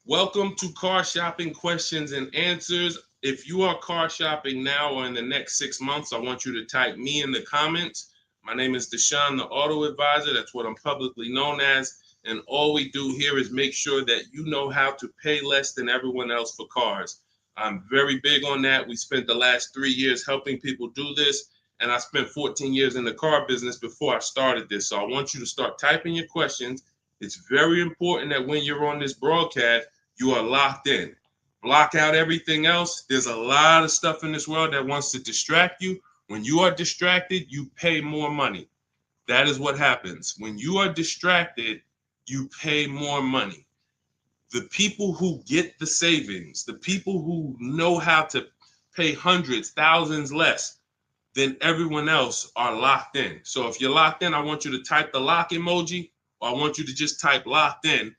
Welcome to Car Shopping Questions and Answers. If you are car shopping now or in the next 6 months, I want you to type me in the comments. My name is Deshone the Auto Advisor. That's what I'm publicly known as. And all we do here is make sure that you know how to pay less than everyone else for cars. I'm very big on that. We spent the last 3 years helping people do this. And I spent 14 years in the car business before I started this. So I want you to start typing your questions. It's very important that when you're on this broadcast, you are locked in. Block out everything else. There's a lot of stuff in this world that wants to distract you. When you are distracted, you pay more money. That is what happens. When you are distracted, you pay more money. The people who get the savings, the people who know how to pay hundreds, thousands less than everyone else are locked in. So if you're locked in, I want you to type the lock emoji, or I want you to just type locked in,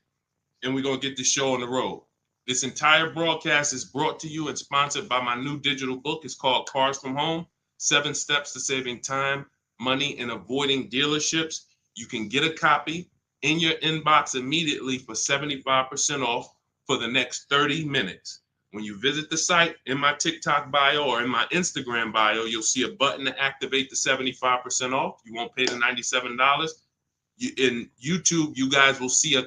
and we're going to get this show on the road. This entire broadcast is brought to you and sponsored by my new digital book. It's called Cars from Home, 7 Steps to Saving Time, Money, and Avoiding Dealerships. You can get a copy in your inbox immediately for 75% off for the next 30 minutes. When you visit the site, in my TikTok bio or in my Instagram bio, you'll see a button to activate the 75% off. You won't pay the $97. In YouTube, you guys will see a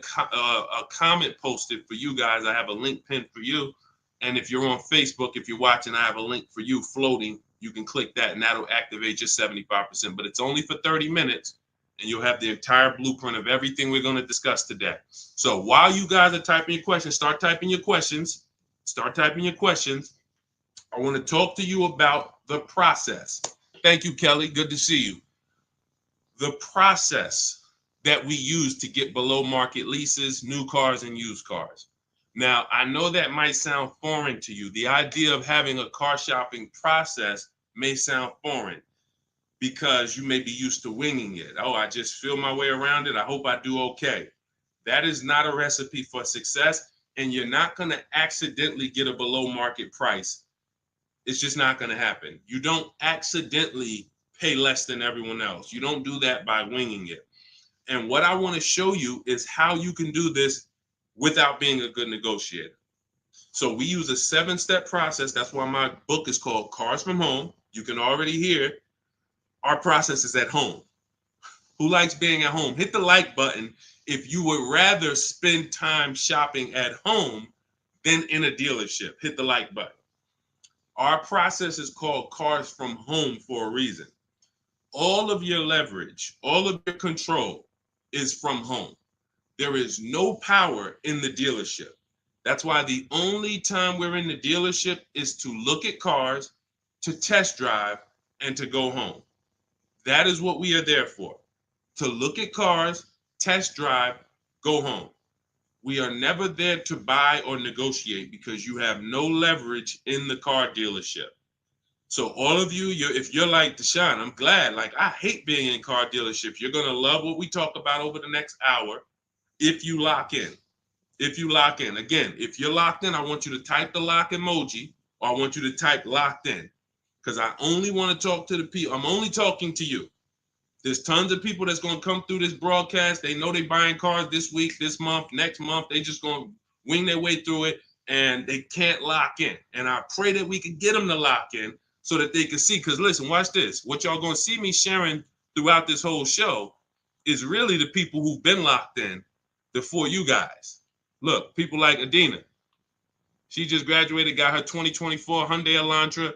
comment posted for you guys. I have a link pinned for you. And if you're on Facebook, if you're watching, I have a link for you floating. You can click that and that'll activate your 75%. But it's only for 30 minutes and you'll have the entire blueprint of everything we're going to discuss today. So while you guys are typing your questions, start typing your questions. Start typing your questions. I want to talk to you about the process. Thank you, Kelly. Good to see you. The process that we use to get below market leases, new cars, and used cars. Now, I know that might sound foreign to you. The idea of having a car shopping process may sound foreign because you may be used to winging it. Oh, I just feel my way around it. I hope I do okay. That is not a recipe for success, and you're not going to accidentally get a below market price. It's just not going to happen. You don't accidentally pay less than everyone else. You don't do that by winging it. And what I want to show you is how you can do this without being a good negotiator. So we use a 7-step process. That's why my book is called Cars from Home. You can already hear our process is at home. Who likes being at home? Hit the like button if you would rather spend time shopping at home than in a dealership. Hit the like button. Our process is called Cars from Home for a reason. All of your leverage, all of your control is from home. There is no power in the dealership. That's why the only time we're in the dealership is to look at cars, to test drive, and to go home. That is what we are there for. To look at cars, test drive, go home. We are never there to buy or negotiate because you have no leverage in the car dealership. So all of you, if you're like Deshone, I'm glad. Like, I hate being in car dealerships. You're going to love what we talk about over the next hour if you lock in. If you lock in. Again, if you're locked in, I want you to type the lock emoji, or I want you to type locked in, because I only want to talk to the people. I'm only talking to you. There's tons of people that's going to come through this broadcast. They know they're buying cars this week, this month, next month. They just going to wing their way through it, and they can't lock in. And I pray that we can get them to lock in so that they can see. Because listen, watch this. What y'all going to see me sharing throughout this whole show is really the people who've been locked in before you guys. Look, people like Adina. She just graduated, got her 2024 Hyundai Elantra.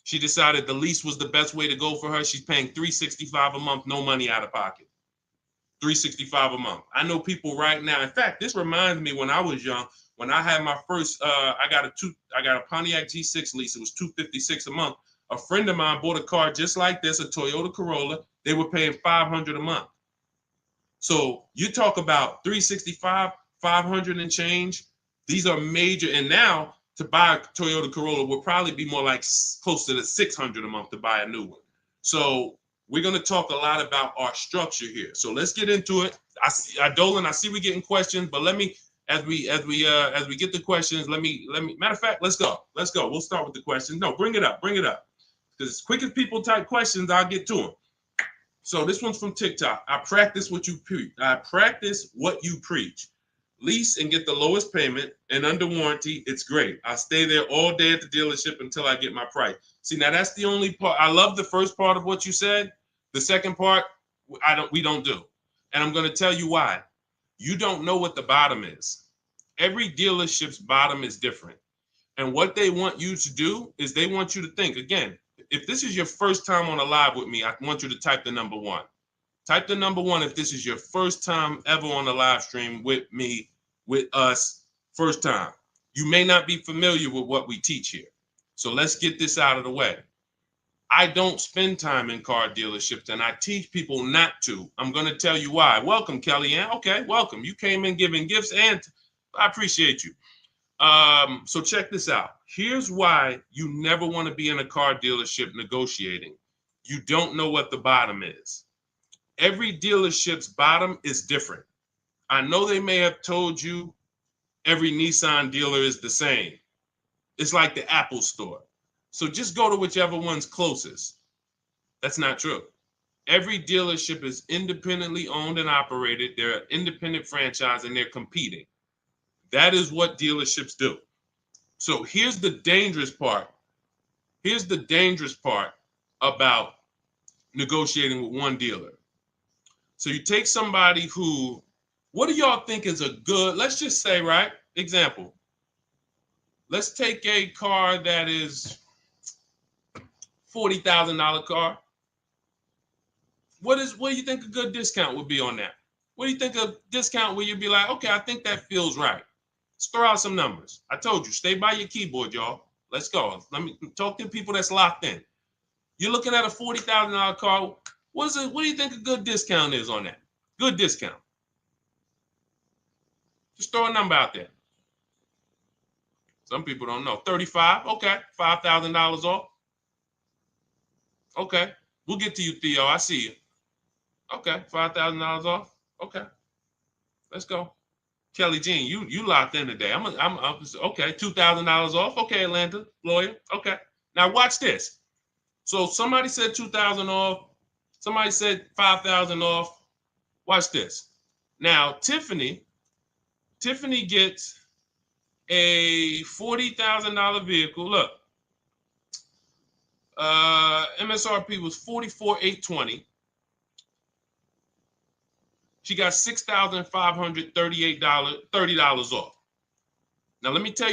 She decided the lease was the best way to go for her. She's paying $365 a month, no money out of pocket. $365 a month. I know people right now. In fact, this reminds me when I was young, when I had my first, I got a Pontiac G6 lease. It was $256 a month. A friend of mine bought a car just like this, a Toyota Corolla. They were paying $500 a month. So you talk about 365, 500 and change. These are major. And now to buy a Toyota Corolla will probably be more like close to the $600 a month to buy a new one. So we're going to talk a lot about our structure here. So let's get into it. Dolan, I see we getting questions, but let me, as we get the questions, let me, matter of fact, let's go. We'll start with the questions. No, bring it up. Because as quick as people type questions, I'll get to them. So this one's from TikTok. I practice what you preach. lease and get the lowest payment and under warranty, it's great. I stay there all day at the dealership until I get my price. See, now that's the only part. I love the first part of what you said. The second part, we don't do. And I'm going to tell you why. You don't know what the bottom is. Every dealership's bottom is different. And what they want you to do is they want you to think, again, if this is your first time on a live with me, I want you to type the number 1. Type the number 1 if this is your first time ever on a live stream with me, with us, first time. You may not be familiar with what we teach here. So let's get this out of the way. I don't spend time in car dealerships, and I teach people not to. I'm going to tell you why. Welcome, Kellyanne. Okay, welcome. You came in giving gifts, and I appreciate you. So check this out. Here's why you never want to be in a car dealership negotiating. You don't know what the bottom is. Every dealership's bottom is different. I know they may have told you every Nissan dealer is the same. It's like the Apple store. So just go to whichever one's closest. That's not true. Every dealership is independently owned and operated. They're an independent franchise and they're competing. That is what dealerships do. So here's the dangerous part. Here's the dangerous part about negotiating with one dealer. So you take somebody who, what do y'all think is a good, let's just say, right? Example. Let's take a car that is $40,000 car. What do you think a good discount would be on that? What do you think a discount where you'd be like, okay, I think that feels right. Let's throw out some numbers. I told you, stay by your keyboard, y'all. Let's go. Let me talk to people that's locked in. You're looking at a $40,000 car. What do you think a good discount is on that? Good discount. Just throw a number out there. Some people don't know. 35, okay. $5,000 off. Okay. We'll get to you, Theo. I see you. Okay. $5,000 off. Okay. Let's go. Kelly Jean, you locked in today. I'm okay. $2,000 off. Okay, Atlanta lawyer. Okay. Now watch this. So somebody said 2,000 off. Somebody said 5,000 off. Watch this. Now Tiffany gets a $40,000 vehicle. Look, MSRP was $44,820. She got $6,538, $30 off. Now let me tell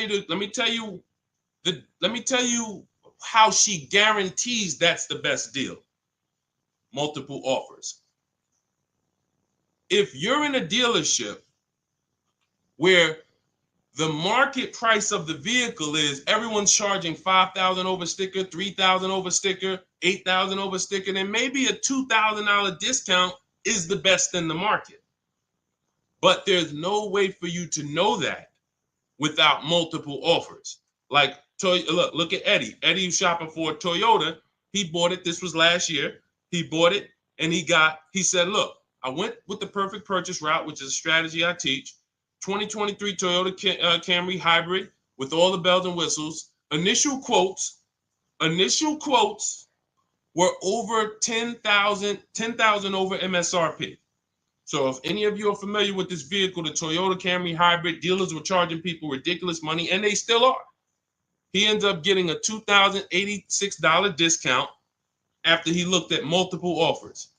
you how she guarantees that's the best deal. Multiple offers. If you're in a dealership where the market price of the vehicle is everyone's charging $5,000 over sticker, $3,000 over sticker, $8,000 over sticker, then maybe a $2,000 discount is the best in the market. But there's no way for you to know that without multiple offers. Like, look at Eddie. Eddie's shopping for a Toyota. He bought it. This was last year. He bought it and he said, look, I went with the perfect purchase route, which is a strategy I teach. 2023 Toyota Camry hybrid with all the bells and whistles. Initial quotes were over 10,000 over MSRP. So if any of you are familiar with this vehicle, the Toyota Camry hybrid, dealers were charging people ridiculous money, and they still are. He ends up getting a $2,086 discount after he looked at multiple offers.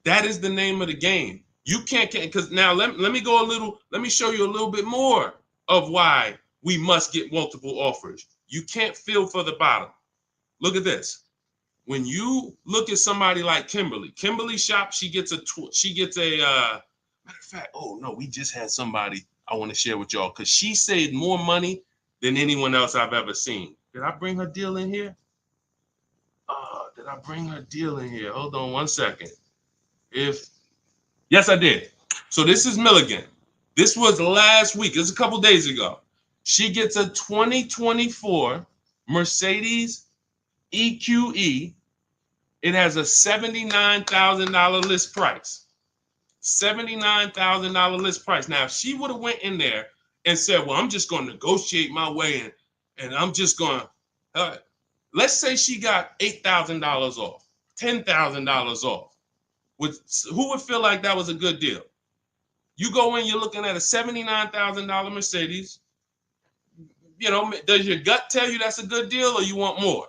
That is the name of the game. You can't, because now let me show you a little bit more of why we must get multiple offers. You can't feel for the bottom. Look at this. When you look at somebody like Kimberly shop, she gets a matter of fact, oh no, we just had somebody I want to share with y'all because she saved more money than anyone else I've ever seen. Did I bring her deal in here? Did I bring her deal in here? Hold on one second. Yes, I did. So this is Milligan. This was last week. It was a couple days ago. She gets a 2024 Mercedes EQE. It has a $79,000 list price. $79,000 list price. Now, if she would have went in there and said, well, I'm just going to negotiate my way in, and I'm just going to, let's say she got $8,000 off, $10,000 off. Who would feel like that was a good deal? You go in, you're looking at a $79,000 Mercedes. You know, does your gut tell you that's a good deal, or you want more?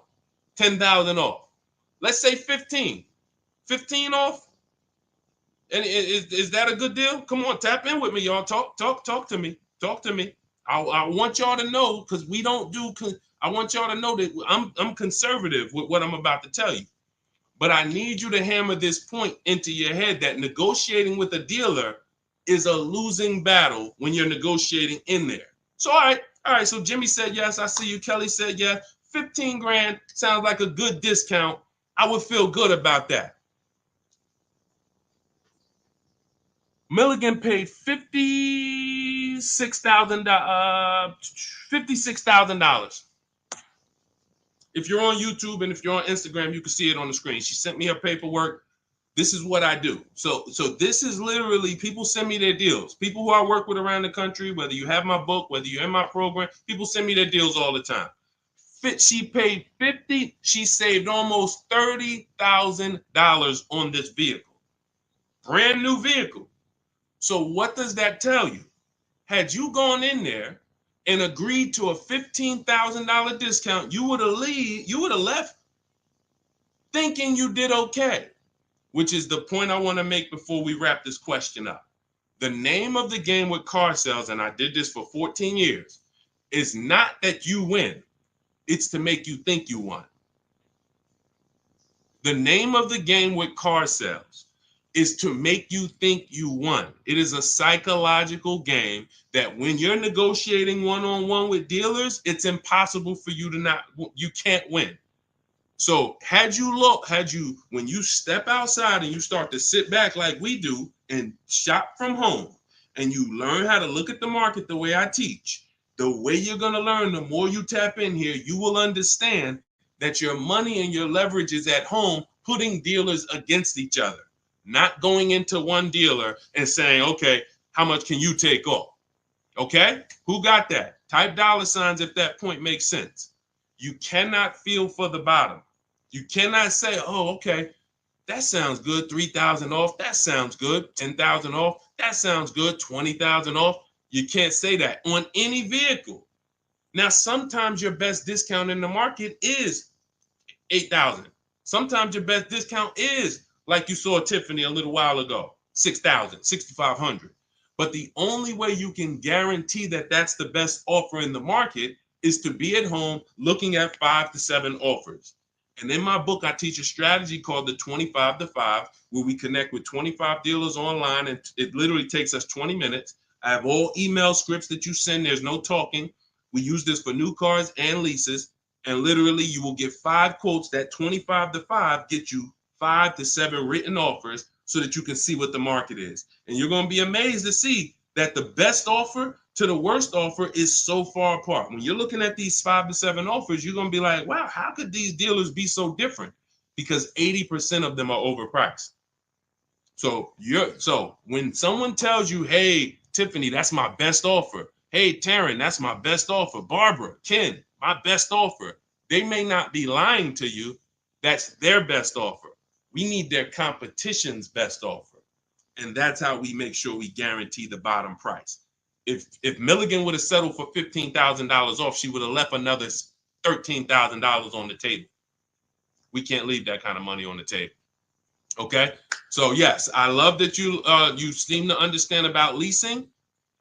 10,000 off. Let's say 15. 15 off. And is that a good deal? Come on, tap in with me, y'all. Talk to me. Talk to me. I want y'all to know, because we don't do. I want y'all to know that I'm conservative with what I'm about to tell you. But I need you to hammer this point into your head that negotiating with a dealer is a losing battle when you're negotiating in there. So all right. So Jimmy said yes. I see you. Kelly said yes. 15 grand sounds like a good discount. I would feel good about that. Milligan paid $56,000. If you're on YouTube and if you're on Instagram, you can see it on the screen. She sent me her paperwork. This is what I do. So this is literally, people send me their deals. People who I work with around the country, whether you have my book, whether you're in my program, people send me their deals all the time. She paid 50. She saved almost $30,000 on this vehicle. Brand new vehicle. So what does that tell you? Had you gone in there and agreed to a $15,000 discount, you would have left thinking you did okay, which is the point I want to make before we wrap this question up. The name of the game with car sales, and I did this for 14 years, is not that you win. It's to make you think you won. The name of the game with car sales is to make you think you won. It is a psychological game that when you're negotiating one-on-one with dealers, it's impossible for you to you can't win. So when you step outside and you start to sit back like we do and shop from home, and you learn how to look at the market the way I teach, the way you're going to learn, the more you tap in here, you will understand that your money and your leverage is at home, putting dealers against each other. Not going into one dealer and saying, okay, how much can you take off? Okay, who got that? Type $ if that point makes sense. You cannot feel for the bottom. You cannot say, oh, okay, that sounds good. 3,000 off. That sounds good. 10,000 off. That sounds good. 20,000 off. You can't say that on any vehicle. Now, sometimes your best discount in the market is 8,000. Sometimes your best discount is, like you saw Tiffany a little while ago, 6,000, 6,500. But the only way you can guarantee that that's the best offer in the market is to be at home looking at 5 to 7 offers. And in my book, I teach a strategy called the 25 to 5, where we connect with 25 dealers online, and it literally takes us 20 minutes. I have all email scripts that you send. There's no talking. We use this for new cars and leases. And literally, you will get 5 quotes. That 25 to 5 get you 5 to 7 written offers so that you can see what the market is. And you're going to be amazed to see that the best offer to the worst offer is so far apart. When you're looking at these 5 to 7 offers, you're going to be like, wow, how could these dealers be so different? Because 80% of them are overpriced. So when someone tells you, hey, Tiffany, that's my best offer. Hey, Taryn, that's my best offer. Barbara, Ken, my best offer. They may not be lying to you. That's their best offer. We need their competition's best offer. And that's how we make sure we guarantee the bottom price. If Milligan would have settled for $15,000 off, she would have left another $13,000 on the table. We can't leave that kind of money on the table. Okay? So yes, I love that you seem to understand about leasing,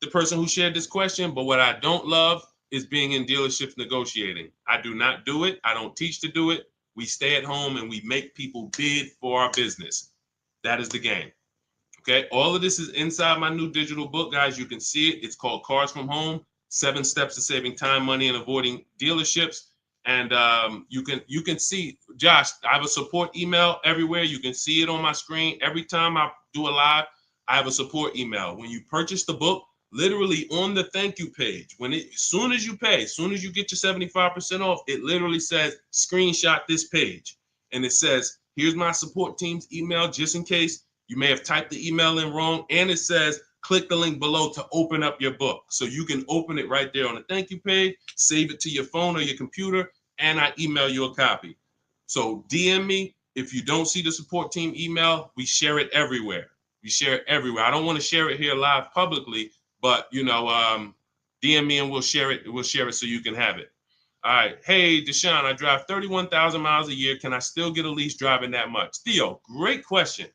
the person who shared this question, but what I don't love is being in dealerships negotiating. I do not do it. I don't teach to do it. We stay at home and we make people bid for our business. That is the game. Okay, all of this is inside my new digital book, guys. You can see it. It's called Cars from Home: 7 Steps to Saving Time, Money, and Avoiding Dealerships. And you can see, Josh, I have a support email everywhere. You can see it on my screen. Every time I do a live, I have a support email. When you purchase the book, literally on the thank you page, as soon as you pay, as soon as you get your 75% off, it literally says, screenshot this page. And it says, here's my support team's email, just in case you may have typed the email in wrong. And it says, click the link below to open up your book. So you can open it right there on the thank you page, save it to your phone or your computer, and I email you a copy. So DM me. If you don't see the support team email, we share it everywhere. We share it everywhere. I don't want to share it here live publicly, but DM me and we'll share it. We'll share it so you can have it. All right. Hey, Deshone, I drive 31,000 miles a year. Can I still get a lease driving that much? Theo, great question.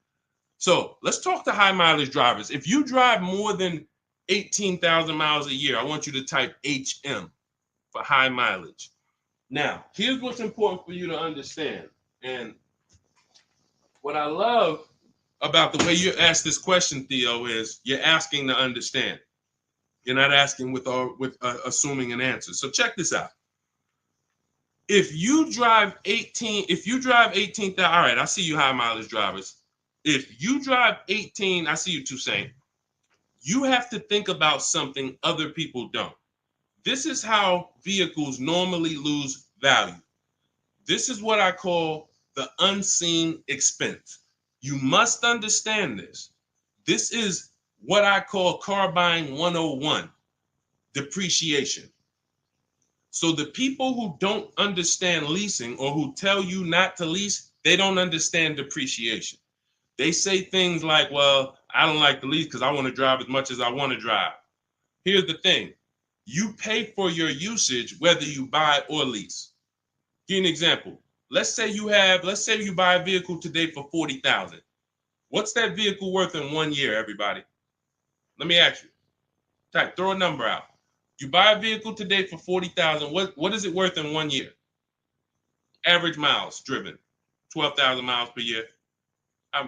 So let's talk to high mileage drivers. If you drive more than 18,000 miles a year, I want you to type HM for high mileage. Now, here's what's important for you to understand. And what I love about the way you ask this question, Theo, is you're asking to understand. You're not asking with assuming an answer. So check this out. If you drive 18,000, all right, I see you high mileage drivers. If you drive 18, I see you Toussaint. You have to think about something other people don't. This is how vehicles normally lose value. This is what I call the unseen expense. You must understand this. This is what I call car buying 101, depreciation. So the people who don't understand leasing or who tell you not to lease, they don't understand depreciation. They say things like, well, I don't like to lease because I want to drive as much as I want to drive. Here's the thing. You pay for your usage whether you buy or lease. Give you an example. Let's say you buy a vehicle today for $40,000. What's that vehicle worth in 1 year, everybody? Let me ask you. Throw a number out. You buy a vehicle today for $40,000. What is it worth in 1 year? Average miles driven, 12,000 miles per year.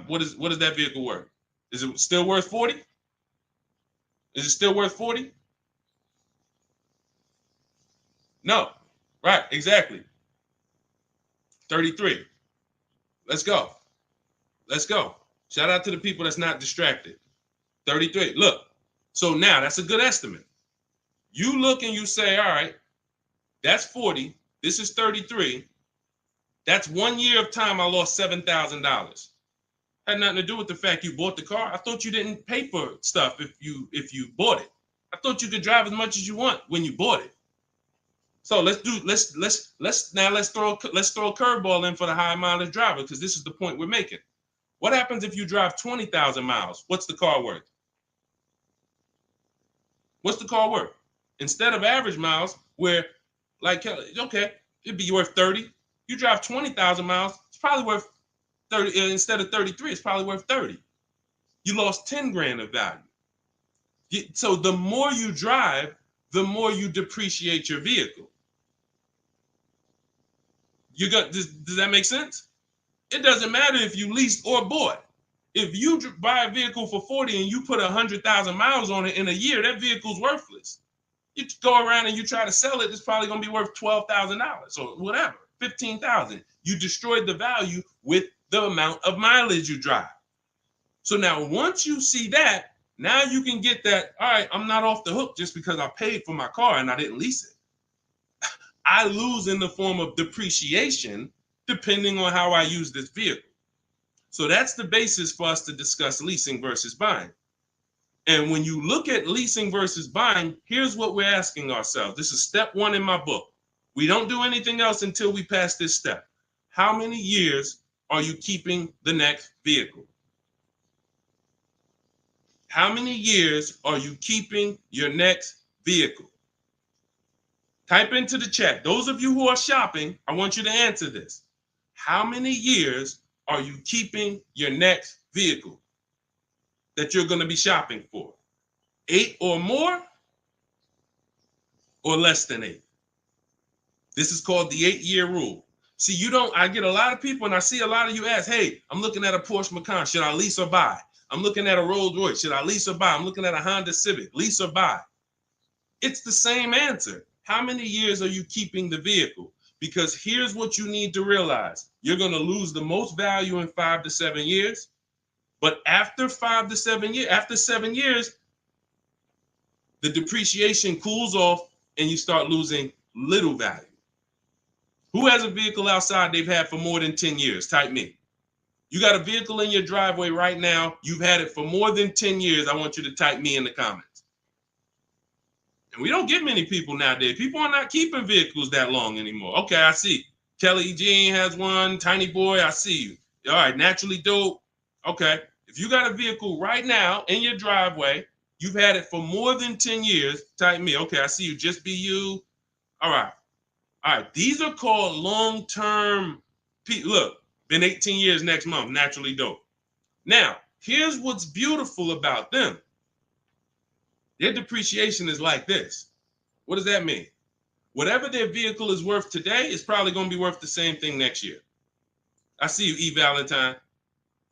What is that vehicle worth? Is it still worth 40? Is it still worth 40? No. Right, exactly. 33. Let's go. Let's go. Shout out to the people that's not distracted. 33. Look. So now that's a good estimate. You look and you say, all right, that's 40. This is 33. That's 1 year of time I lost $7,000. Had nothing to do with the fact you bought the car. I thought you didn't pay for stuff if you bought it. I thought you could drive as much as you want when you bought it. So let's throw a curveball in for the high mileage driver, because this is the point we're making. What happens if you drive 20,000 miles? What's the car worth? What's the car worth? Instead of average miles, where like, okay, it'd be worth 30. You drive 20,000 miles, it's probably worth 30. Instead of 33, it's probably worth 30. You lost 10 grand of value. So the more you drive, the more you depreciate your vehicle. Does that make sense? It doesn't matter if you leased or bought. If you buy a vehicle for 40 and you put 100,000 miles on it in a year, that vehicle's worthless. You go around and you try to sell it, it's probably going to be worth $12,000 or whatever, $15,000. You destroyed the value with the amount of mileage you drive. So now once you see that, now you can get that, all right, I'm not off the hook just because I paid for my car and I didn't lease it. I lose in the form of depreciation depending on how I use this vehicle. So that's the basis for us to discuss leasing versus buying. And when you look at leasing versus buying, here's what we're asking ourselves. This is step one in my book. We don't do anything else until we pass this step. How many years are you keeping the next vehicle? How many years are you keeping your next vehicle? Type into the chat. Those of you who are shopping, I want you to answer this. How many years are you keeping your next vehicle that you're going to be shopping for? 8 or more, or less than 8? This is called the 8-year rule. See, I get a lot of people, and I see a lot of you ask, hey, I'm looking at a Porsche Macan. Should I lease or buy? I'm looking at a Rolls Royce. Should I lease or buy? I'm looking at a Honda Civic. Lease or buy? It's the same answer. How many years are you keeping the vehicle? Because here's what you need to realize. You're going to lose the most value in 5 to 7 years. But after 5 to 7 years, after 7 years, the depreciation cools off and you start losing little value. Who has a vehicle outside they've had for more than 10 years? Type me. You got a vehicle in your driveway right now. You've had it for more than 10 years. I want you to type me in the comments. And we don't get many people nowadays. People are not keeping vehicles that long anymore. Okay, I see. Kelly Jean has one. Tiny Boy, I see you. All right, Naturally Dope. Okay. If you got a vehicle right now in your driveway, you've had it for more than 10 years, type me. Okay, I see you, just be you. All right. All right. These are called long-term. Look, been 18 years next month, naturally dope. Now, here's what's beautiful about them. Their depreciation is like this. What does that mean? Whatever their vehicle is worth today is probably going to be worth the same thing next year. I see you, E. Valentine.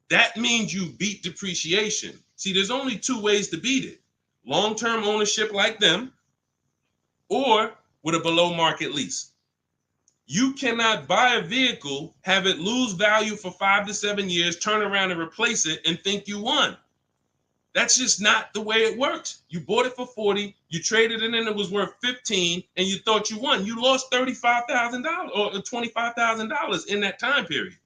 That means you beat depreciation. See, there's only two ways to beat it. Long-term ownership like them, or with a below market lease. You cannot buy a vehicle, have it lose value for 5 to 7 years, turn around and replace it and think you won. That's just not the way it works. You bought it for 40, you traded it in, it was worth 15, and you thought you won. You lost $35,000 or $25,000 in that time period.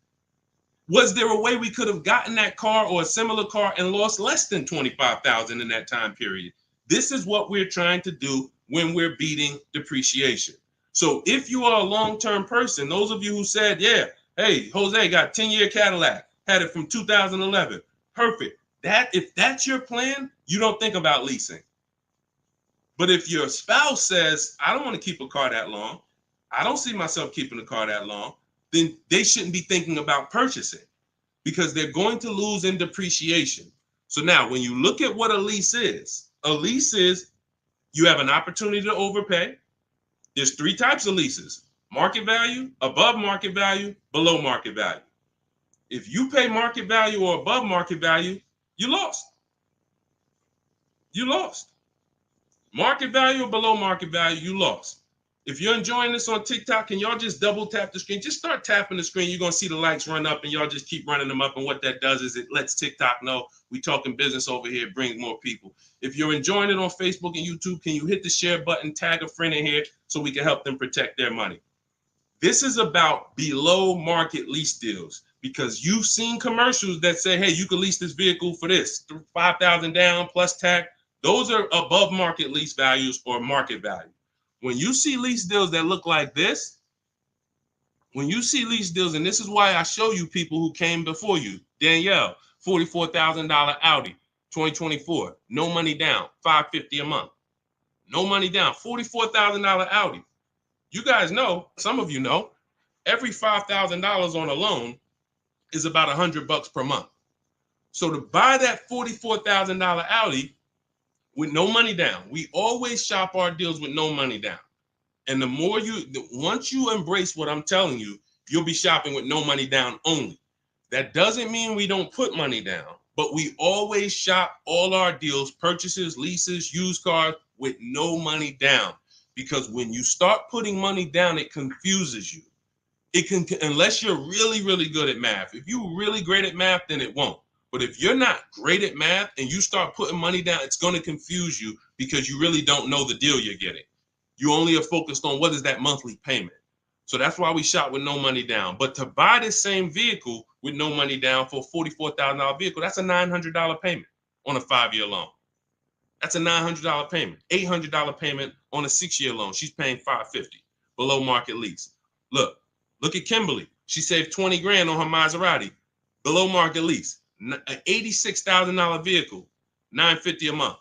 Was there a way we could have gotten that car or a similar car and lost less than $25,000 in that time period? This is what we're trying to do when we're beating depreciation. So if you are a long-term person, those of you who said, yeah, hey, Jose got 10-year Cadillac, had it from 2011, perfect. If that's your plan, you don't think about leasing. But if your spouse says, I don't want to keep a car that long, I don't see myself keeping a car that long, then they shouldn't be thinking about purchasing because they're going to lose in depreciation. So now when you look at what a lease is you have an opportunity to overpay. There's 3 types of leases: market value, above market value, below market value. If you pay market value or above market value, you lost. You lost. Market value or below market value, you lost. If you're enjoying this on TikTok, can y'all just double tap the screen? Just start tapping the screen. You're going to see the likes run up, and y'all just keep running them up. And what that does is it lets TikTok know we talking business over here, bring more people. If you're enjoying it on Facebook and YouTube, can you hit the share button, tag a friend in here so we can help them protect their money? This is about below market lease deals because you've seen commercials that say, hey, you can lease this vehicle for this, $5,000 down plus tax. Those are above market lease values or market value. When you see lease deals that look like this, and this is why I show you people who came before you. Danielle, $44,000 Audi, 2024, no money down, $550 a month. No money down, $44,000 Audi. You guys know, some of you know, every $5,000 on a loan is about $100 per month. So to buy that $44,000 Audi with no money down, we always shop our deals with no money down. And once you embrace what I'm telling you, you'll be shopping with no money down only. That doesn't mean we don't put money down, but we always shop all our deals, purchases, leases, used cars with no money down. Because when you start putting money down, it confuses you. Unless you're really, really good at math. If you're really great at math, then it won't. But if you're not great at math and you start putting money down, it's going to confuse you because you really don't know the deal you're getting. You only are focused on what is that monthly payment. So that's why we shop with no money down. But to buy this same vehicle with no money down for a $44,000 vehicle, that's a $900 payment on a 5-year loan. That's a $900 payment, $800 payment on a 6-year loan. She's paying $550 below market lease. Look at Kimberly. She saved 20 grand on her Maserati, below market lease, an $86,000 vehicle, $950 a month.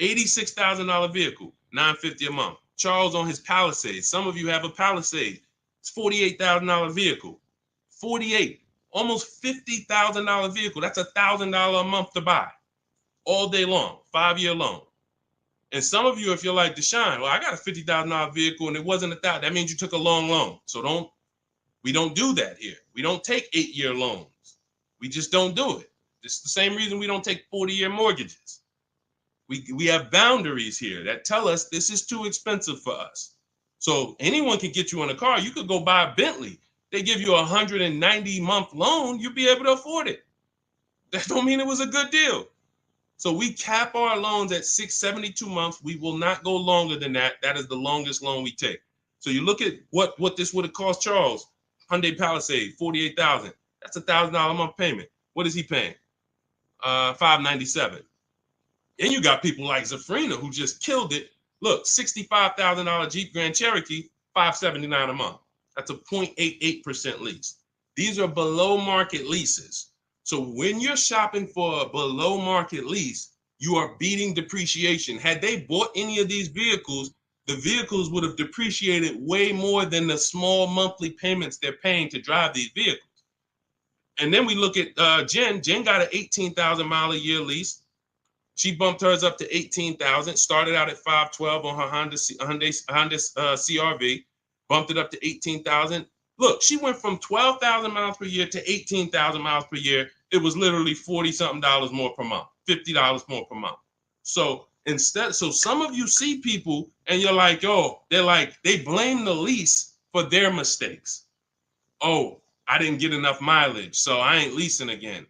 $86,000 vehicle, $950 a month. Charles on his Palisade. Some of you have a Palisade. It's $48,000 vehicle. 48, almost $50,000 vehicle. That's $1,000 a month to buy. All day long, 5-year loan. And some of you, if you're like Deshone, well, I got a $50,000 vehicle and it wasn't $1,000. That means you took a long loan. So we don't do that here. We don't take 8-year loans. We just don't do it. It's the same reason we don't take 40-year mortgages. We have boundaries here that tell us this is too expensive for us. So anyone can get you in a car. You could go buy a Bentley. They give you a 190-month loan. You'll be able to afford it. That don't mean it was a good deal. So we cap our loans at 672 months. We will not go longer than that. That is the longest loan we take. So you look at what this would have cost Charles. Hyundai Palisade, $48,000. That's $1,000 a month payment. What is he paying? $597. And you got people like Zafrina who just killed it. Look, $65,000 Jeep Grand Cherokee, $579 a month. That's a 0.88% lease. These are below market leases. So when you're shopping for a below market lease, you are beating depreciation. Had they bought any of these vehicles, the vehicles would have depreciated way more than the small monthly payments they're paying to drive these vehicles. And then we look at Jen. Jen got an 18,000 mile a year lease. She bumped hers up to 18,000. Started out at 512 on her Honda CRV. Bumped it up to 18,000. Look, she went from 12,000 miles per year to 18,000 miles per year. It was literally 40 something dollars more per month, $50 more per month. So some of you see people and you're like, oh, they blame the lease for their mistakes. Oh, I didn't get enough mileage, so I ain't leasing again.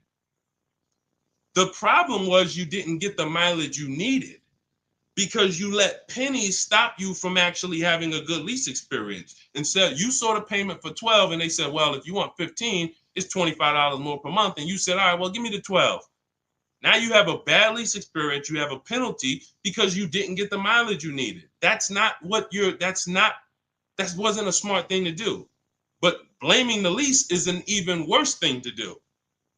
The problem was you didn't get the mileage you needed because you let pennies stop you from actually having a good lease experience. Instead, you saw the payment for 12 and they said, well, if you want 15, it's $25 more per month. And you said, all right, well, give me the 12. Now you have a bad lease experience. You have a penalty because you didn't get the mileage you needed. That wasn't a smart thing to do. But blaming the lease is an even worse thing to do.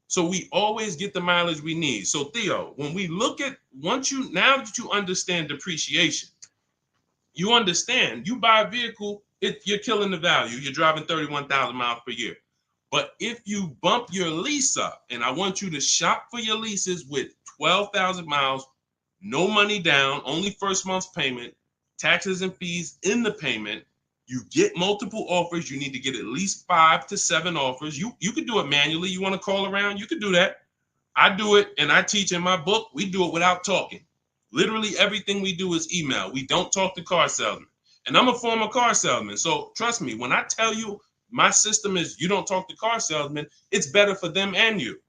So we always get the mileage we need. So Theo, when we look at now that you understand depreciation, you understand you buy a vehicle, you're killing the value. You're driving 31,000 miles per year. But if you bump your lease up, and I want you to shop for your leases with 12,000 miles, no money down, only first month's payment, taxes and fees in the payment. You get multiple offers. You need to get at least 5 to 7 offers. You could do it manually. You want to call around? You could do that. I do it, and I teach in my book. We do it without talking. Literally everything we do is email. We don't talk to car salesmen. And I'm a former car salesman. So trust me, when I tell you my system is you don't talk to car salesmen, it's better for them and you.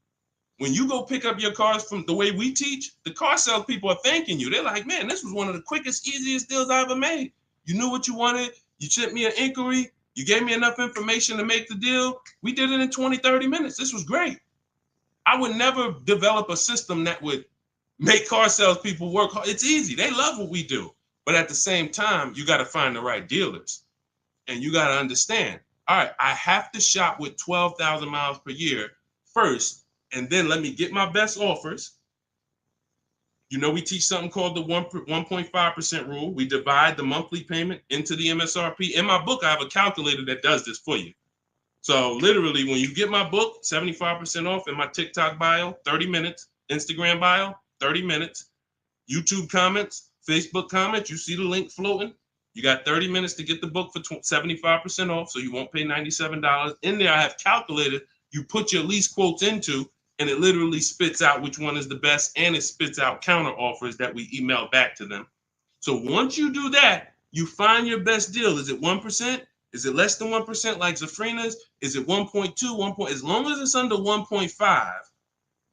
When you go pick up your cars from the way we teach, the car sales people are thanking you. They're like, man, this was one of the quickest, easiest deals I ever made. You knew what you wanted. You sent me an inquiry. You gave me enough information to make the deal. We did it in 20, 30 minutes. This was great. I would never develop a system that would make car sales people work hard. It's easy. They love what we do. But at the same time, you got to find the right dealers. And you got to understand, all right, I have to shop with 12,000 miles per year first, and then let me get my best offers. You know, we teach something called the 1.5% rule. We divide the monthly payment into the MSRP. In my book, I have a calculator that does this for you. So literally, when you get my book, 75% off in my TikTok bio, 30 minutes, Instagram bio, 30 minutes, YouTube comments, Facebook comments, you see the link floating. You got 30 minutes to get the book for 75% off, so you won't pay $97. In there, I have calculated, you put your lease quotes into, and it literally spits out which one is the best, and it spits out counter offers that we email back to them. So once you do that, you find your best deal. Is it 1%? Is it less than 1% like Zafrina's? Is it 1.2, 1. As long as it's under 1.5,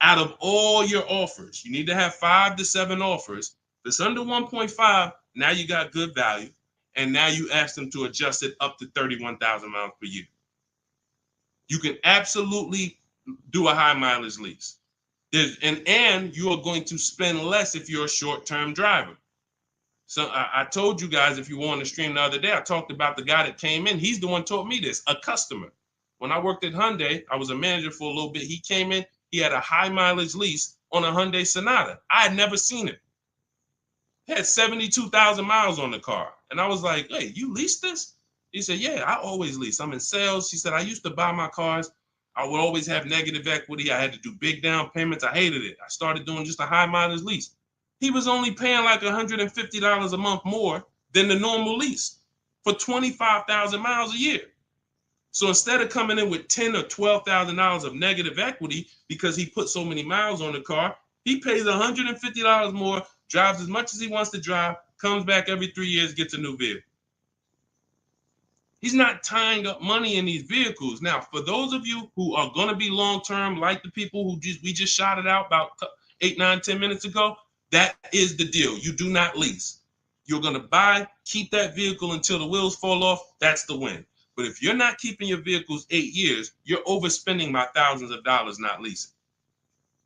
out of all your offers, you need to have 5 to 7 offers. If it's under 1.5, now you got good value. And now you ask them to adjust it up to 31,000 miles per year. You can absolutely do a high mileage lease. And you are going to spend less if you're a short-term driver. So I told you guys, if you were on the stream the other day, I talked about the guy that came in. He's the one taught me this, a customer. When I worked at Hyundai, I was a manager for a little bit. He came in, he had a high mileage lease on a Hyundai Sonata. I had never seen it. He had 72,000 miles on the car. And I was like, hey, you leased this? He said, yeah, I always lease. I'm in sales. He said, I used to buy my cars. I would always have negative equity. I had to do big down payments. I hated it. I started doing just a high mileage lease. He was only paying like $150 a month more than the normal lease for 25,000 miles a year. So instead of coming in with $10,000 or $12,000 of negative equity because he put so many miles on the car, he pays $150 more, drives as much as he wants to drive, comes back every 3 years, gets a new vehicle. He's not tying up money in these vehicles. Now, for those of you who are going to be long-term, like the people who we just shouted out about 8, 9, 10 minutes ago, that is the deal. You do not lease. You're going to buy, keep that vehicle until the wheels fall off. That's the win. But if you're not keeping your vehicles 8 years, you're overspending by thousands of dollars not leasing.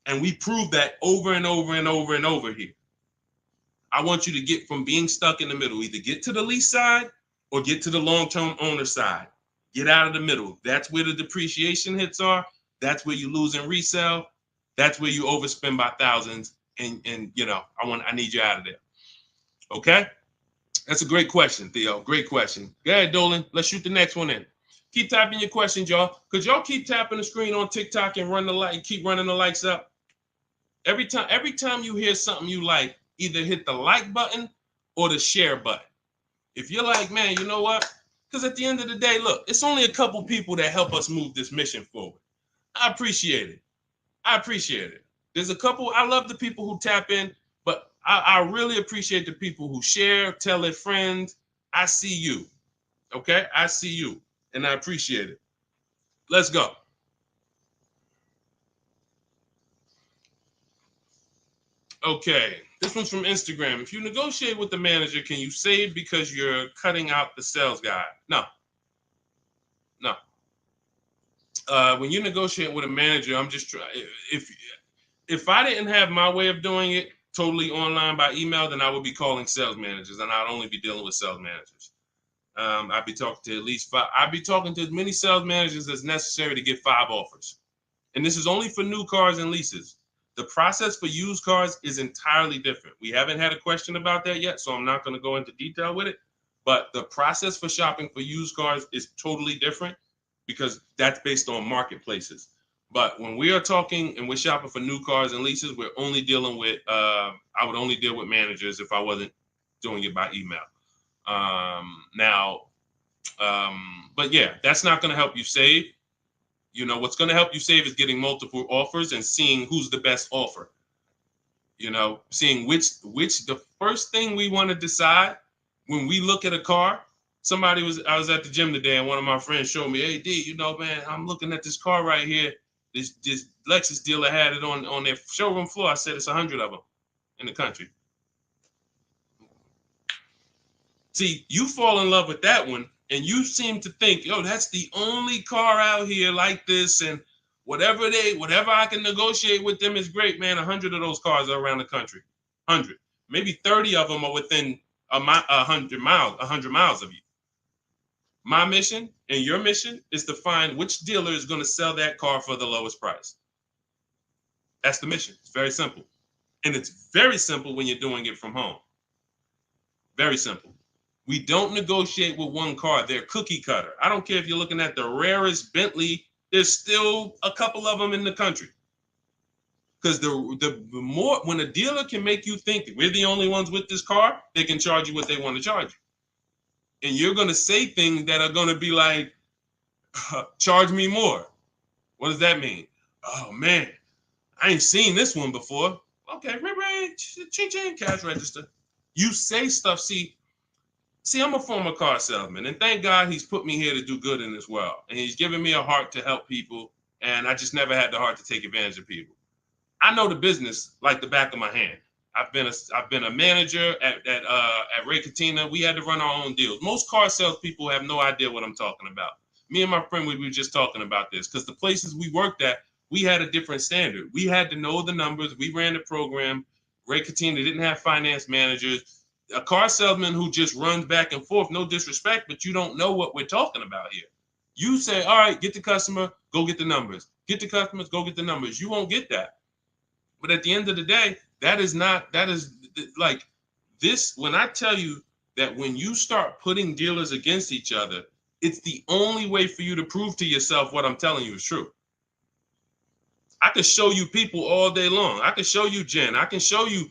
And we prove that over and over and over and over here. I want you to get from being stuck in the middle, either get to the lease side or get to the long-term owner side. Get out of the middle. That's where the depreciation hits are. That's where you lose in resale. That's where you overspend by thousands, and I need you out of there. Okay, that's a great question, Theo. Great question. Go ahead, Dolan. Let's shoot the next one in. Keep typing your questions, y'all. Could y'all keep tapping the screen on TikTok and keep running the likes up? Every time you hear something you like, either hit the like button or the share button. If you're like, man, you know what? Because at the end of the day, look, it's only a couple people that help us move this mission forward. I appreciate it. There's a couple. I love the people who tap in, but I really appreciate the people who share, tell their friends. I see you. Okay? I see you, and I appreciate it. Let's go. Okay, this one's from Instagram. If you negotiate with the manager, can you save because you're cutting out the sales guy? No. When you negotiate with a manager, I'm just trying. If I didn't have my way of doing it totally online by email, then I would be calling sales managers, and I'd only be dealing with sales managers. I'd be talking to at least 5. I'd be talking to as many sales managers as necessary to get 5 offers. And this is only for new cars and leases. The process for used cars is entirely different. We haven't had a question about that yet, so I'm not going to go into detail with it. But the process for shopping for used cars is totally different because that's based on marketplaces. But when we are talking and we're shopping for new cars and leases, we're only dealing with, I would only deal with managers if I wasn't doing it by email. But yeah, that's not going to help you save. What's going to help you save is getting multiple offers and seeing who's the best offer. Seeing which the first thing we want to decide when we look at a car. I was at the gym today and one of my friends showed me, hey, D, man, I'm looking at this car right here. This Lexus dealer had it on their showroom floor. I said it's 100 of them in the country. See, you fall in love with that one. And you seem to think, that's the only car out here like this, and whatever I can negotiate with them is great, man. 100 of those cars are around the country. 100, maybe 30 of them are within 100 miles of you. My mission and your mission is to find which dealer is going to sell that car for the lowest price. That's the mission. It's very simple, and it's very simple when you're doing it from home. Very simple. We don't negotiate with one car. They're cookie cutter. I don't care if you're looking at the rarest Bentley. There's still a couple of them in the country. Because the more, when a dealer can make you think we're the only ones with this car, they can charge you what they want to charge you. And you're going to say things that are going to be like, charge me more. What does that mean? Oh, man, I ain't seen this one before. Okay, ching, cash register. You say stuff, See, I'm a former car salesman, and thank God he's put me here to do good in this world. And he's given me a heart to help people, and I just never had the heart to take advantage of people. I know the business like the back of my hand. I've been a manager at Ray Katina. We had to run our own deals. Most car salespeople have no idea what I'm talking about. Me and my friend, we were just talking about this because the places we worked at, we had a different standard. We had to know the numbers. We ran the program. Ray Katina didn't have finance managers. A car salesman who just runs back and forth, no disrespect, but you don't know what we're talking about here. You say, all right, get the customer, go get the numbers. Get the customers, go get the numbers. You won't get that. But at the end of the day, that is like this. When I tell you that when you start putting dealers against each other, it's the only way for you to prove to yourself what I'm telling you is true. I can show you people all day long. I can show you Jen. I can show you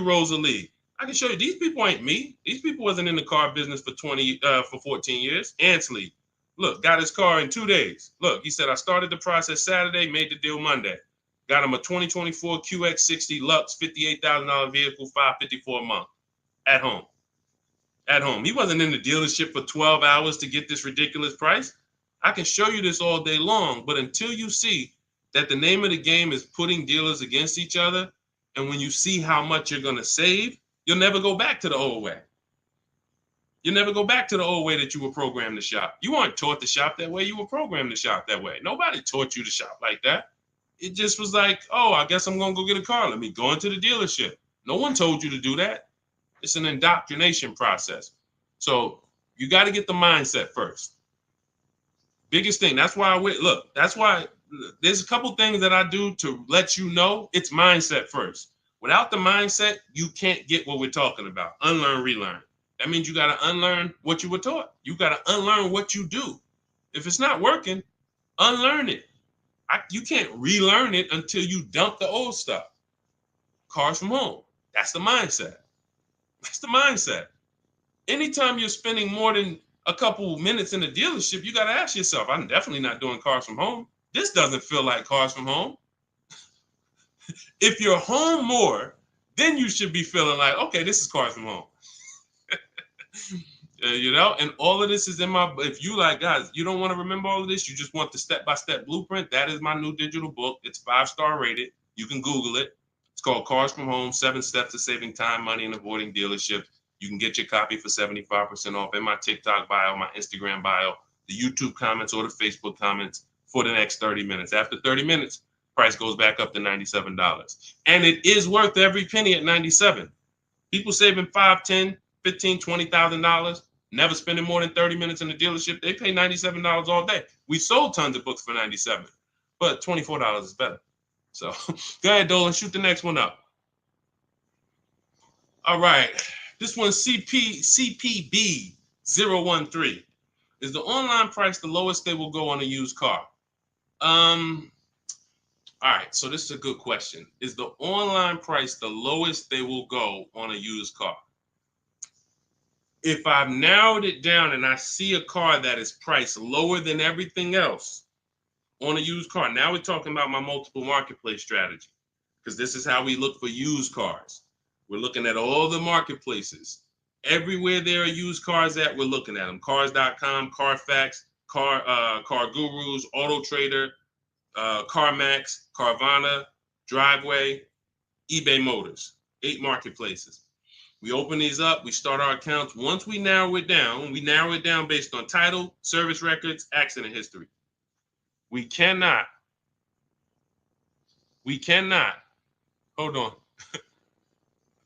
Rosalie. I can show you these people ain't me. These people wasn't in the car business for 14 years. Ansley, look, got his car in 2 days. Look, he said, I started the process Saturday, made the deal Monday. Got him a 2024 QX60 Lux, $58,000 vehicle, $554 a month at home. At home. He wasn't in the dealership for 12 hours to get this ridiculous price. I can show you this all day long, but until you see that the name of the game is putting dealers against each other, and when you see how much you're going to save, you'll never go back to the old way. You'll never go back to the old way that you were programmed to shop. You weren't taught to shop that way. You were programmed to shop that way. Nobody taught you to shop like that. It just was like, oh, I guess I'm going to go get a car. Let me go into the dealership. No one told you to do that. It's an indoctrination process. So you got to get the mindset first. Biggest thing. That's why that's why there's a couple things that I do to let you know it's mindset first. Without the mindset, you can't get what we're talking about. Unlearn, relearn. That means you got to unlearn what you were taught. You got to unlearn what you do. If it's not working, unlearn it. You can't relearn it until you dump the old stuff. Cars from home. That's the mindset. That's the mindset. Anytime you're spending more than a couple minutes in the dealership, you got to ask yourself, I'm definitely not doing cars from home. This doesn't feel like cars from home. If you're home more, then you should be feeling like, okay, this is cars from home. And all of this is in my, if you like, guys, you don't want to remember all of this, you just want the step-by-step blueprint, that is my new digital book. It's 5-star rated. You can Google it. It's called Cars from Home, 7 Steps to Saving Time, Money, and Avoiding Dealerships. You can get your copy for 75% off in my TikTok bio, my Instagram bio, the YouTube comments, or the Facebook comments for the next 30 minutes. After 30 minutes, price goes back up to $97. And it is worth every penny at $97. People saving $5, $10, $15, $20,000, never spending more than 30 minutes in the dealership. They pay $97 all day. We sold tons of books for $97, but $24 is better. So go ahead, Dolan, shoot the next one up. All right. This one's CPB013. Is the online price the lowest they will go on a used car? All right, so this is a good question. Is the online price the lowest they will go on a used car? If I've narrowed it down and I see a car that is priced lower than everything else on a used car, now we're talking about my multiple marketplace strategy, because this is how we look for used cars. We're looking at all the marketplaces. Everywhere there are used cars at, we're looking at them. Cars.com, Carfax, Car Gurus, Auto Trader, CarMax, Carvana, Driveway, eBay Motors. 8 marketplaces. We open these up, we start our accounts. Once we narrow it down based on title, service records, accident history. We cannot, hold on.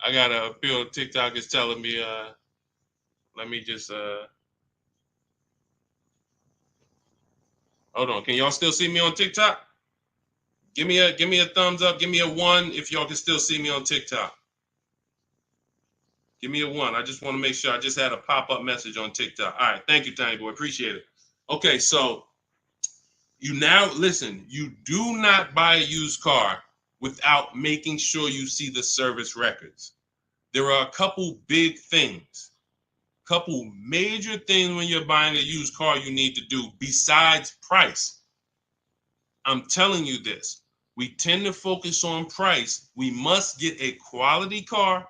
I got a feel TikTok is telling me, let me just, hold on. Can y'all still see me on TikTok? Give me a thumbs up. Give me a 1 if y'all can still see me on TikTok. Give me a 1. I just want to make sure. I just had a pop-up message on TikTok. All right. Thank you, Tiny Boy. Appreciate it. Okay, so you do not buy a used car without making sure you see the service records. There are a couple big things, couple major things when you're buying a used car you need to do besides price. I'm telling you this. We tend to focus on price. We must get a quality car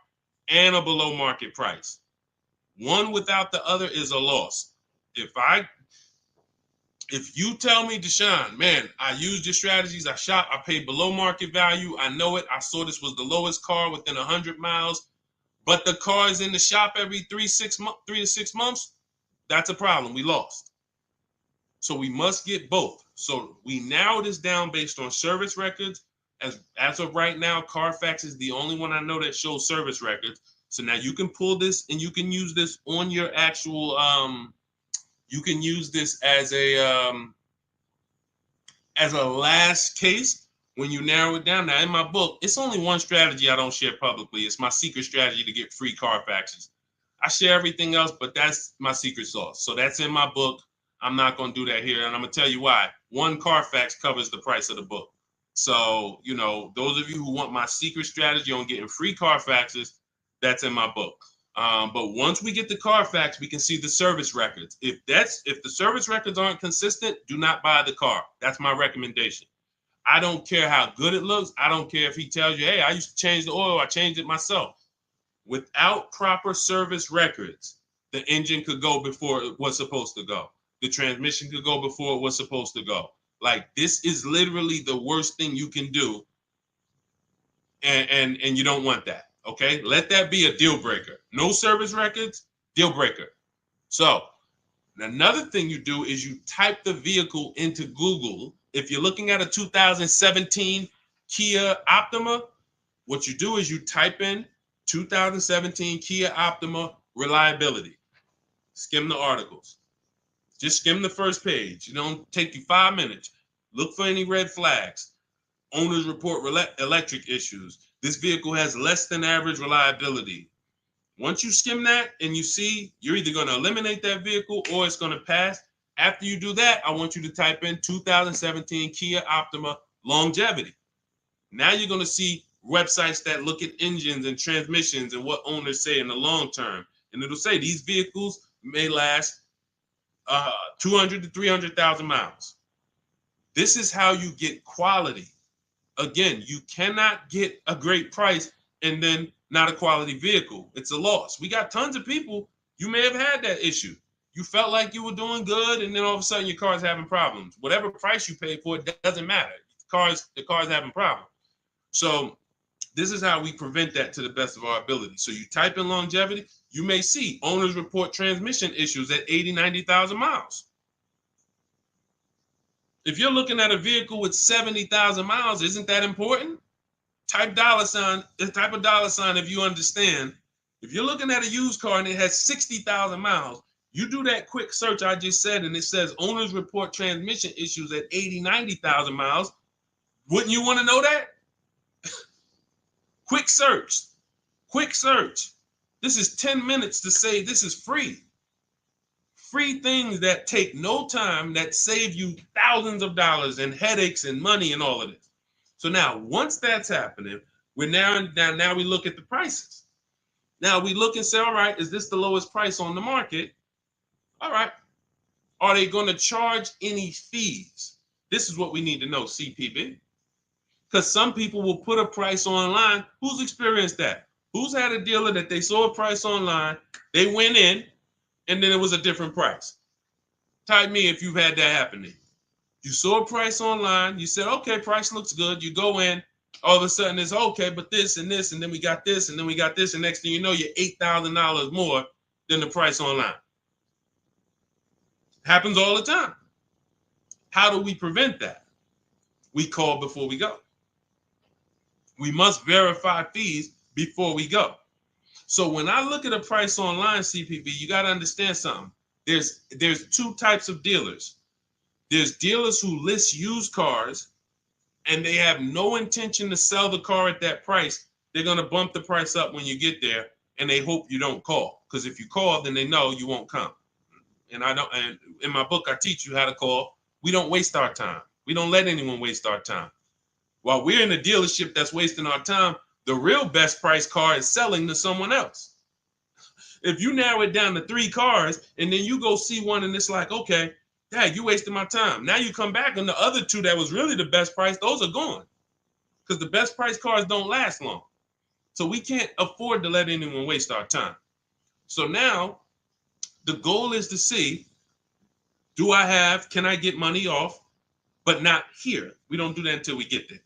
and a below market price. One without the other is a loss. If you tell me, Deshone, man, I used your strategies, I shop, I paid below market value, I know it, I saw this was the lowest car within 100 miles, but the car is in the shop every 3 to 6 months, that's a problem. We lost. So we must get both. So we narrow this down based on service records. As of right now, Carfax is the only one I know that shows service records. So now you can pull this and you can use this on your actual, you can use this as a last case when you narrow it down. Now in my book, it's only one strategy I don't share publicly. It's my secret strategy to get free Carfaxes. I share everything else, but that's my secret sauce. So that's in my book. I'm not going to do that here. And I'm going to tell you why. One Carfax covers the price of the book. So, those of you who want my secret strategy on getting free Carfaxes, that's in my book. But once we get the Carfax, we can see the service records. If the service records aren't consistent, do not buy the car. That's my recommendation. I don't care how good it looks. I don't care if he tells you, hey, I used to change the oil. I changed it myself. Without proper service records, the engine could go before it was supposed to go. The transmission could go before it was supposed to go. Like, this is literally the worst thing you can do. And you don't want that. Okay, let that be a deal breaker. No service records, deal breaker. So another thing you do is you type the vehicle into Google. If you're looking at a 2017 Kia Optima, what you do is you type in 2017 Kia Optima reliability. Skim the articles. Just skim the first page. It don't take you 5 minutes. Look for any red flags. Owners report electric issues. This vehicle has less than average reliability. Once you skim that and you see you're either going to eliminate that vehicle or it's going to pass, after you do that, I want you to type in 2017 Kia Optima longevity. Now you're going to see websites that look at engines and transmissions and what owners say in the long term. And it'll say these vehicles may last 200 to 300,000 miles. This is how you get quality. Again, you cannot get a great price and then not a quality vehicle. It's a loss. We got tons of people, you may have had that issue. You felt like you were doing good, and then all of a sudden your car's having problems. Whatever price you paid for it doesn't matter. The car's having problems. So this is how we prevent that to the best of our ability. So you type in longevity, you may see owners report transmission issues at 80, 90,000 miles. If you're looking at a vehicle with 70,000 miles, isn't that important? Type dollar sign if you understand. If you're looking at a used car and it has 60,000 miles, you do that quick search I just said, and it says owners report transmission issues at 80, 90,000 miles. Wouldn't you want to know that? Quick search. This is 10 minutes to say this is free. Free things that take no time, that save you thousands of dollars and headaches and money and all of this. So now, once that's happening, we look at the prices. Now we look and say, all right, is this the lowest price on the market? All right. Are they going to charge any fees? This is what we need to know, CPB. Because some people will put a price online. Who's experienced that? Who's had a dealer that they saw a price online, they went in, and then it was a different price? Type me if you've had that happen to you. You saw a price online, you said, okay, price looks good. You go in, all of a sudden it's okay, but this and this, and then we got this, and then we got this, and next thing you know, you're $8,000 more than the price online. Happens all the time. How do we prevent that? We call before we go. We must verify fees before we go. So when I look at a price online, CPV, you got to understand something. There's two types of dealers. There's dealers who list used cars and they have no intention to sell the car at that price. They're going to bump the price up when you get there, and they hope you don't call. Because if you call, then they know you won't come. And in my book, I teach you how to call. We don't waste our time. We don't let anyone waste our time. While we're in a dealership that's wasting our time, the real best price car is selling to someone else. If you narrow it down to 3 cars and then you go see one and it's like, okay, Dad, you wasted my time. Now you come back and the other 2 that was really the best price, those are gone. Because the best price cars don't last long. So we can't afford to let anyone waste our time. So now the goal is to see, can I get money off, but not here. We don't do that until we get there.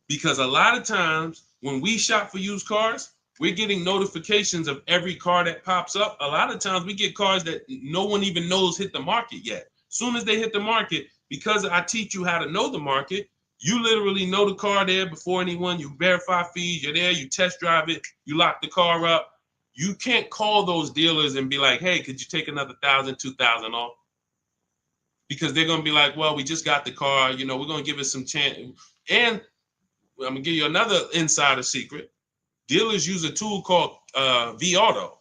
Because a lot of times when we shop for used cars, we're getting notifications of every car that pops up. A lot of times we get cars that no one even knows hit the market yet. Soon as they hit the market, because I teach you how to know the market, you literally know the car there before anyone. You verify fees, you're there, you test drive it, you lock the car up. You can't call those dealers and be like, hey, could you take another $1,000, $2,000 off? Because they're going to be like, well, we just got the car. We're going to give it some chance. And I'm going to give you another insider secret. Dealers use a tool called V-Auto.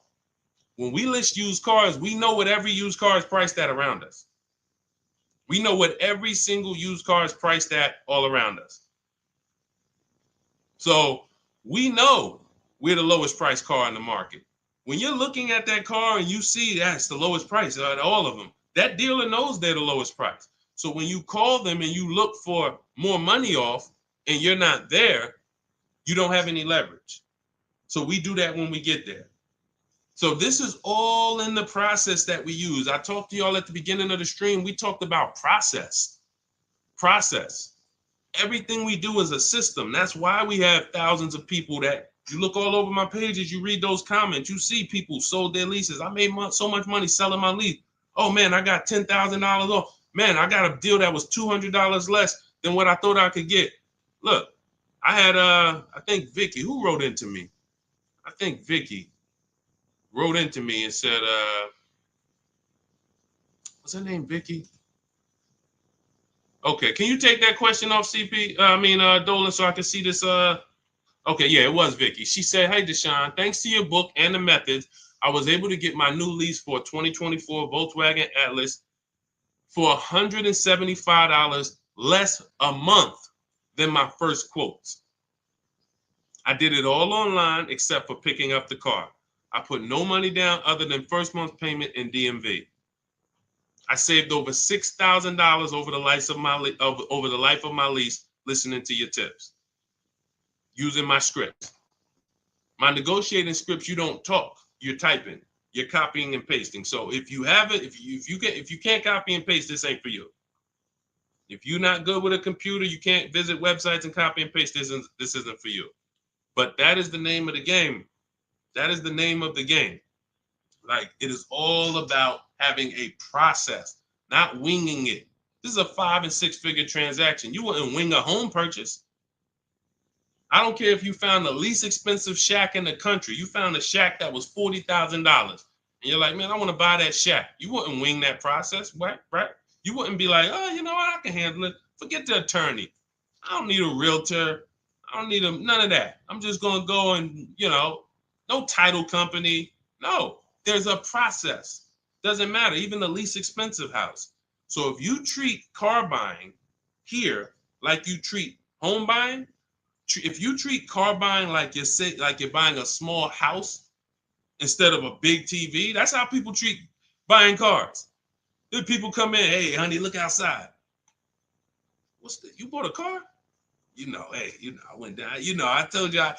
When we list used cars, we know what every used car is priced at around us. We know what every single used car is priced at all around us. So we know we're the lowest priced car in the market. When you're looking at that car and you see that's the lowest price out of all of them, that dealer knows they're the lowest price. So when you call them and you look for more money off and you're not there, you don't have any leverage. So we do that when we get there. So this is all in the process that we use. I talked to y'all at the beginning of the stream. We talked about process. Everything we do is a system. That's why we have thousands of people that you look all over my pages, you read those comments, you see people sold their leases. I made so much money selling my lease. Oh man, I got $10,000 off. Man, I got a deal that was $200 less than what I thought I could get. Look, I had, I think Vicky, who wrote into me? I think Vicky wrote into me and said, What's her name, Vicky? Okay, can you take that question off, CP? Dolan, so I can see this. Okay, yeah, it was Vicky. She said, "Hey, Deshone, thanks to your book and the methods, I was able to get my new lease for a 2024 Volkswagen Atlas for $175 less a month than my first quotes. I did it all online except for picking up the car. I put no money down other than first month's payment and DMV. I saved over $6,000 over the life of my lease listening to your tips, using my scripts. My negotiating scripts, you don't talk, you're typing, you're copying and pasting. So if you have it, if you can't copy and paste, this ain't for you. If you're not good with a computer, you can't visit websites and copy and paste. This isn't for you. But that is the name of the game. That is the name of the game. Like, it is all about having a process, not winging it. This is a 5 and 6 figure transaction. You wouldn't wing a home purchase. I don't care if you found the least expensive shack in the country. You found a shack that was $40,000. And you're like, man, I want to buy that shack. You wouldn't wing that process, right? You wouldn't be like, oh, you know what? I can handle it. Forget the attorney. I don't need a realtor. I don't need none of that. I'm just going to go and, no title company. No, there's a process. Doesn't matter. Even the least expensive house. So if you treat car buying here like you treat home buying, if you treat car buying like you're buying a small house instead of a big TV, that's how people treat buying cars. Then people come in, hey, honey, look outside. You bought a car? Hey, I went down. I told you, I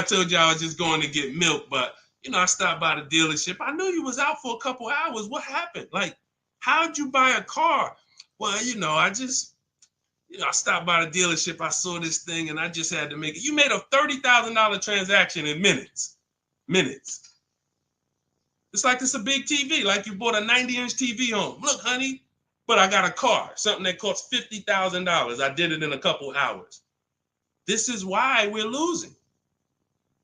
told you I was just going to get milk, but I stopped by the dealership. I knew you was out for a couple hours. What happened? Like, how'd you buy a car? Well, I stopped by the dealership. I saw this thing and I just had to make it. You made a $30,000 transaction in minutes. It's like it's a big TV, like you bought a 90-inch TV home. Look, honey, but I got a car, something that costs $50,000. I did it in a couple hours. This is why we're losing.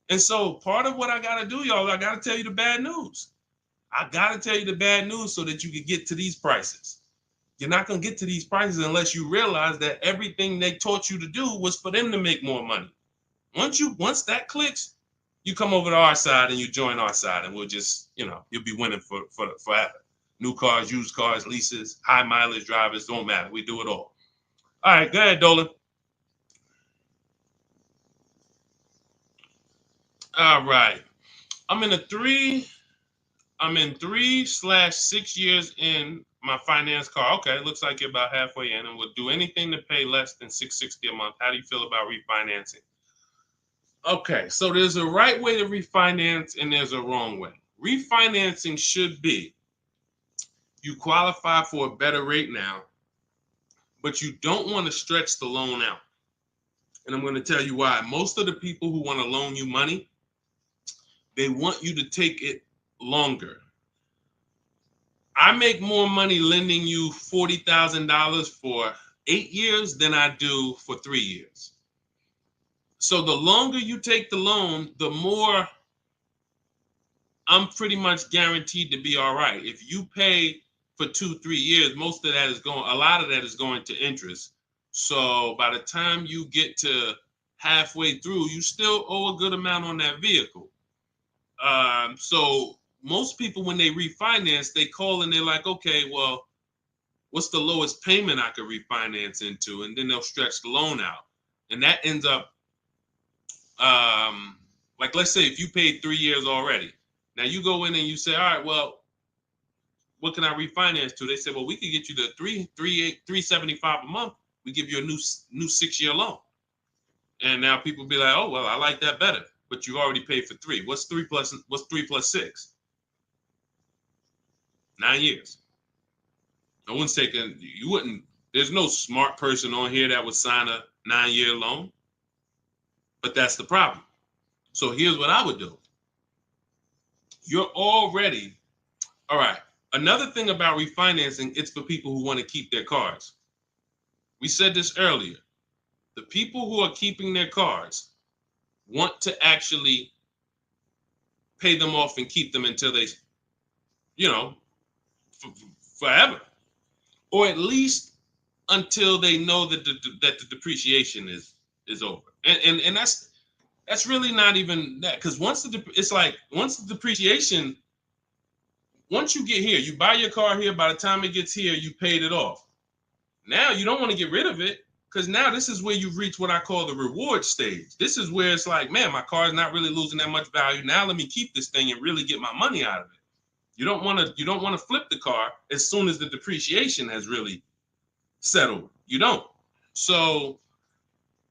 And so part of what I got to do, y'all, I got to tell you the bad news. I got to tell you the bad news so that you can get to these prices. You're not going to get to these prices unless you realize that everything they taught you to do was for them to make more money. Once that clicks, you come over to our side and you join our side, and we'll just, you'll be winning for forever. New cars, used cars, leases, high mileage drivers, don't matter. We do it all. All right, go ahead, Dolan. All right. I'm in 3/6 years in my finance car. Okay, it looks like you're about halfway in, and would do anything to pay less than $660 a month. How do you feel about refinancing? Okay, so there's a right way to refinance and there's a wrong way. Refinancing should be you qualify for a better rate now, but you don't want to stretch the loan out. And I'm going to tell you why. Most of the people who want to loan you money, they want you to take it longer. I make more money lending you $40,000 for 8 years than I do for 3 years. So the longer you take the loan, the more I'm pretty much guaranteed to be all right. If you pay for 2-3 years, a lot of that is going to interest. So by the time you get to halfway through, you still owe a good amount on that vehicle. So most people, when they refinance, they call and they're like, okay, well, what's the lowest payment I could refinance into? And then they'll stretch the loan out. And that ends up, like, let's say if you paid 3 years already. Now you go in and you say, all right, well, what can I refinance to? They say, well, we could get you the $375 a month. We give you a new 6-year loan. And now people be like, oh, well, I like that better. But you already paid for 3. What's 3 plus 6? 9 years. No one's taking, there's no smart person on here that would sign a 9-year loan. But that's the problem. So here's what I would do. You're already, all right. Another thing about refinancing, it's for people who want to keep their cars. We said this earlier. The people who are keeping their cars want to actually pay them off and keep them until they, forever. or at least until they know that the depreciation is over. And that's really not even that, because once the depreciation, once you get here, you buy your car here, by the time it gets here, you paid it off. Now you don't want to get rid of it, because now this is where you've reached what I call the reward stage. This is where it's like, man, my car is not really losing that much value. Now let me keep this thing and really get my money out of it. You don't want to flip the car as soon as the depreciation has really settled. You don't. So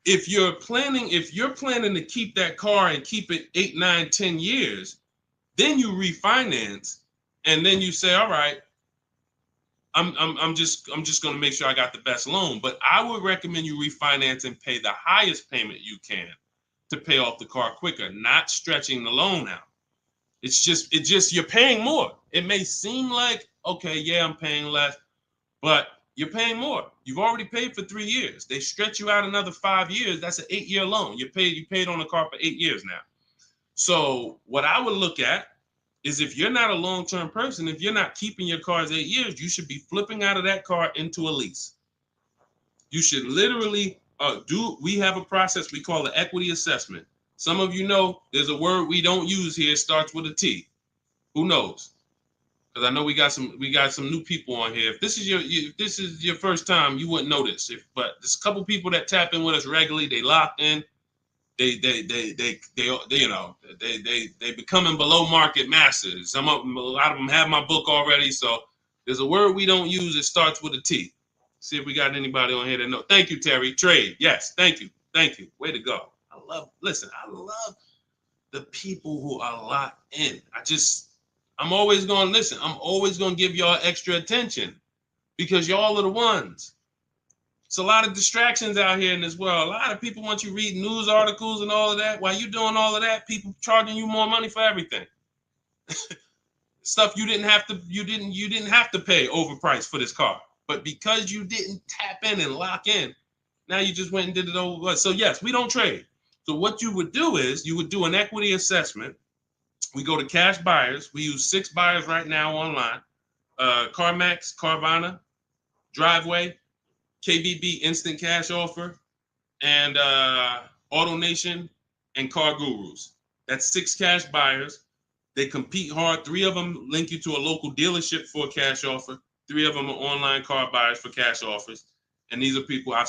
if you're planning to keep that car and keep it 8, 9, 10 years, then you refinance, and then you say, all right, I'm just going to make sure I got the best loan. But I would recommend you refinance and pay the highest payment you can to pay off the car quicker, not stretching the loan out. It's just you're paying more. It may seem like, okay, yeah, I'm paying less, but you're paying more. You've already paid for 3 years. They stretch you out another 5 years. That's an 8-year loan. You paid on the car for 8 years now. So what I would look at is, if you're not a long-term person, if you're not keeping your cars 8 years, you should be flipping out of that car into a lease. You should literally we have a process we call the equity assessment. Some of you know there's a word we don't use here. It starts with a T. Who knows? Because I know we got some new people on here. If this is your first time, you wouldn't know this. But there's a couple people that tap in with us regularly. They locked in. They becoming below market masters. A lot of them have my book already. So there's a word we don't use. It starts with a T. See if we got anybody on here that know. Thank you, Terry. Trade. Yes. Thank you. Way to go. I love the people who are locked in. I'm always going to listen. I'm always going to give y'all extra attention, because y'all are the ones. It's a lot of distractions out here in this world. A lot of people want you reading news articles and all of that. While you doing all of that, people charging you more money for everything. Stuff you didn't have to pay overpriced for this car. But because you didn't tap in and lock in, now you just went and did it over. So yes, we don't trade. So what you would do is you would do an equity assessment. We go to cash buyers. We use 6 buyers right now online. CarMax, Carvana, Driveway, KBB Instant Cash Offer, and AutoNation and Car Gurus. That's 6 cash buyers. They compete hard. 3 of them link you to a local dealership for a cash offer. 3 of them are online car buyers for cash offers. And these are people I've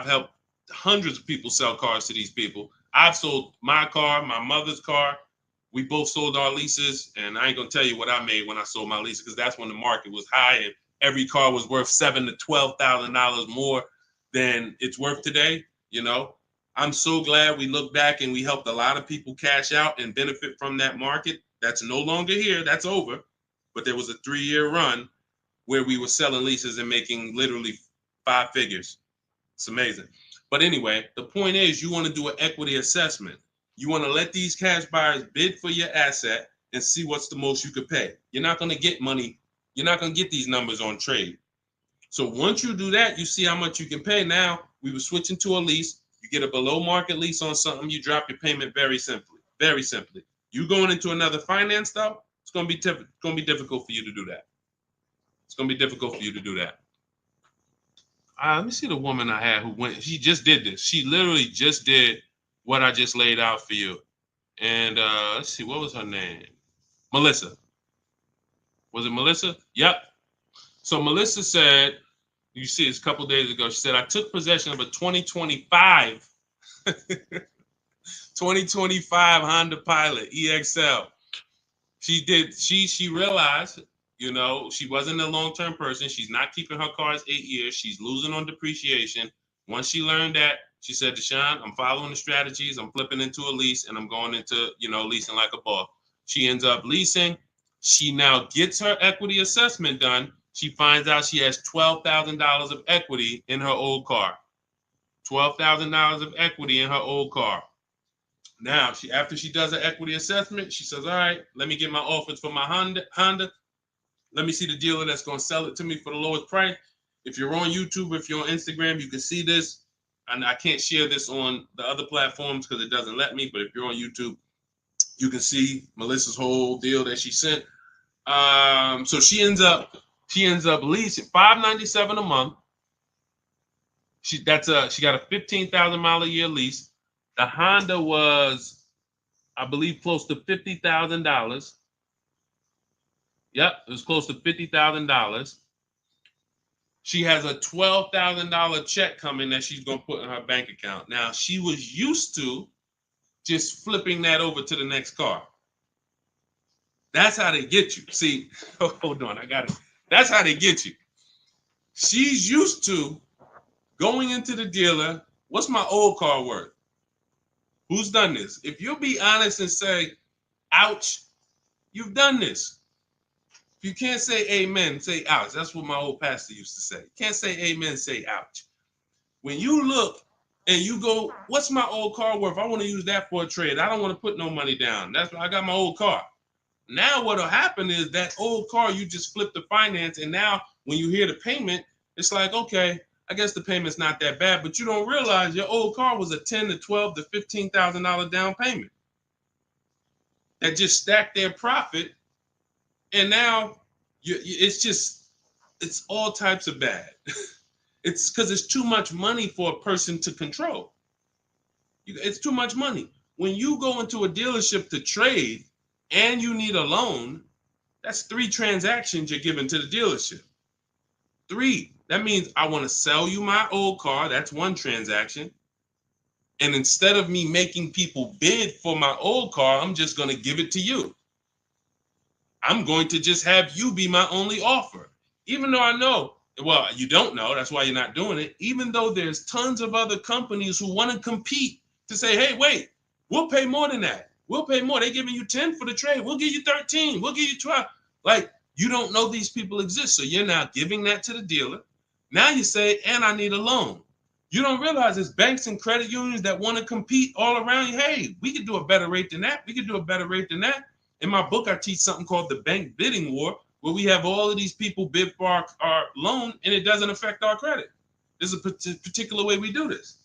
helped hundreds of people sell cars to these people. I've sold my car, my mother's car. We both sold our leases, and I ain't gonna tell you what I made when I sold my leases, because that's when the market was high and every car was worth $7,000 to $12,000 more than it's worth today. You know, I'm so glad we look back and we helped a lot of people cash out and benefit from that market. That's no longer here. That's over. But there was a 3-year run where we were selling leases and making literally 5 figures. It's amazing. But anyway, the point is, you want to do an equity assessment. You want to let these cash buyers bid for your asset and see what's the most you could pay. You're not going to get money. You're not going to get these numbers on trade. So once you do that, you see how much you can pay. Now, we were switching to a lease. You get a below market lease on something, you drop your payment very simply. Very simply. You going into another finance though, it's going to be difficult for you to do that. It's going to be difficult for you to do that. Let me see the woman I had who went. She just did this. She literally just did what I just laid out for you. And let's see, what was her name? Melissa. Was it Melissa? Yep. So Melissa said, you see this a couple days ago, she said, I took possession of a 2025 Honda Pilot EXL. She realized, you know, she wasn't a long-term person. She's not keeping her cars 8 years. She's losing on depreciation. Once she learned that, she said, Deshone, I'm following the strategies. I'm flipping into a lease and I'm going into, leasing like a boss. She ends up leasing. She now gets her equity assessment done. She finds out she has $12,000 of equity in her old car. $12,000 of equity in her old car. Now, after she does her equity assessment, she says, all right, let me get my offers for my Honda. Let me see the dealer that's going to sell it to me for the lowest price. If you're on YouTube, if you're on Instagram, you can see this. And I can't share this on the other platforms because it doesn't let me. But if you're on YouTube, you can see Melissa's whole deal that she sent. So she ends up She ends up leasing $597 a month. She got a 15,000 mile a year lease. The Honda was, I believe, close to $50,000. Yep, it was close to $50,000. She has a $12,000 check coming that she's gonna put in her bank account. Now she was used to just flipping that over to the next car. That's how they get you. See, hold on, I got it. That's how they get you. She's used to going into the dealer. What's my old car worth? Who's done this? If you'll be honest and say, ouch, you've done this. If you can't say amen, say ouch. That's what my old pastor used to say. Can't say amen, say ouch. When you look and you go, what's my old car worth? I want to use that for a trade. I don't want to put no money down. That's why I got my old car. Now what'll happen is that old car, you just flip the finance, and now when you hear the payment, it's like, okay, I guess the payment's not that bad, but you don't realize your old car was a $10,000 to $12,000 to $15,000 down payment that just stacked their profit, and now it's all types of bad. It's because it's too much money for a person to control. It's too much money. When you go into a dealership to trade and you need a loan, that's 3 transactions you're giving to the dealership. 3. That means I want to sell you my old car. That's 1 transaction. And instead of me making people bid for my old car, I'm just going to give it to you. I'm going to just have you be my only offer. Even though I know, well, you don't know, that's why you're not doing it. Even though there's tons of other companies who want to compete to say, hey, wait, we'll pay more than that. We'll pay more. They're giving you 10 for the trade. We'll give you 13. We'll give you 12. Like, you don't know these people exist. So you're now giving that to the dealer. Now you say, and I need a loan. You don't realize there's banks and credit unions that want to compete all around you. Hey, we could do a better rate than that. We could do a better rate than that. In my book, I teach something called the bank bidding war, where we have all of these people bid for our loan, and it doesn't affect our credit. There's a particular way we do this.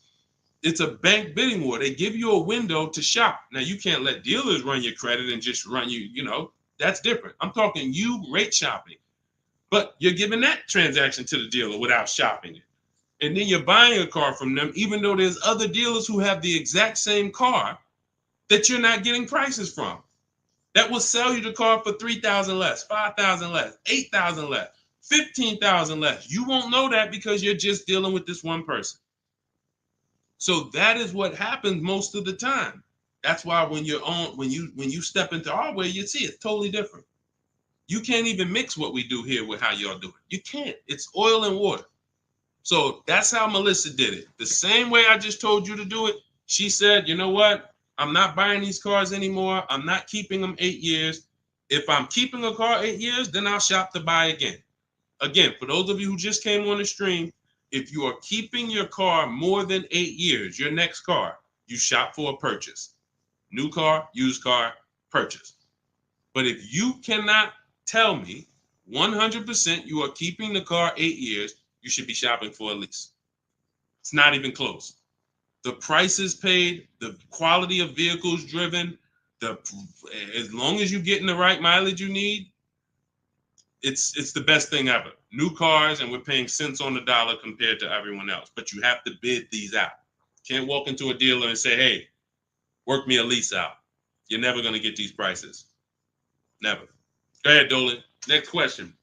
It's a bank bidding war. They give you a window to shop. Now, you can't let dealers run your credit and just run you, that's different. I'm talking you rate shopping. But you're giving that transaction to the dealer without shopping it. And then you're buying a car from them, even though there's other dealers who have the exact same car that you're not getting prices from. That will sell you the car for $3,000 less, $5,000 less, $8,000 less, $15,000 less. You won't know that because you're just dealing with this one person. So that is what happens most of the time. That's why when you step into our way, you see it's totally different. You can't even mix what we do here with how y'all do it. You can't. It's oil and water. So that's how Melissa did it. The same way I just told you to do it. She said, you know what? I'm not buying these cars anymore. I'm not keeping them 8 years. If I'm keeping a car 8 years, then I'll shop to buy again. Again, for those of you who just came on the stream, if you are keeping your car more than 8 years, your next car, you shop for a purchase. New car, used car, purchase. But if you cannot tell me 100% you are keeping the car 8 years, you should be shopping for a lease. It's not even close. The prices paid, the quality of vehicles driven, as long as you're getting the right mileage you need, it's the best thing ever. New cars, and we're paying cents on the dollar compared to everyone else. But you have to bid these out. Can't walk into a dealer and say, hey, work me a lease out. You're never going to get these prices. Never. Go ahead, Dolan. Next question.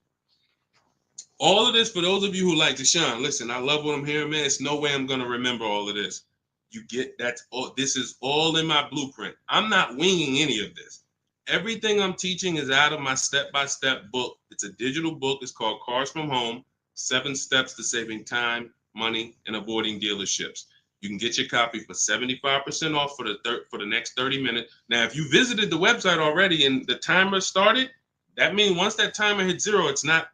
All of this, for those of you who like Deshone, listen, I love what I'm hearing, man. It's no way I'm going to remember all of this. You get that's all. This is all in my blueprint. I'm not winging any of this. Everything I'm teaching is out of my step-by-step book. It's a digital book. It's called Cars from Home, 7 Steps to Saving Time, Money, and Avoiding Dealerships. You can get your copy for 75% off for the next 30 minutes. Now, if you visited the website already and the timer started, that means once that timer hits 0, it's not,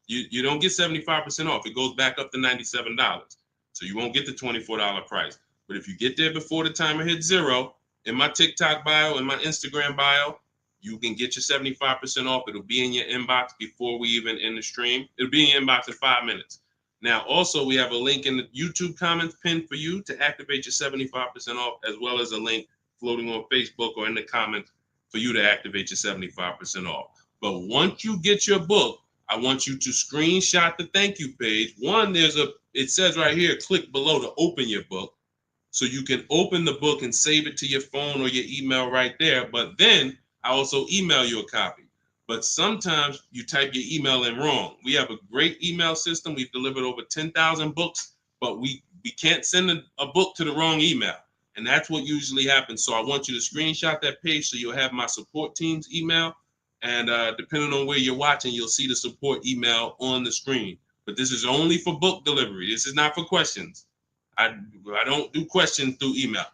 you don't get 75% off. It goes back up to $97. So you won't get the $24 price. But if you get there before the timer hits 0, in my TikTok bio, in my Instagram bio, you can get your 75% off. It'll be in your inbox before we even end the stream. It'll be in your inbox in 5 minutes. Now, also, we have a link in the YouTube comments pinned for you to activate your 75% off, as well as a link floating on Facebook or in the comments for you to activate your 75% off. But once you get your book, I want you to screenshot the thank you page. One, it says right here, click below to open your book. So you can open the book and save it to your phone or your email right there. But then I also email you a copy. But sometimes you type your email in wrong. We have a great email system. We've delivered over 10,000 books, but we can't send a book to the wrong email. And that's what usually happens. So I want you to screenshot that page so you'll have my support team's email. And depending on where you're watching, you'll see the support email on the screen. But this is only for book delivery. This is not for questions. I don't do questions through email.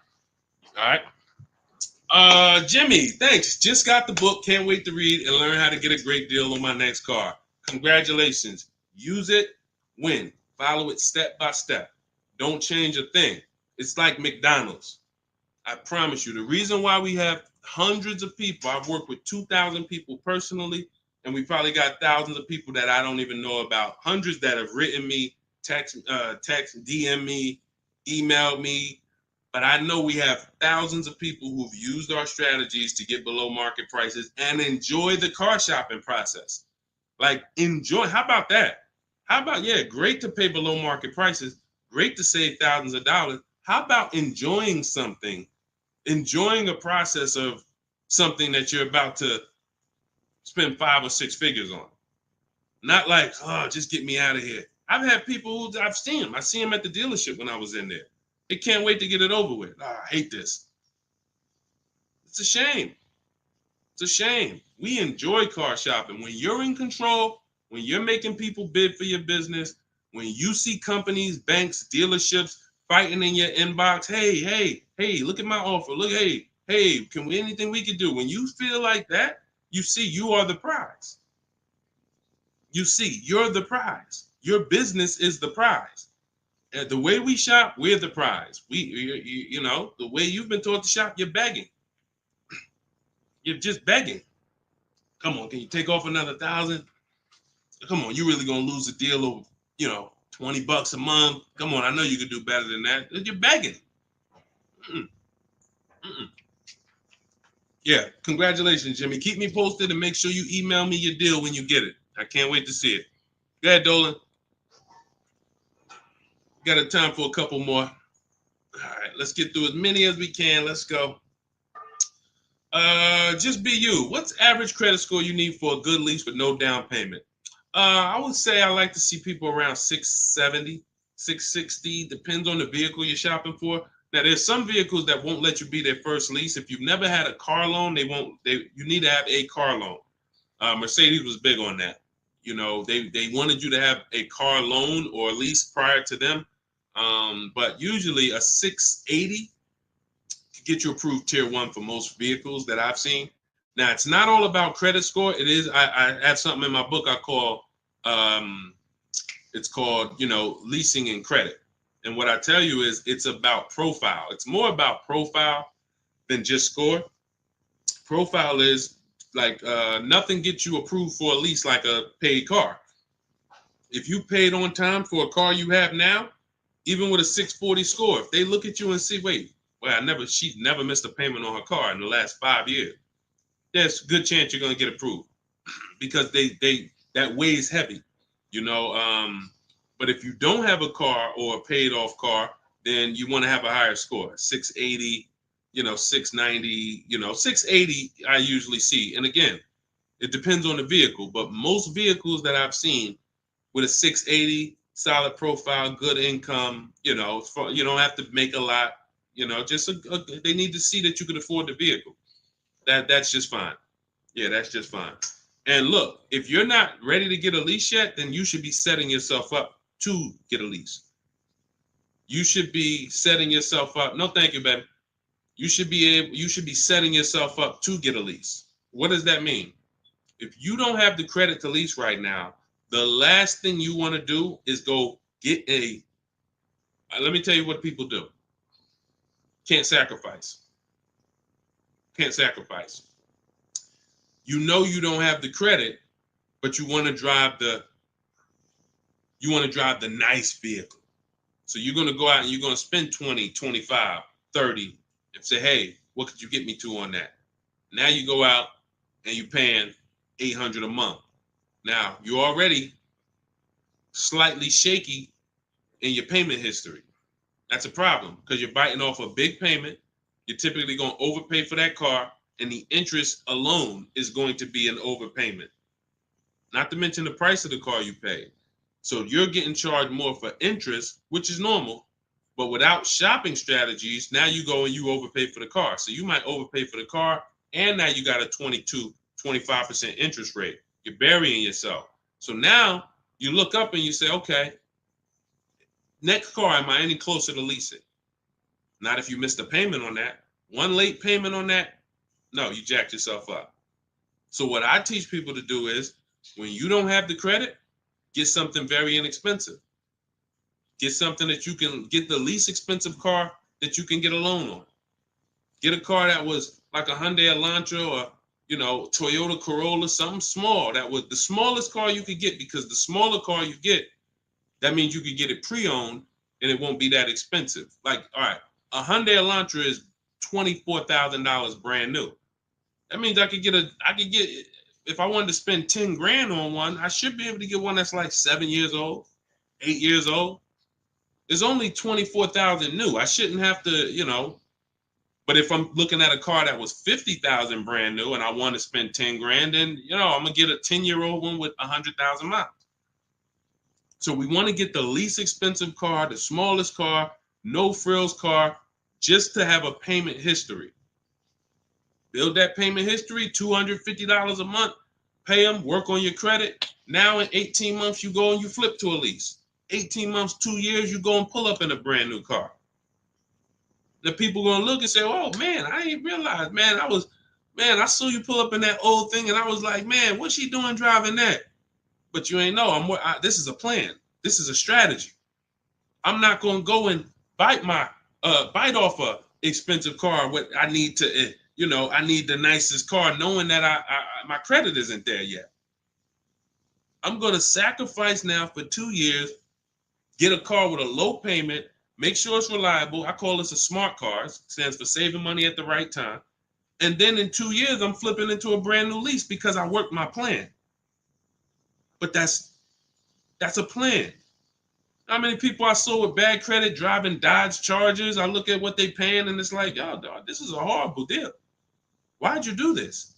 All right. Jimmy, thanks. Just got the book. Can't wait to read and learn how to get a great deal on my next car. Congratulations. Use it, win. Follow it step by step. Don't change a thing. It's like McDonald's. I promise you. The reason why we have hundreds of people, I've worked with 2,000 people personally, and we probably got thousands of people that I don't even know about. Hundreds that have written me, text, DM me, emailed me. But I know we have thousands of people who've used our strategies to get below market prices and enjoy the car shopping process. Like, enjoy. How about that? How about, yeah, great to pay below market prices, great to save thousands of dollars. How about enjoying something, enjoying a process of something that you're about to spend 5 or 6 figures on? Not like, oh, just get me out of here. I've had people who I've seen them. I see them at the dealership when I was in there. They can't wait to get it over with. Oh, I hate this. It's a shame. It's a shame. We enjoy car shopping. When you're in control, when you're making people bid for your business, when you see companies, banks, dealerships fighting in your inbox, hey, look at my offer. Look, hey, can we anything we can do? When you feel like that, you see you are the prize. You see, you're the prize. Your business is the prize. The way we shop, we're the prize. You know, the way you've been taught to shop, you're begging. You're just begging. Come on, can you take off another 1,000? Come on, you really gonna lose a deal over, $20 a month? Come on, I know you could do better than that. You're begging. Mm-mm. Mm-mm. Yeah, congratulations, Jimmy. Keep me posted and make sure you email me your deal when you get it. I can't wait to see it. Go ahead, Dolan. Got a time for a couple more. All right, let's get through as many as we can. Let's go. Just be you. What's average credit score you need for a good lease with no down payment? I would say I like to see people around 670, 660. Depends on the vehicle you're shopping for. Now, there's some vehicles that won't let you be their first lease. If you've never had a car loan, you need to have a car loan. Mercedes was big on that. They wanted you to have a car loan or lease prior to them. But usually a 680 can get you approved tier 1 for most vehicles that I've seen. Now, it's not all about credit score. It is. I have something in my book I call, it's called, leasing and credit. And what I tell you is it's about profile. It's more about profile than just score. Profile is like nothing gets you approved for a lease like a paid car. If you paid on time for a car you have now, even with a 640 score, if they look at you and see, wait, well, she's never missed a payment on her car in the last 5 years. There's a good chance you're going to get approved because that weighs heavy, But if you don't have a car or a paid off car, then you want to have a higher score, 680, 690, 680 I usually see. And again, it depends on the vehicle, but most vehicles that I've seen with a 680, solid profile, good income, you don't have to make a lot, they need to see that you can afford the vehicle. That's just fine. Yeah, that's just fine. And look, if you're not ready to get a lease yet, then you should be setting yourself up to get a lease. You should be setting yourself up. No, thank you, baby. You should be setting yourself up to get a lease. What does that mean? If you don't have the credit to lease right now, the last thing you want to do is go get let me tell you what people do. Can't sacrifice. Can't sacrifice. You don't have the credit, but you want to drive the nice vehicle. So you're going to go out and you're going to spend 20, 25, 30 and say, hey, what could you get me to on that? Now you go out and you're paying $800 a month. Now, you're already slightly shaky in your payment history. That's a problem because you're biting off a big payment. You're typically going to overpay for that car, and the interest alone is going to be an overpayment. Not to mention the price of the car you pay. So you're getting charged more for interest, which is normal. But without shopping strategies, now you go and you overpay for the car. So you might overpay for the car, and now you got a 25% interest rate. You're burying yourself. So now you look up and you say, okay, next car, am I any closer to leasing? Not if you missed a payment on that. One late payment on that, no, you jacked yourself up. So what I teach people to do is, when you don't have the credit, get something very inexpensive. Get something that you can get, the least expensive car that you can get a loan on. Get a car that was like a Hyundai Elantra or, Toyota Corolla, something small. That was the smallest car you could get, because the smaller car you get, that means you could get it pre-owned and it won't be that expensive. Like, all right, a Hyundai Elantra is $24,000 brand new. That means I could get, if I wanted to spend 10 grand on one, I should be able to get one that's like 7 years old, 8 years old. It's only 24,000 new. I shouldn't have to, but if I'm looking at a car that was 50,000 brand new and I want to spend 10 grand, then, I'm going to get a 10-year-old one with 100,000 miles. So we want to get the least expensive car, the smallest car, no frills car, just to have a payment history. Build that payment history, $250 a month, pay them, work on your credit. Now in 18 months, you go and you flip to a lease. 18 months, 2 years, you go and pull up in a brand new car. The people going to look and say, oh, man, I ain't realized, man, I saw you pull up in that old thing, and I was like, man, what's she doing driving that? But you ain't know, this is a plan. This is a strategy. I'm not going to go and bite off a expensive car. What I need to, I need the nicest car, knowing that my credit isn't there yet. I'm going to sacrifice now for 2 years, get a car with a low payment, make sure it's reliable. I call this a smart car. It stands for saving money at the right time. And then in 2 years, I'm flipping into a brand new lease because I worked my plan. But that's a plan. How many people I saw with bad credit driving Dodge Chargers? I look at what they paying and it's like, yo, dog, this is a horrible deal. Why'd you do this?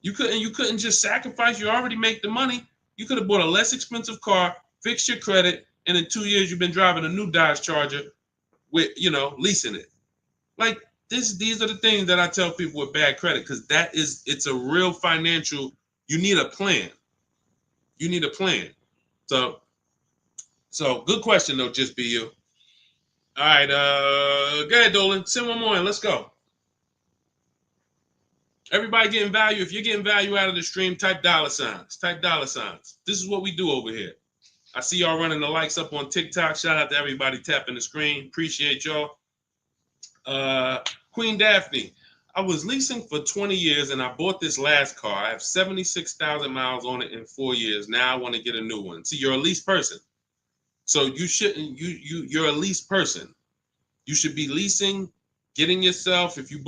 You couldn't just sacrifice. You already make the money. You could have bought a less expensive car, fixed your credit, and in 2 years you've been driving a new Dodge Charger with, leasing it. Like these are the things that I tell people with bad credit, because it's a real financial, you need a plan. You need a plan. So good question though, just be you. All right, go ahead, Dolan. Send one more in. Let's go. Everybody getting value. If you're getting value out of the stream, type dollar signs. Type dollar signs. This is what we do over here. I see y'all running the likes up on TikTok. Shout out to everybody tapping the screen. Appreciate y'all. Queen Daphne, I was leasing for 20 years and I bought this last car. I have 76,000 miles on it in 4 years. Now I want to get a new one. See, you're a lease person. So you shouldn't, you're a lease person. You should be leasing, getting yourself, if you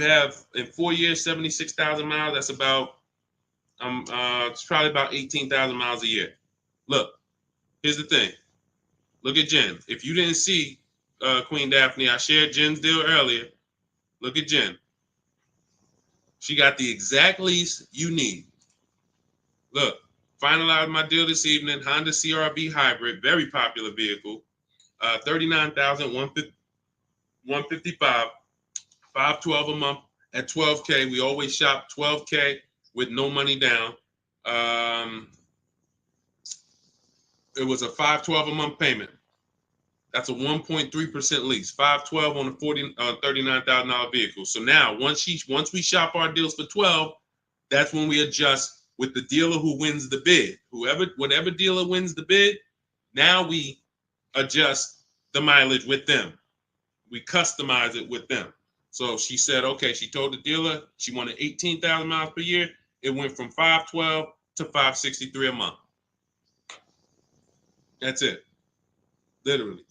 have in 4 years, 76,000 miles, that's about, it's probably about 18,000 miles a year. Look, here's the thing. Look at Jen. If you didn't see Queen Daphne, I shared Jen's deal earlier. Look at Jen. She got the exact lease you need. Look, finalized my deal this evening. Honda CR-V hybrid, very popular vehicle. 39,155, 512 a month at 12K. We always shop 12K with no money down. It was a 512 a month payment. That's a 1.3% lease. 512 on a $39,000 vehicle. So now once we shop our deals for 12, that's when we adjust with the dealer who wins the bid. Whatever dealer wins the bid, now we adjust the mileage with them. We customize it with them. So she said, okay, she told the dealer she wanted 18,000 miles per year. It went from 512 to 563 a month. That's it. Literally.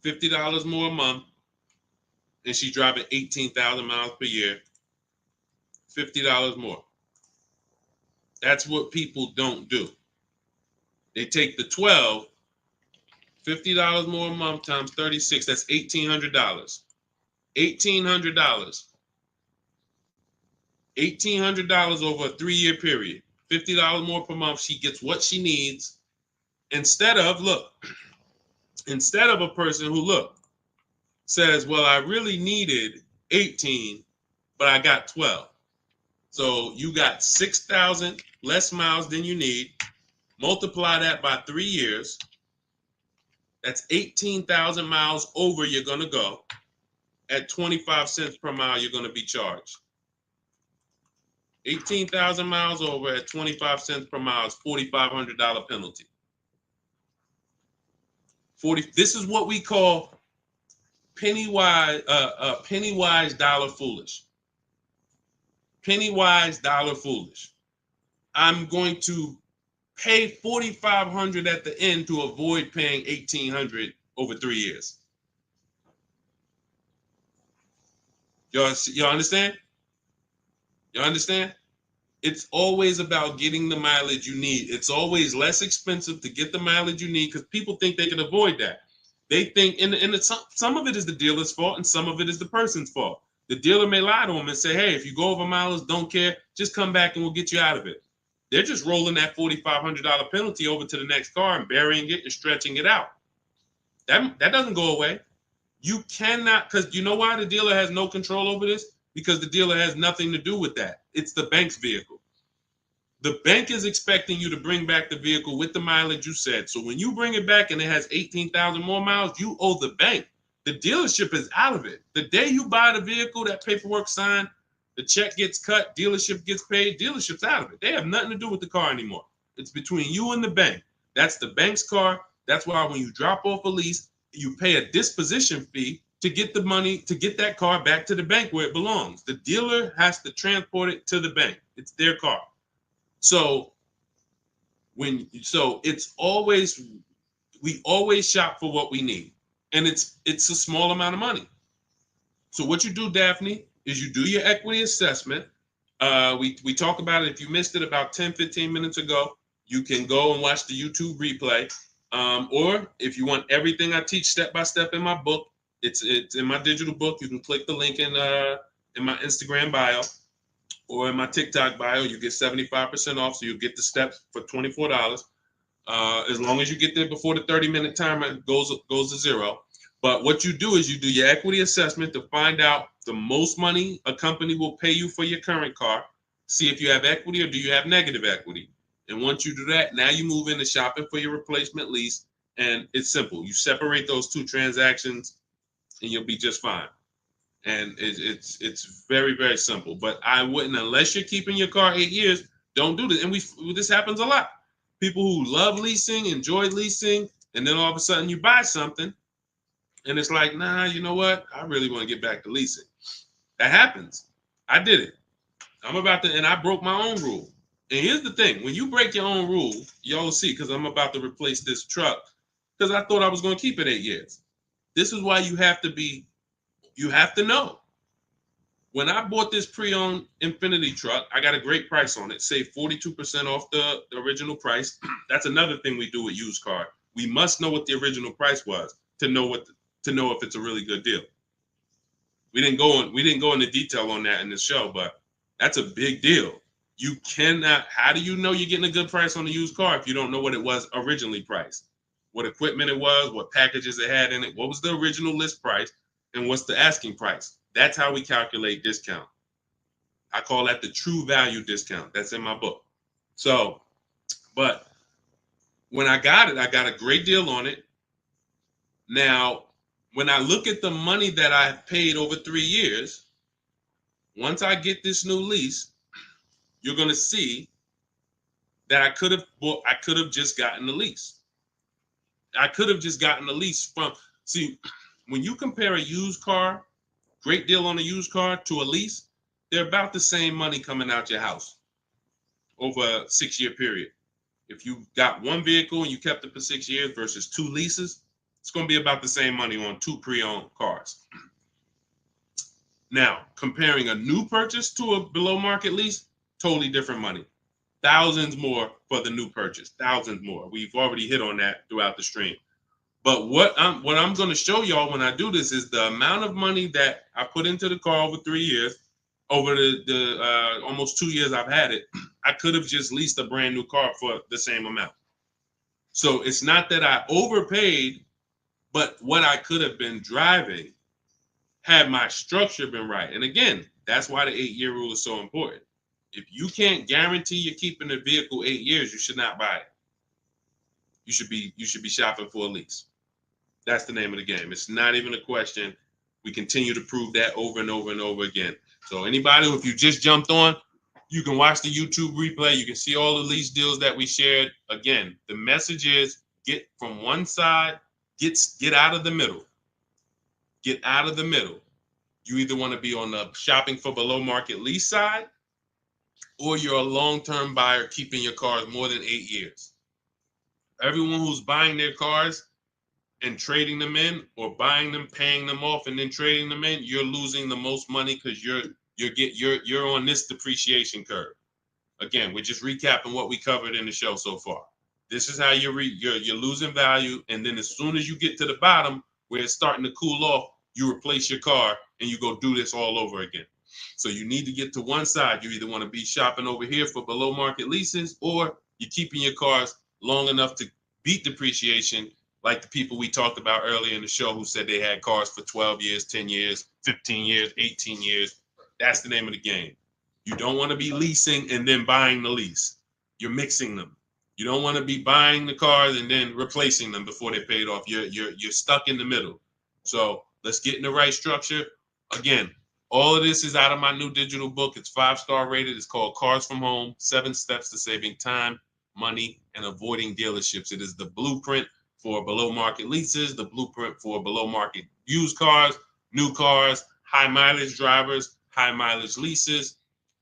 $50 more a month. And she's driving 18,000 miles per year. $50 more. That's what people don't do. They take the 12, $50 more a month times 36, that's $1,800. $1,800. $1,800 over a 3-year period. $50 more per month. She gets what she needs instead of a person who says, well, I really needed 18, but I got 12. So you got 6,000 less miles than you need. Multiply that by 3 years. That's 18,000 miles over you're going to go. At 25 cents per mile, you're going to be charged. 18,000 miles over at 25 cents per mile is $4,500 penalty. This is what we call penny wise, dollar foolish. Penny wise, dollar foolish. I'm going to pay $4,500 at the end to avoid paying $1,800 over 3 years. Y'all understand? You understand? It's always about getting the mileage you need. It's always less expensive to get the mileage you need because people think they can avoid that. They think, some of it is the dealer's fault and some of it is the person's fault. The dealer may lie to them and say, hey, if you go over mileage, don't care, just come back and we'll get you out of it. They're just rolling that $4,500 penalty over to the next car and burying it and stretching it out. That doesn't go away. You cannot, because you know why the dealer has no control over this? Because the dealer has nothing to do with that. It's the bank's vehicle. The bank is expecting you to bring back the vehicle with the mileage you said. So when you bring it back and it has 18,000 more miles, you owe the bank. The dealership is out of it. The day you buy the vehicle, that paperwork signed, the check gets cut, dealership gets paid, dealership's out of it. They have nothing to do with the car anymore. It's between you and the bank. That's the bank's car. That's why when you drop off a lease, you pay a disposition fee to get the money, to get that car back to the bank where it belongs. The dealer has to transport it to the bank. It's their car. So it's always, we always shop for what we need. And it's a small amount of money. So what you do, Daphne, is you do your equity assessment. We talked about it. If you missed it about 10, 15 minutes ago, you can go and watch the YouTube replay. Or if you want everything I teach step by step in my book, it's in my digital book. You can click the link in my Instagram bio or in my TikTok bio. You get 75% off, so you get the steps for $24. As long as you get there before the 30-minute timer goes to zero. But what you do is you do your equity assessment to find out the most money a company will pay you for your current car. See if you have equity or do you have negative equity. And once you do that, now you move into shopping for your replacement lease. And it's simple. You separate those two transactions and you'll be just fine. And it's very, very simple. But I wouldn't, unless you're keeping your car 8 years, don't do this. And this happens a lot. People who love leasing, enjoy leasing, and then all of a sudden you buy something and it's like, nah, you know what? I really want to get back to leasing. That happens. I did it. And I broke my own rule. And here's the thing. When you break your own rule, y'all see, because I'm about to replace this truck, because I thought I was going to keep it 8 years. This is why you have to know. When I bought this pre-owned Infiniti truck, I got a great price on it. Saved 42% off the original price. That's another thing we do with used car. We must know what the original price was to know if it's a really good deal. We didn't go into detail on that in this show, but that's a big deal. You cannot. How do you know you're getting a good price on a used car if you don't know what it was originally priced? What equipment it was, what packages it had in it, what was the original list price, and what's the asking price? That's how we calculate discount. I call that the true value discount. That's in my book. So, but when I got it, I got a great deal on it. Now, when I look at the money that I paid over 3 years, once I get this new lease, you're going to see that I could have just gotten the lease. I could have just gotten the lease when you compare a used car, great deal on a used car, to a lease, they're about the same money coming out your house over a 6-year period. If you got one vehicle and you kept it for 6 years versus 2 leases, it's going to be about the same money on 2 pre-owned cars. Now, comparing a new purchase to a below market lease, totally different money. thousands more for the new purchase, thousands more. We've already hit on that throughout the stream. But what I'm going to show y'all when I do this is the amount of money that I put into the car over 3 years, over the almost 2 years I've had it. I could have just leased a brand new car for the same amount. So it's not that I overpaid, but what I could have been driving had my structure been right. And again, that's why the 8-year rule is so important. If you can't guarantee you're keeping the vehicle 8 years, you should not buy it. You should be shopping for a lease. That's the name of the game. It's not even a question. We continue to prove that over and over and over again. So anybody, if you just jumped on, you can watch the YouTube replay. You can see all the lease deals that we shared. Again, the message is get from one side, get out of the middle. Get out of the middle. You either want to be on the shopping for below market lease side, or you're a long-term buyer keeping your cars more than 8 years. Everyone who's buying their cars and trading them in, or buying them, paying them off, and then trading them in, you're losing the most money because you're on this depreciation curve. Again, we're just recapping what we covered in the show so far. This is how you're losing value, and then as soon as you get to the bottom where it's starting to cool off, you replace your car and you go do this all over again. So you need to get to one side. You either want to be shopping over here for below market leases, or you're keeping your cars long enough to beat depreciation, like the people we talked about earlier in the show who said they had cars for 12 years, 10 years, 15 years, 18 years. That's the name of the game. You don't want to be leasing and then buying the lease. You're mixing them. You don't want to be buying the cars and then replacing them before they're paid off. You're stuck in the middle. So let's get in the right structure. Again, all of this is out of my new digital book. It's 5-star rated. It's called Cars from Home, 7 Steps to Saving Time, Money, and Avoiding Dealerships. It is the blueprint for below market leases, the blueprint for below market used cars, new cars, high mileage drivers, high mileage leases.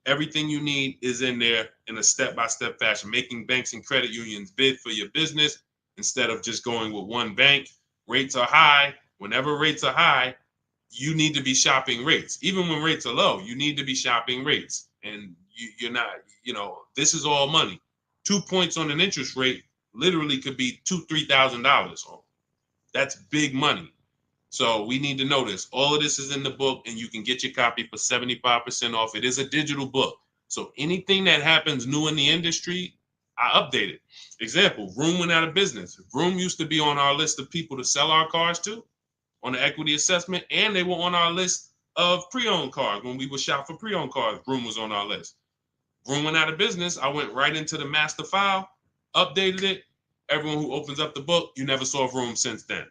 Everything you need is in there in a step-by-step fashion, making banks and credit unions bid for your business instead of just going with one bank. Rates are high. Whenever rates are high, you need to be shopping rates. Even when rates are low, you need to be shopping rates. And you're not, this is all money. 2 points on an interest rate literally could be $2,000-$3,000. That's big money. So we need to know this. All of this is in the book, and you can get your copy for 75% off. It is a digital book. So anything that happens new in the industry, I update it. Example, Vroom went out of business. Vroom used to be on our list of people to sell our cars to on the equity assessment, and they were on our list of pre-owned cars. When we would shop for pre-owned cars, Vroom was on our list. Vroom went out of business. I went right into the master file, updated it. Everyone who opens up the book, you never saw Vroom since then.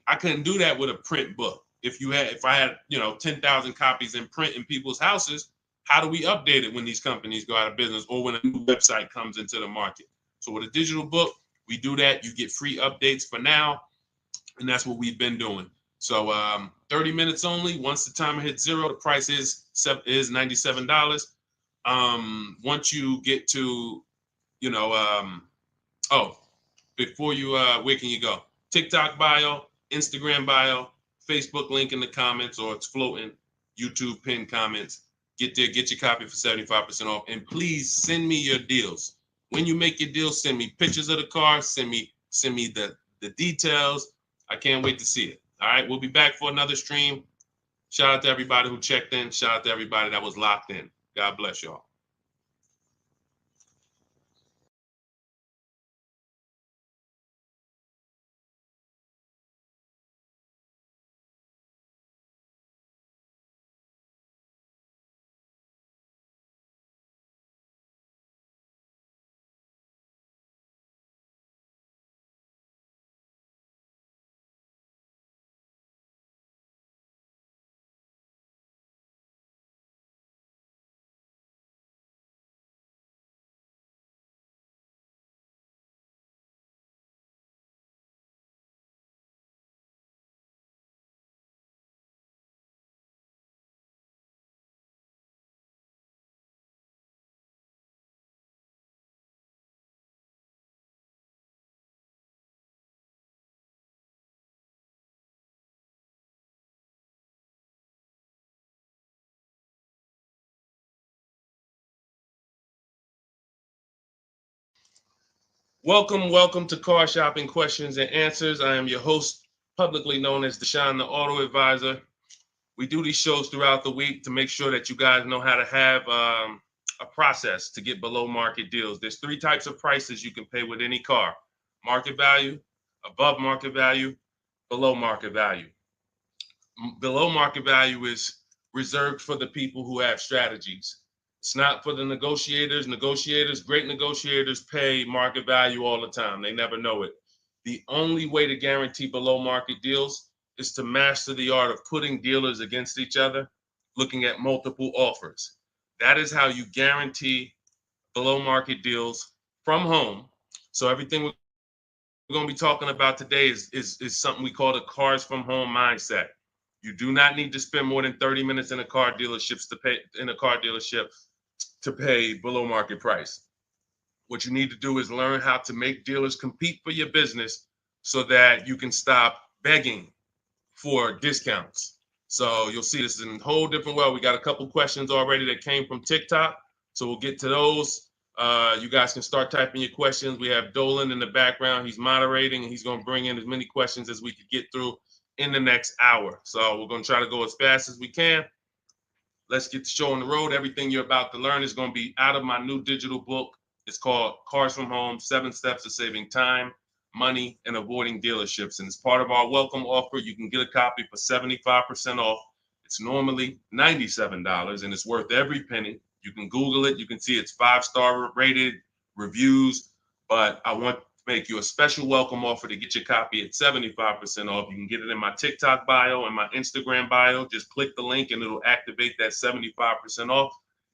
I couldn't do that with a print book. If I had 10,000 copies in print in people's houses, how do we update it when these companies go out of business or when a new website comes into the market? So with a digital book, we do that. You get free updates for now, and that's what we've been doing. So 30 minutes only. Once the timer hits 0, the price is $97. Once you get to, before you, where can you go? TikTok bio, Instagram bio, Facebook link in the comments, or it's floating, YouTube pinned comments. Get there, get your copy for 75% off. And please send me your deals. When you make your deals, send me pictures of the car, send me the details. I can't wait to see it. All right, we'll be back for another stream. Shout out to everybody who checked in. Shout out to everybody that was locked in. God bless y'all. Welcome to Car Shopping Questions and Answers. I am your host, publicly known as Deshone the Auto Advisor. We do these shows throughout the week to make sure that you guys know how to have a process to get below market deals. There's three types of prices you can pay with any car: market value, above market value, below market value. Below market value is reserved for the people who have strategies. It's not for the negotiators. Great negotiators pay market value all the time. They never know it. The only way to guarantee below market deals is to master the art of putting dealers against each other, looking at multiple offers. That is how you guarantee below market deals from home. So everything we're going to be talking about today is something we call the cars from home mindset. You do not need to spend more than 30 minutes in a car dealership to pay below market price. What you need to do is learn how to make dealers compete for your business so that you can stop begging for discounts. So you'll see this in a whole different way. We got a couple questions already that came from TikTok. So we'll get to those. You guys can start typing your questions. We have Dolan in the background. He's moderating and he's going to bring in as many questions as we could get through in the next hour. So we're going to try to go as fast as we can. Let's get the show on the road. Everything you're about to learn is going to be out of my new digital book. It's called Cars from Home, 7 Steps to Saving Time, Money, and Avoiding Dealerships. And as part of our welcome offer, you can get a copy for 75% off. It's normally $97 and it's worth every penny. You can Google it. You can see it's 5-star rated reviews, but I want to make you a special welcome offer to get your copy at 75% off. You can get it in my TikTok bio and my Instagram bio. Just click the link and it'll activate that 75% off.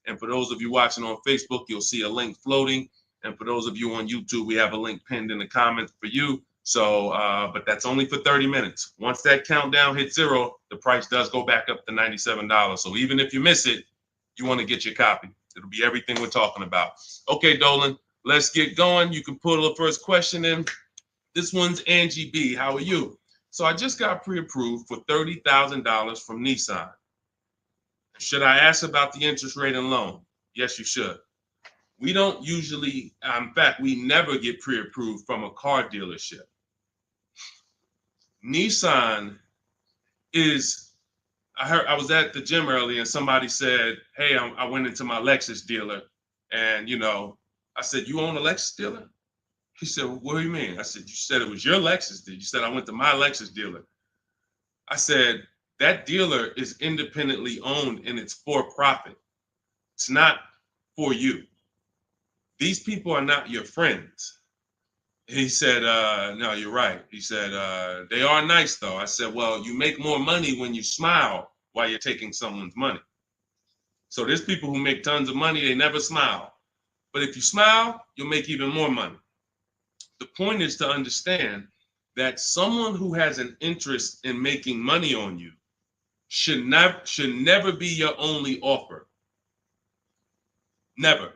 And for those of you watching on Facebook, you'll see a link floating. And for those of you on YouTube, we have a link pinned in the comments for you. So, but that's only for 30 minutes. Once that countdown hits 0, the price does go back up to $97. So even if you miss it, you want to get your copy. It'll be everything we're talking about. Okay, Dolan, let's get going. You can put the first question in. This one's Angie B. How are you? So I just got pre-approved for $30,000 from Nissan. Should I ask about the interest rate and loan? Yes, you should. We don't usually, in fact, we never get pre-approved from a car dealership. Nissan is, I was at the gym earlier and somebody said, hey, I went into my Lexus dealer and, I said, you own a Lexus dealer? He said, well, what do you mean? I said, you said it was your Lexus dealer. You said, I went to my Lexus dealer. I said, that dealer is independently owned and it's for profit. It's not for you. These people are not your friends. He said, no, you're right. He said, they are nice though. I said, well, you make more money when you smile while you're taking someone's money. So there's people who make tons of money, they never smile. But if you smile, you'll make even more money. The point is to understand that someone who has an interest in making money on you should never be your only offer. Never.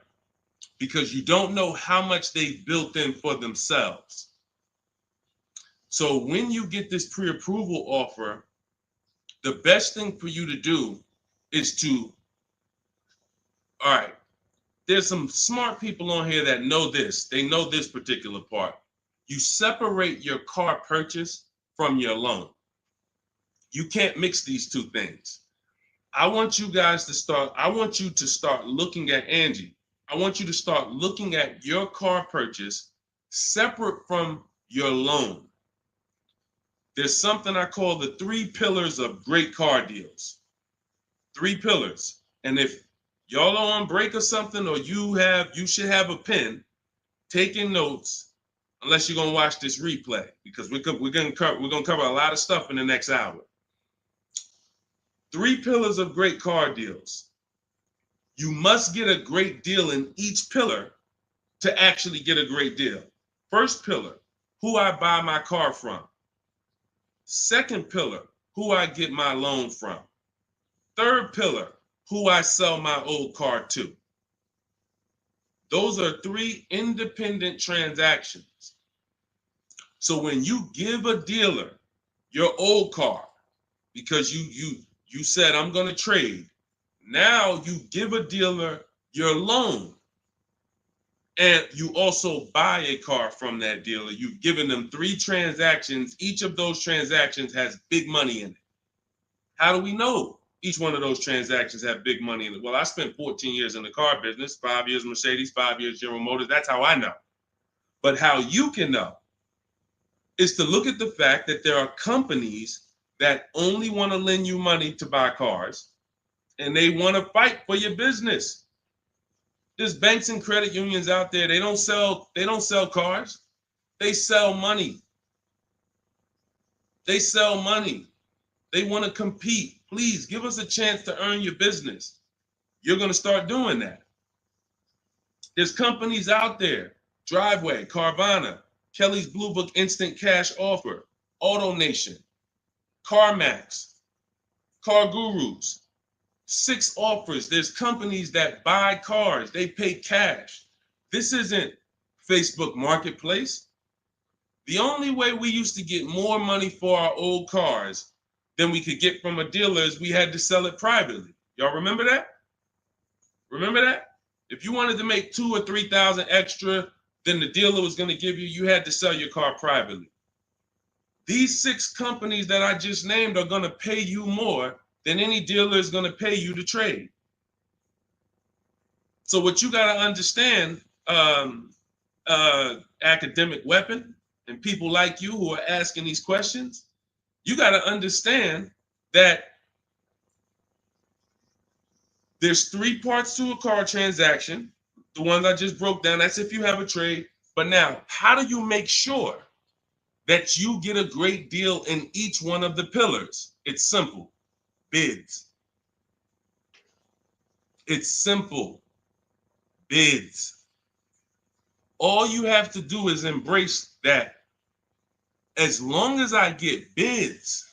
Because you don't know how much they've built in for themselves. So when you get this pre-approval offer, the best thing for you to do is to, all right, there's some smart people on here that know this. They know this particular part. You separate your car purchase from your loan. You can't mix these two things. I want you to start looking at Angie. I want you to start looking at your car purchase separate from your loan. There's something I call the 3 pillars of great car deals. 3 pillars. And if y'all are on break or something, or you should have a pen taking notes, unless you're gonna watch this replay, because we're gonna cover a lot of stuff in the next hour. 3 pillars of great car deals. You must get a great deal in each pillar to actually get a great deal. First pillar, who I buy my car from. Second pillar, who I get my loan from. Third pillar, who I sell my old car to. Those are 3 independent transactions. So when you give a dealer your old car, because you said I'm going to trade, now you give a dealer your loan. And you also buy a car from that dealer. You've given them 3 transactions. Each of those transactions has big money in it. How do we know each one of those transactions have big money in it? Well, I spent 14 years in the car business, 5 years Mercedes, 5 years General Motors. That's how I know. But how you can know is to look at the fact that there are companies that only want to lend you money to buy cars, and they want to fight for your business. There's banks and credit unions out there. They don't sell cars. They sell money. They sell money. They want to compete. Please give us a chance to earn your business. You're going to start doing that. There's companies out there, Driveway, Carvana, Kelly's Blue Book Instant Cash Offer, AutoNation, CarMax, Car Gurus, 6 offers. There's companies that buy cars. They pay cash. This isn't Facebook Marketplace. The only way we used to get more money for our old cars than we could get from a dealer is we had to sell it privately. Y'all remember that? Remember that? If you wanted to make 2,000 or 3,000 extra than the dealer was going to give you, you had to sell your car privately. These 6 companies that I just named are going to pay you more than any dealer is going to pay you to trade. So what you got to understand, academic weapon, and people like you who are asking these questions, you got to understand that there's 3 parts to a car transaction. The ones I just broke down, that's if you have a trade. But now, how do you make sure that you get a great deal in each one of the pillars? It's simple. Bids. It's simple. Bids. All you have to do is embrace that. As long as I get bids,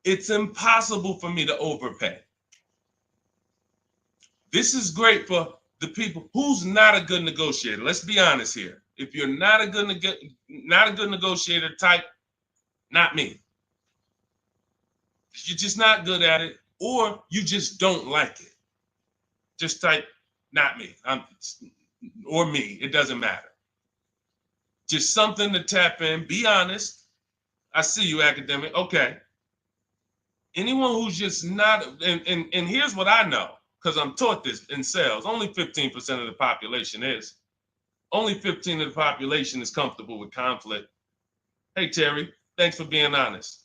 it's impossible for me to overpay. This is great for the people who's not a good negotiator. Let's be honest here. If you're not a good negotiator, type not me. You're just not good at it, or you just don't like it. Just type not me. Or me. It doesn't matter. Just something to tap in. Be honest. I see you, academic. Okay. Anyone who's just not, and here's what I know, because I'm taught this in sales. Only 15% of the population is. Only 15% of the population is comfortable with conflict. Hey, Terry, thanks for being honest.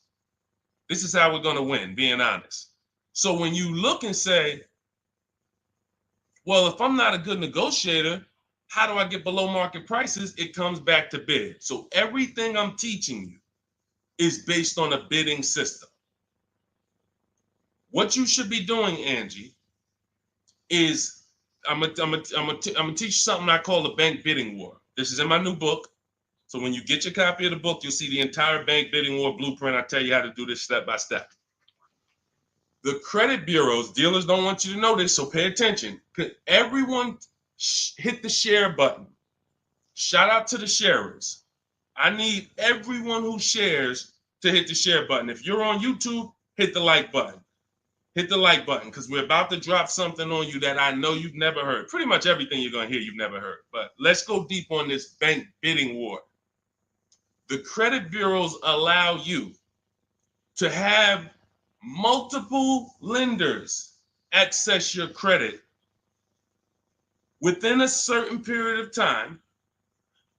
This is how we're going to win, being honest. So when you look and say, well, if I'm not a good negotiator, how do I get below market prices? It comes back to bid. So everything I'm teaching you is based on a bidding system. What you should be doing, Angie, is I'm gonna teach you something I call the bank bidding war. This is in my new book. So when you get your copy of the book, you'll see the entire bank bidding war blueprint. I tell you how to do this step by step. The credit bureaus, dealers don't want you to know this, so pay attention. Everyone hit the share button. Shout out to the sharers. I need everyone who shares to hit the share button. If you're on YouTube, hit the like button. Hit the like button, because we're about to drop something on you that I know you've never heard. Pretty much everything you're going to hear you've never heard. But let's go deep on this bank bidding war. The credit bureaus allow you to have multiple lenders access your credit within a certain period of time.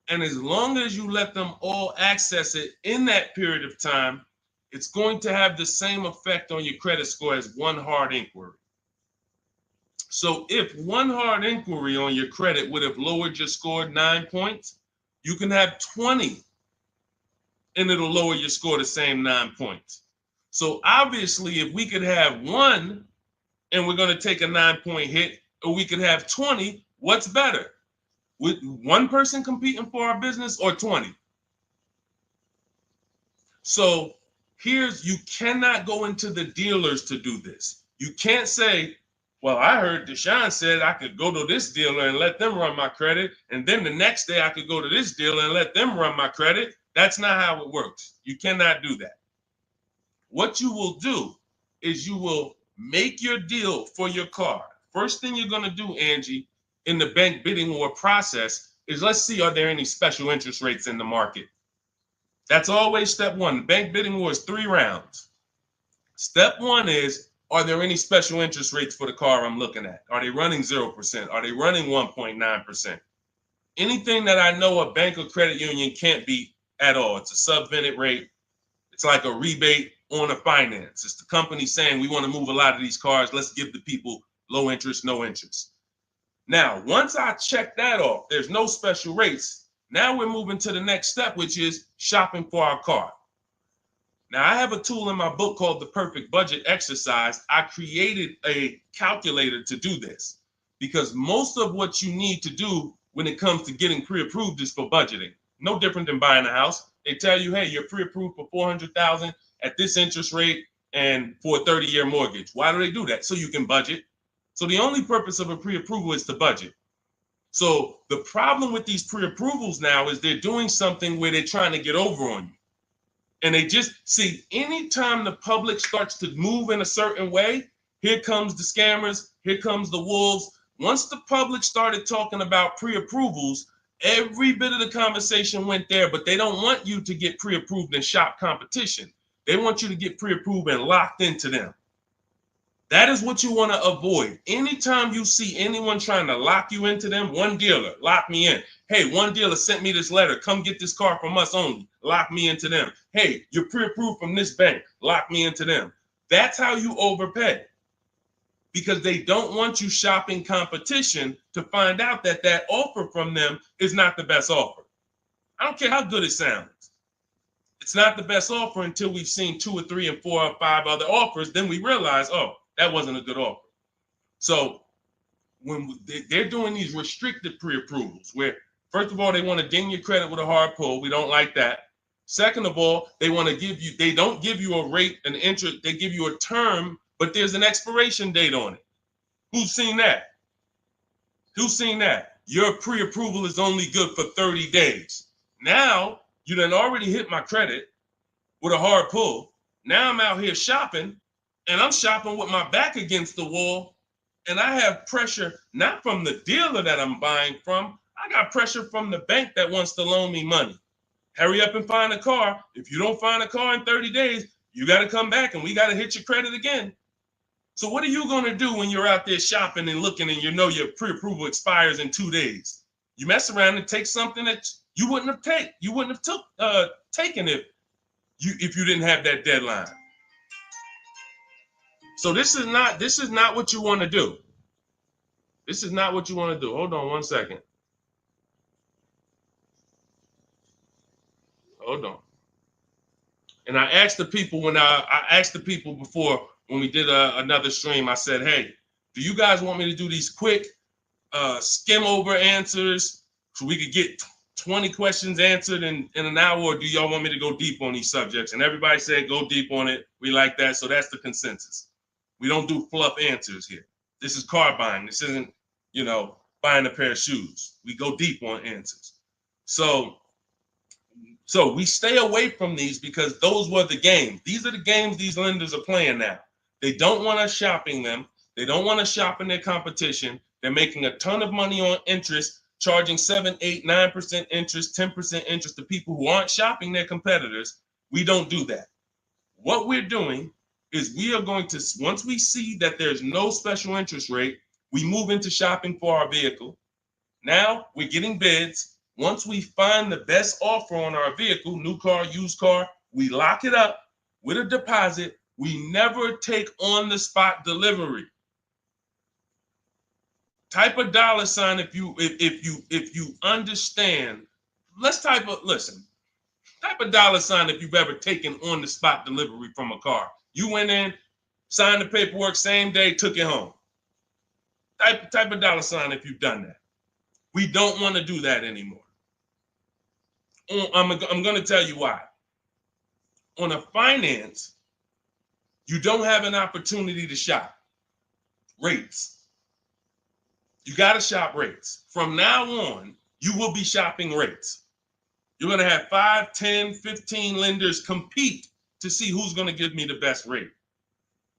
And as long as you let them all access it in that period of time, it's going to have the same effect on your credit score as one hard inquiry. So if one hard inquiry on your credit would have lowered your score 9 points, you can have 20 and it'll lower your score the same 9 points. So obviously, if we could have one and we're going to take a 9-point hit, or we could have 20, what's better? With one person competing for our business or 20? So you cannot go into the dealers to do this. You can't say, well, I heard Deshone said I could go to this dealer and let them run my credit, and then the next day I could go to this dealer and let them run my credit. That's not how it works. You cannot do that. What you will do is you will make your deal for your car. First thing you're going to do, Angie, in the bank bidding war process is let's see, are there any special interest rates in the market? That's always step one. The bank bidding war is 3 rounds. Step one is, are there any special interest rates for the car I'm looking at? Are they running 0%? Are they running 1.9%? Anything that I know a bank or credit union can't beat at all. It's a subvented rate. It's like a rebate on a finance. It's the company saying we want to move a lot of these cars. Let's give the people low interest, no interest. Now, once I check that off, there's no special rates. Now we're moving to the next step, which is shopping for our car. Now, I have a tool in my book called the Perfect Budget Exercise. I created a calculator to do this because most of what you need to do when it comes to getting pre-approved is for budgeting. No different than buying a house. They tell you, hey, you're pre-approved for $400,000 at this interest rate and for a 30-year mortgage. Why do they do that? So you can budget. So the only purpose of a pre-approval is to budget. So the problem with these pre-approvals now is they're doing something where they're trying to get over on you. And they just see anytime the public starts to move in a certain way, here comes the scammers, here comes the wolves. Once the public started talking about pre-approvals, every bit of the conversation went there, but they don't want you to get pre-approved and shop competition. They want you to get pre-approved and locked into them. That is what you want to avoid. Anytime you see anyone trying to lock you into them, one dealer, lock me in. Hey, one dealer sent me this letter. Come get this car from us only. Lock me into them. Hey, you're pre-approved from this bank. Lock me into them. That's how you overpay. Because they don't want you shopping competition to find out that that offer from them is not the best offer. I don't care how good it sounds. It's not the best offer until we've seen 2 or 3 and 4 or 5 other offers. Then we realize, oh, that wasn't a good offer. So when they're doing these restricted pre-approvals, where first of all, they want to ding your credit with a hard pull. We don't like that. Second of all, they want to give you, they don't give you a rate, an interest, they give you a term, but there's an expiration date on it. Who's seen that? Who's seen that? Your pre-approval is only good for 30 days. Now, you done already hit my credit with a hard pull. Now I'm out here shopping, and I'm shopping with my back against the wall, and I have pressure not from the dealer that I'm buying from. I got pressure from the bank that wants to loan me money. Hurry up and find a car. If you don't find a car in 30 days, you got to come back and we got to hit your credit again. So what are you going to do when you're out there shopping and looking and you know your pre-approval expires in 2 days? You mess around and take something that you wouldn't have taken if you didn't have that deadline. So this is not what you want to do. This is not what you want to do. Hold on one second. Hold on. And I asked the people before when we did another stream, I said, hey, do you guys want me to do these quick skim over answers so we could get 20 questions answered in an hour, or do y'all want me to go deep on these subjects? And everybody said go deep on it. We like that. So that's the consensus. We don't do fluff answers here. This is car buying. This isn't, buying a pair of shoes. We go deep on answers. So we stay away from these because those were the games. These are the games these lenders are playing now. They don't want us shopping them. They don't want us shopping their competition. They're making a ton of money on interest, charging 7, 8, 9% interest, 10% interest to people who aren't shopping their competitors. We don't do that. What we're doing is we are going to, once we see that there's no special interest rate, we move into shopping for our vehicle. Now we're getting bids. Once we find the best offer on our vehicle, new car, used car, we lock it up with a deposit. We never take on the spot delivery. Type a $sign if you understand. Type a $sign if you've ever taken on the spot delivery from a car. You went in, signed the paperwork, same day, took it home. Type a $sign if you've done that. We don't want to do that anymore. I'm going to tell you why. On a finance, you don't have an opportunity to shop rates. You got to shop rates. From now on, you will be shopping rates. You're going to have 5, 10, 15 lenders compete to see who's going to give me the best rate.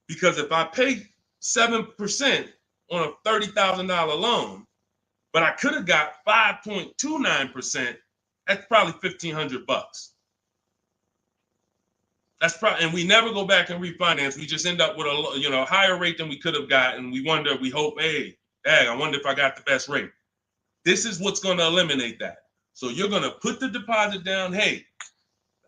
Because if I pay 7% on a $30,000 loan, but I could have got 5.29%. That's probably $1,500. That's probably, and we never go back and refinance. We just end up with a higher rate than we could have gotten. We wonder, we hope, hey, dang, I wonder if I got the best rate. This is what's going to eliminate that. So you're going to put the deposit down. Hey,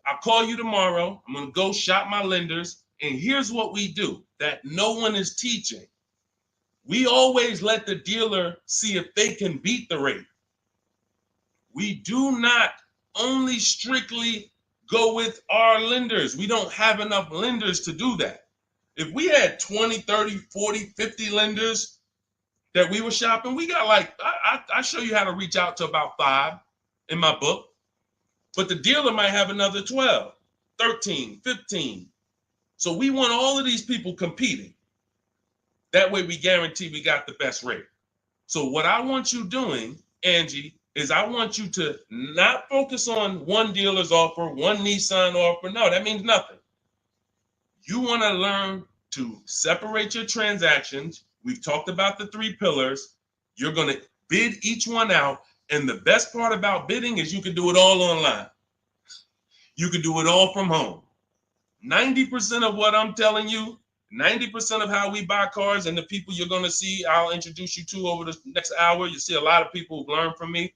I'll call you tomorrow. I'm going to go shop my lenders. And here's what we do that no one is teaching. We always let the dealer see if they can beat the rate. We do not only strictly go with our lenders. We don't have enough lenders to do that. If we had 20, 30, 40, 50 lenders that we were shopping, we got like, I show you how to reach out to about 5 in my book, but the dealer might have another 12, 13, 15. So we want all of these people competing. That way we guarantee we got the best rate. So what I want you doing, Angie, is I want you to not focus on one dealer's offer, one Nissan offer. No, that means nothing. You want to learn to separate your transactions. We've talked about the 3 pillars. You're going to bid each one out. And the best part about bidding is you can do it all online. You can do it all from home. 90% of what I'm telling you, 90% of how we buy cars and the people you're going to see, I'll introduce you to over the next hour. You see a lot of people who've learned from me.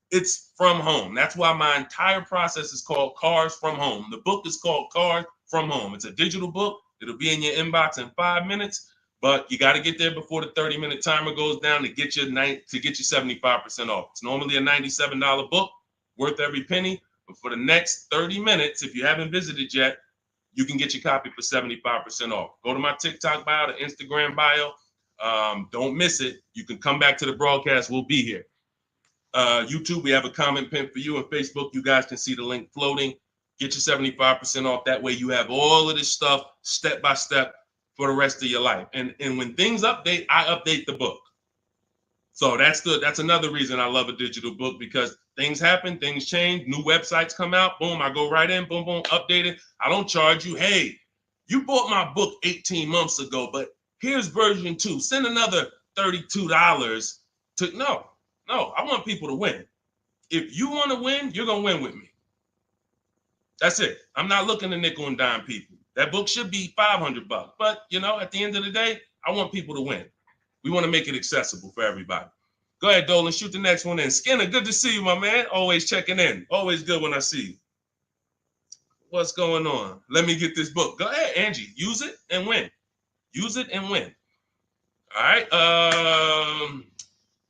It's from home. That's why my entire process is called Cars from Home. The book is called Cars from Home. It's a digital book. It'll be in your inbox in 5 minutes, but you got to get there before the 30-minute timer goes down to get you 75% off. It's normally a $97 book, worth every penny. But for the next 30 minutes, if you haven't visited yet, you can get your copy for 75% off. Go to my TikTok bio, the Instagram bio. Don't miss it. You can come back to the broadcast. We'll be here. YouTube, we have a comment pin for you. On Facebook, you guys can see the link floating. Get your 75% off. That way you have all of this stuff step by step for the rest of your life. And when things update, I update the book. So that's another reason I love a digital book, because things happen, things change, new websites come out, boom, I go right in, boom, boom, update it. I don't charge you. Hey, you bought my book 18 months ago, but here's version 2. Send another $32 to, no, I want people to win. If you want to win, you're going to win with me. That's it. I'm not looking to nickel and dime people. That book should be $500, but at the end of the day, I want people to win. We want to make it accessible for everybody. Go ahead, Dolan, shoot the next one in. Skinner, good to see you, my man. Always checking in. Always good when I see you. What's going on? Let me get this book. Go ahead, Angie. Use it and win. Use it and win. All right.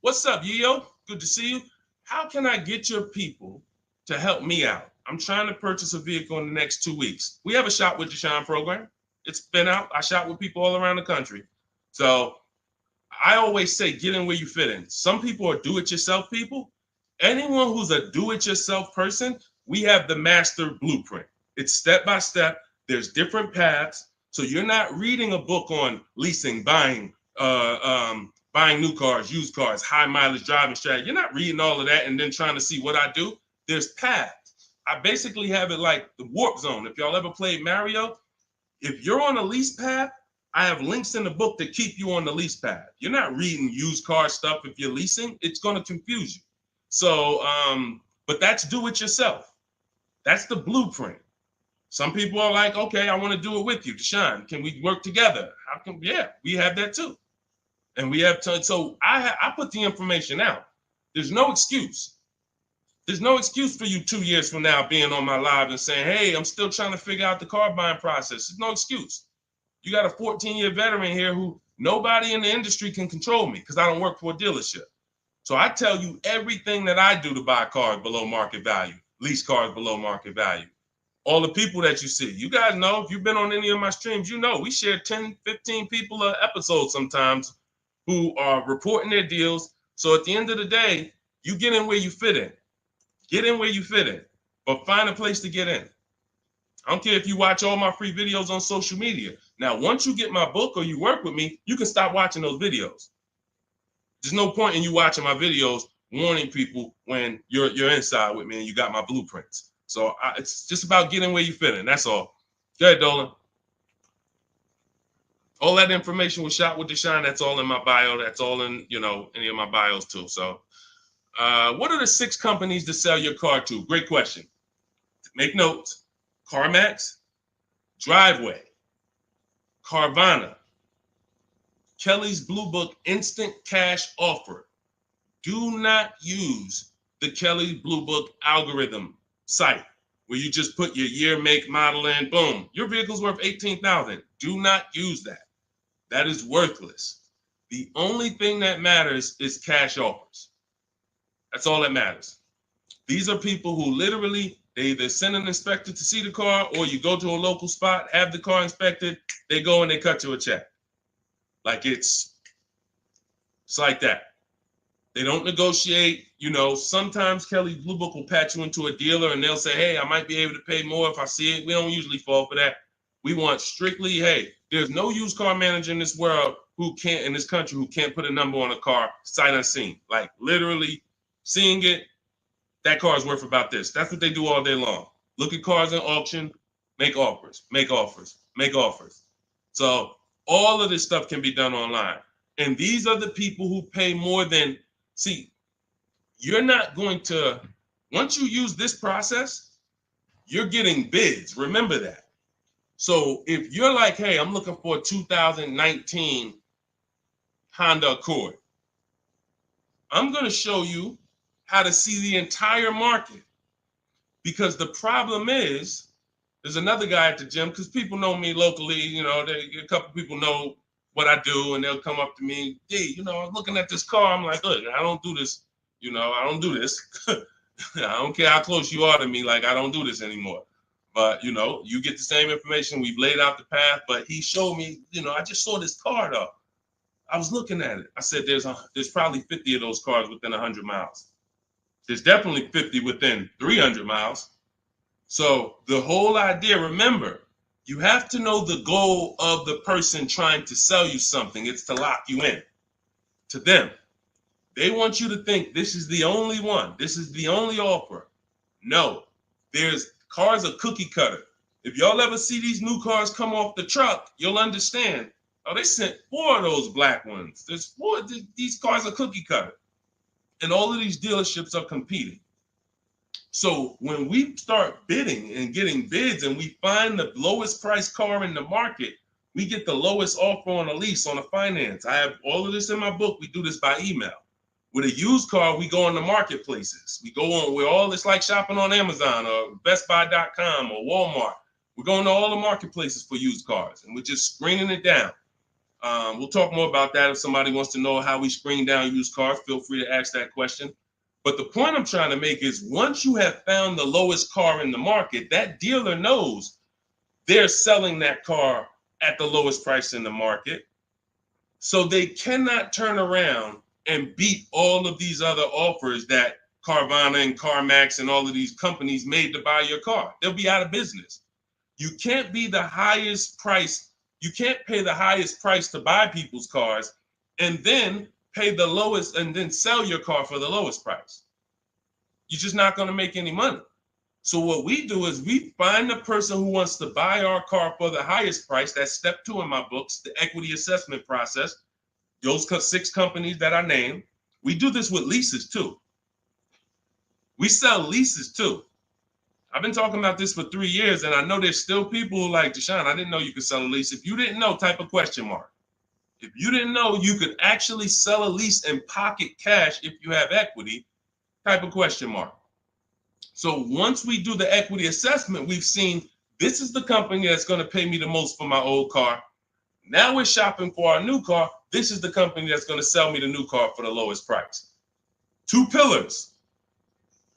What's up, Yo? Good to see you. How can I get your people to help me out? I'm trying to purchase a vehicle in the next 2 weeks. We have a Shop with Deshone program. It's been out. I shop with people all around the country. So I always say, get in where you fit in. Some people are do-it-yourself people. Anyone who's a do-it-yourself person, we have the master blueprint. It's step-by-step. There's different paths. So you're not reading a book on leasing, buying new cars, used cars, high mileage driving strategy. You're not reading all of that and then trying to see what I do. There's paths. I basically have it like the warp zone. If y'all ever played Mario, if you're on a lease path, I have links in the book to keep you on the lease path. You're not reading used car stuff if you're leasing. It's going to confuse you. So, but that's do it yourself. That's the blueprint. Some people are like, okay, I want to do it with you, Deshone. Can we work together? How can? Yeah, we have that too. And we have to. So I put the information out. There's no excuse. There's no excuse for you 2 years from now being on my live and saying, hey, I'm still trying to figure out the car buying process. There's no excuse. You got a 14-year veteran here who nobody in the industry can control me because I don't work for a dealership. So I tell you everything that I do to buy cars below market value, lease cars below market value. All the people that you see, you guys know, if you've been on any of my streams, you know we share 10, 15 people an episode sometimes who are reporting their deals. So at the end of the day, you get in where you fit in. Get in where you fit in, but find a place to get in. I don't care if you watch all my free videos on social media. Now, once you get my book or you work with me, you can stop watching those videos. There's no point in you watching my videos warning people when you're inside with me and you got my blueprints. So it's just about getting where you fit in. That's all. Go ahead, Dolan. All that information was Shop with Deshone. That's all in my bio. That's all in, any of my bios too. So what are the 6 companies to sell your car to? Great question. Make notes. CarMax, Driveway, Carvana, Kelly's Blue Book Instant Cash Offer. Do not use the Kelly Blue Book algorithm site where you just put your year, make, model in, boom. Your vehicle's worth $18,000. Do not use that. That is worthless. The only thing that matters is cash offers. That's all that matters. These are people who literally, they either send an inspector to see the car, or you go to a local spot, have the car inspected, they go and they cut you a check. Like it's like that. They don't negotiate. Sometimes Kelly Blue Book will patch you into a dealer and they'll say, hey, I might be able to pay more if I see it. We don't usually fall for that. We want strictly, hey, there's no used car manager in this world in this country who can't put a number on a car sight unseen. Like literally seeing it, that car is worth about this. That's what they do all day long. Look at cars in auction, make offers, make offers, make offers. So all of this stuff can be done online. And these are the people who pay more than, see, you're not going to, once you use this process, you're getting bids. Remember that. So if you're like, hey, I'm looking for a 2019 Honda Accord, I'm going to show you how to see the entire market. Because the problem is, there's another guy at the gym, because people know me locally, a couple people know what I do, and they'll come up to me, hey, I'm looking at this car. I'm like, look, I don't do this. I don't do this. I don't care how close you are to me. Like, I don't do this anymore. But, you get the same information. We've laid out the path. But he showed me, I just saw this car, though. I was looking at it. I said, there's probably 50 of those cars within 100 miles. There's definitely 50 within 300 miles. So the whole idea, remember, you have to know the goal of the person trying to sell you something. It's to lock you in to them. They want you to think this is the only one. This is the only offer. No, there's cars are cookie cutter. If y'all ever see these new cars come off the truck, you'll understand. Oh, they sent 4 of those black ones. There's 4. These cars are cookie cutter. And all of these dealerships are competing. So when we start bidding and getting bids and we find the lowest price car in the market, we get the lowest offer on a lease, on a finance. I have all of this in my book. We do this by email. With a used car, we go on the marketplaces. We go on, it's like shopping on Amazon or BestBuy.com or Walmart. We're going to all the marketplaces for used cars, and we're just screening it down. We'll talk more about that. If somebody wants to know how we screen down used cars, feel free to ask that question. But the point I'm trying to make is, once you have found the lowest car in the market, that dealer knows they're selling that car at the lowest price in the market. So they cannot turn around and beat all of these other offers that Carvana and CarMax and all of these companies made to buy your car. They'll be out of business. You can't be the highest price. You can't pay the highest price to buy people's cars and then pay the lowest and then sell your car for the lowest price. You're just not going to make any money. So what we do is we find the person who wants to buy our car for the highest price. That's step 2 in my books, the equity assessment process. Those 6 companies that I named. We do this with leases too. We sell leases too. I've been talking about this for 3 years, and I know there's still people who like, Deshone, I didn't know you could sell a lease. If you didn't know, type a question mark. If you didn't know you could actually sell a lease and pocket cash if you have equity, type a question mark. So once we do the equity assessment, we've seen this is the company that's going to pay me the most for my old car. Now we're shopping for our new car. This is the company that's going to sell me the new car for the lowest price. 2 pillars.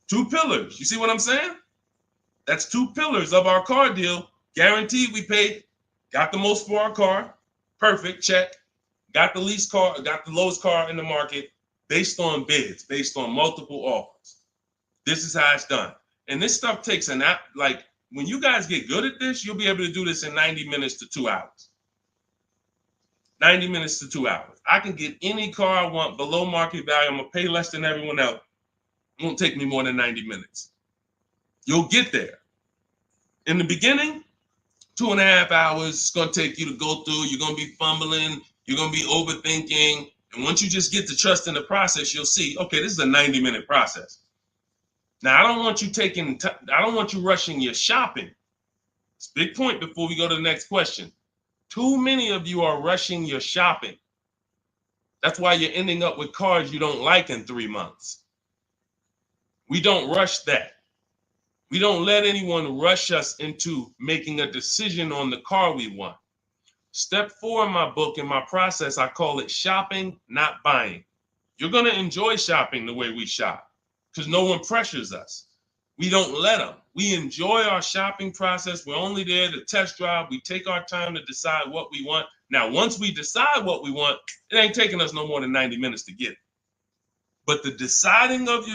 2 pillars. You see what I'm saying? That's 2 pillars of our car deal. Guaranteed we paid, got the most for our car. Perfect, check. Got the least car, got the lowest car in the market based on bids, based on multiple offers. This is how it's done. And this stuff takes an app. Like, when you guys get good at this, you'll be able to do this in 90 minutes to 2 hours. 90 minutes to 2 hours. I can get any car I want below market value. I'm going to pay less than everyone else. It won't take me more than 90 minutes. You'll get there. In the beginning, 2.5 hours it's going to take you to go through. You're going to be fumbling. You're going to be overthinking. And once you just get to trust in the process, you'll see, okay, this is a 90-minute process. Now, I don't want you rushing your shopping. It's a big point before we go to the next question. Too many of you are rushing your shopping. That's why you're ending up with cars you don't like in 3 months. We don't rush that. We don't let anyone rush us into making a decision on the car we want. Step 4 in my book, in my process, I call it shopping, not buying. You're going to enjoy shopping the way we shop because no one pressures us. We don't let them. We enjoy our shopping process. We're only there to test drive. We take our time to decide what we want. Now, once we decide what we want, it ain't taking us no more than 90 minutes to get it. But the deciding of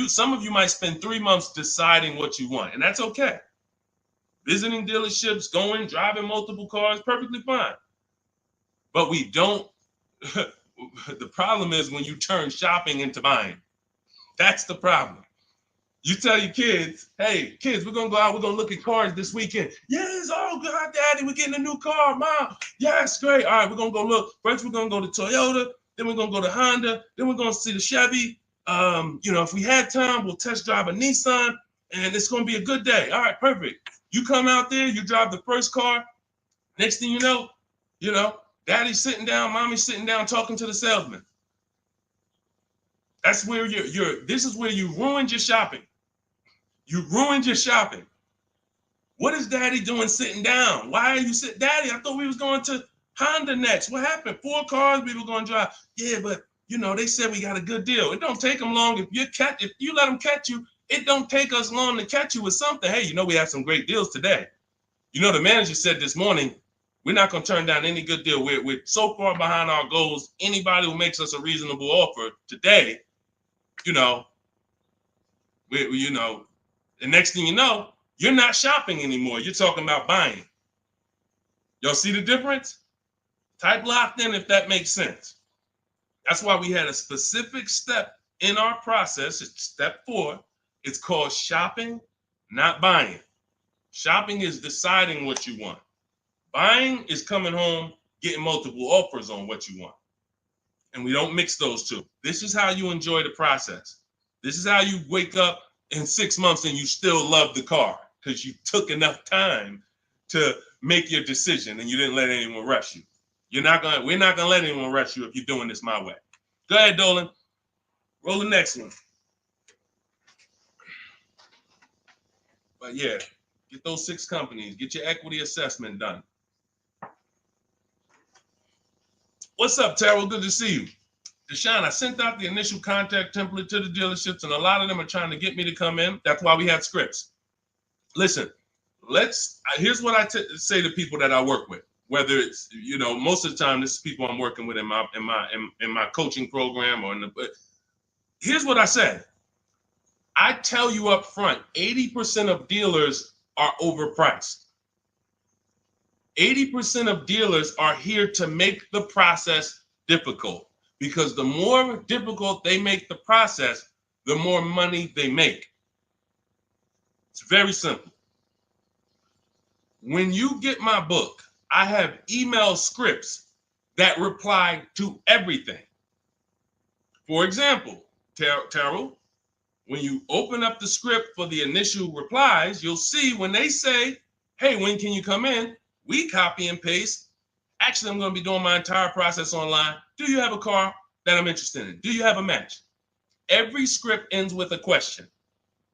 some of you might spend 3 months deciding what you want, and that's okay. Visiting dealerships, driving multiple cars, perfectly fine. But we don't, the problem is when you turn shopping into buying. That's the problem. You tell your kids, hey, kids, we're going to go out, we're going to look at cars this weekend. Yes, oh, God, Daddy, we're getting a new car, Mom. Yes, great. All right, we're going to go look. First, we're going to go to Toyota. Then we're going to go to Honda. Then we're going to see the Chevy. If we had time, we'll test drive a Nissan, and it's going to be a good day. All right, perfect. You come out there, you drive the first car. Next thing you know, Daddy's sitting down, Mommy's sitting down talking to the salesman. That's where this is where you ruined your shopping. You ruined your shopping. What is Daddy doing sitting down? Why are you sitting? Daddy, I thought we was going to Honda next. What happened? 4 cars we were going to drive. Yeah, but they said we got a good deal. It don't take them long. If you let them catch you, it don't take us long to catch you with something. Hey, we have some great deals today. The manager said this morning, we're not going to turn down any good deal. We're so far behind our goals. Anybody who makes us a reasonable offer today, the next thing you know, you're not shopping anymore. You're talking about buying. Y'all see the difference? Type locked in if that makes sense. That's why we had a specific step in our process. It's step 4. It's called shopping, not buying. Shopping is deciding what you want. Buying is coming home, getting multiple offers on what you want. And we don't mix those two. This is how you enjoy the process. This is how you wake up in 6 months and you still love the car because you took enough time to make your decision and you didn't let anyone rush you. We're not gonna let anyone rush you if you're doing this my way. Go ahead, Dolan. Roll the next one. But yeah, get those 6 companies. Get your equity assessment done. What's up, Terrell? Good to see you. Deshone, I sent out the initial contact template to the dealerships, and a lot of them are trying to get me to come in. That's why we had scripts. Listen, here's what I say to people that I work with. Whether it's most of the time this is people I'm working with in my coaching program here's what I say. I tell you up front, 80% of dealers are overpriced. 80% of dealers are here to make the process difficult because the more difficult they make the process, the more money they make. It's very simple. When you get my book, I have email scripts that reply to everything. For example, Terrell, when you open up the script for the initial replies, you'll see when they say, hey, when can you come in? We copy and paste. Actually, I'm going to be doing my entire process online. Do you have a car that I'm interested in? Do you have a match? Every script ends with a question.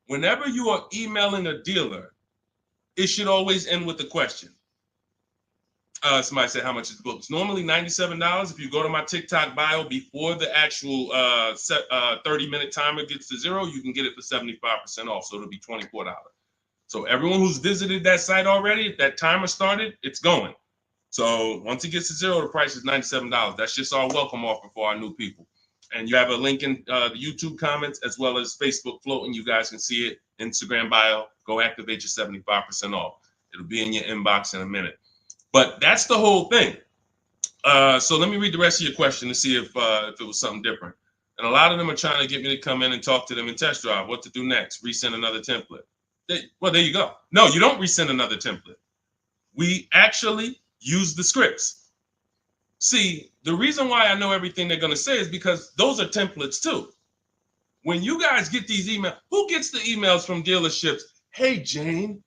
Whenever you are emailing a dealer, it should always end with a question. Somebody said, how much is the book? It's normally $97. If you go to my TikTok bio before the actual 30-minute timer gets to 0, you can get it for 75% off. So it'll be $24. So everyone who's visited that site already, if that timer started, it's going. So once it gets to 0, the price is $97. That's just our welcome offer for our new people. And you have a link in the YouTube comments as well as Facebook floating. You guys can see it. Instagram bio. Go activate your 75% off. It'll be in your inbox in a minute. But that's the whole thing. So let me read the rest of your question to see if it was something different. And a lot of them are trying to get me to come in and talk to them and test drive. What to do next? Resend another template. Well, there you go. No, you don't resend another template. We actually use the scripts. See, the reason why I know everything they're going to say is because those are templates too. When you guys get these emails, who gets the emails from dealerships? Hey, Jane,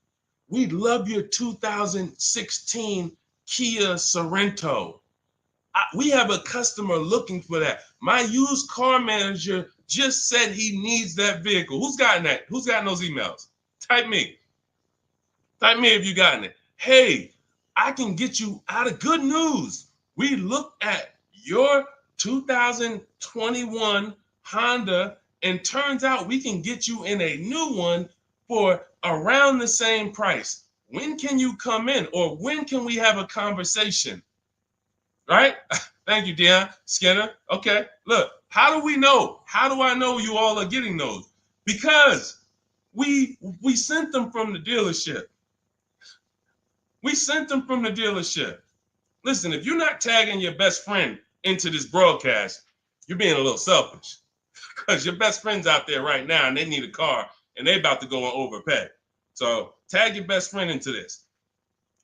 we love your 2016 Kia Sorento. We have a customer looking for that. My used car manager just said he needs that vehicle. Who's gotten that? Who's gotten those emails? Type me. Type me if you gotten it. Hey, I can get you out of good news. We looked at your 2021 Honda, and turns out we can get you in a new one for around the same price. When can you come in? Or when can we have a conversation? Right? Thank you, Dion Skinner. Okay, look, how do we know? How do I know you all are getting those? Because we sent them from the dealership. We sent them from the dealership. Listen, if you're not tagging your best friend into this broadcast, you're being a little selfish, because your best friend's out there right now and they need a car and they about to go and overpay. So tag your best friend into this.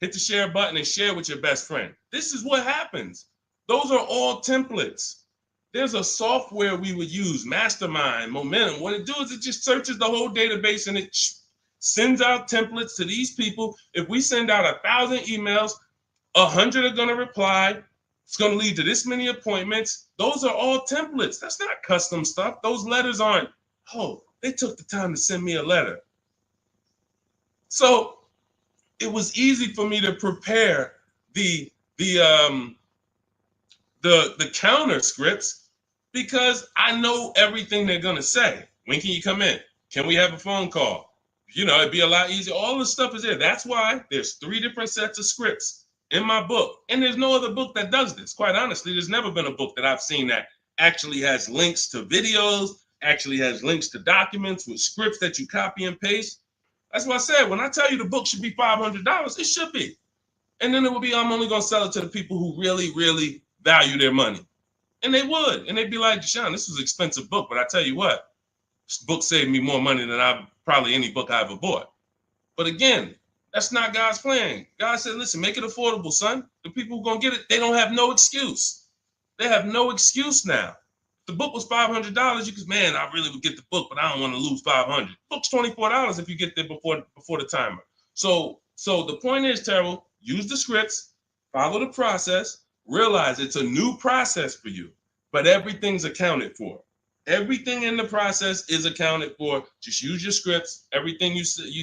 Hit the share button and share with your best friend. This is what happens. Those are all templates. There's a software we would use, Mastermind, Momentum. What it does is it just searches the whole database and it sends out templates to these people. If we send out 1,000 emails, 100 are going to reply. It's going to lead to this many appointments. Those are all templates. That's not custom stuff. Those letters aren't, oh, they took the time to send me a letter. So it was easy for me to prepare the counter scripts because I know everything they're going to say. When can you come in? Can we have a phone call? You know, it'd be a lot easier. All the stuff is there. That's why there's 3 different sets of scripts in my book. And there's no other book that does this. Quite honestly, there's never been a book that I've seen that actually has links to videos, actually has links to documents with scripts that you copy and paste. That's why I said, when I tell you the book should be $500, it should be. And then it would be, I'm only going to sell it to the people who really, really value their money. And they would. And they'd be like, Deshone, this was an expensive book, but I tell you what, this book saved me more money than probably any book I ever bought. But again, that's not God's plan. God said, listen, make it affordable, son. The people who are going to get it, they don't have no excuse. They have no excuse now. If the book was $500, you could, man, I really would get the book, but I don't want to lose $500. Book's $24 if you get there before the timer. So the point is, Terrell, use the scripts, follow the process, realize it's a new process for you, but everything's accounted for. Everything in the process is accounted for. Just use your scripts. Everything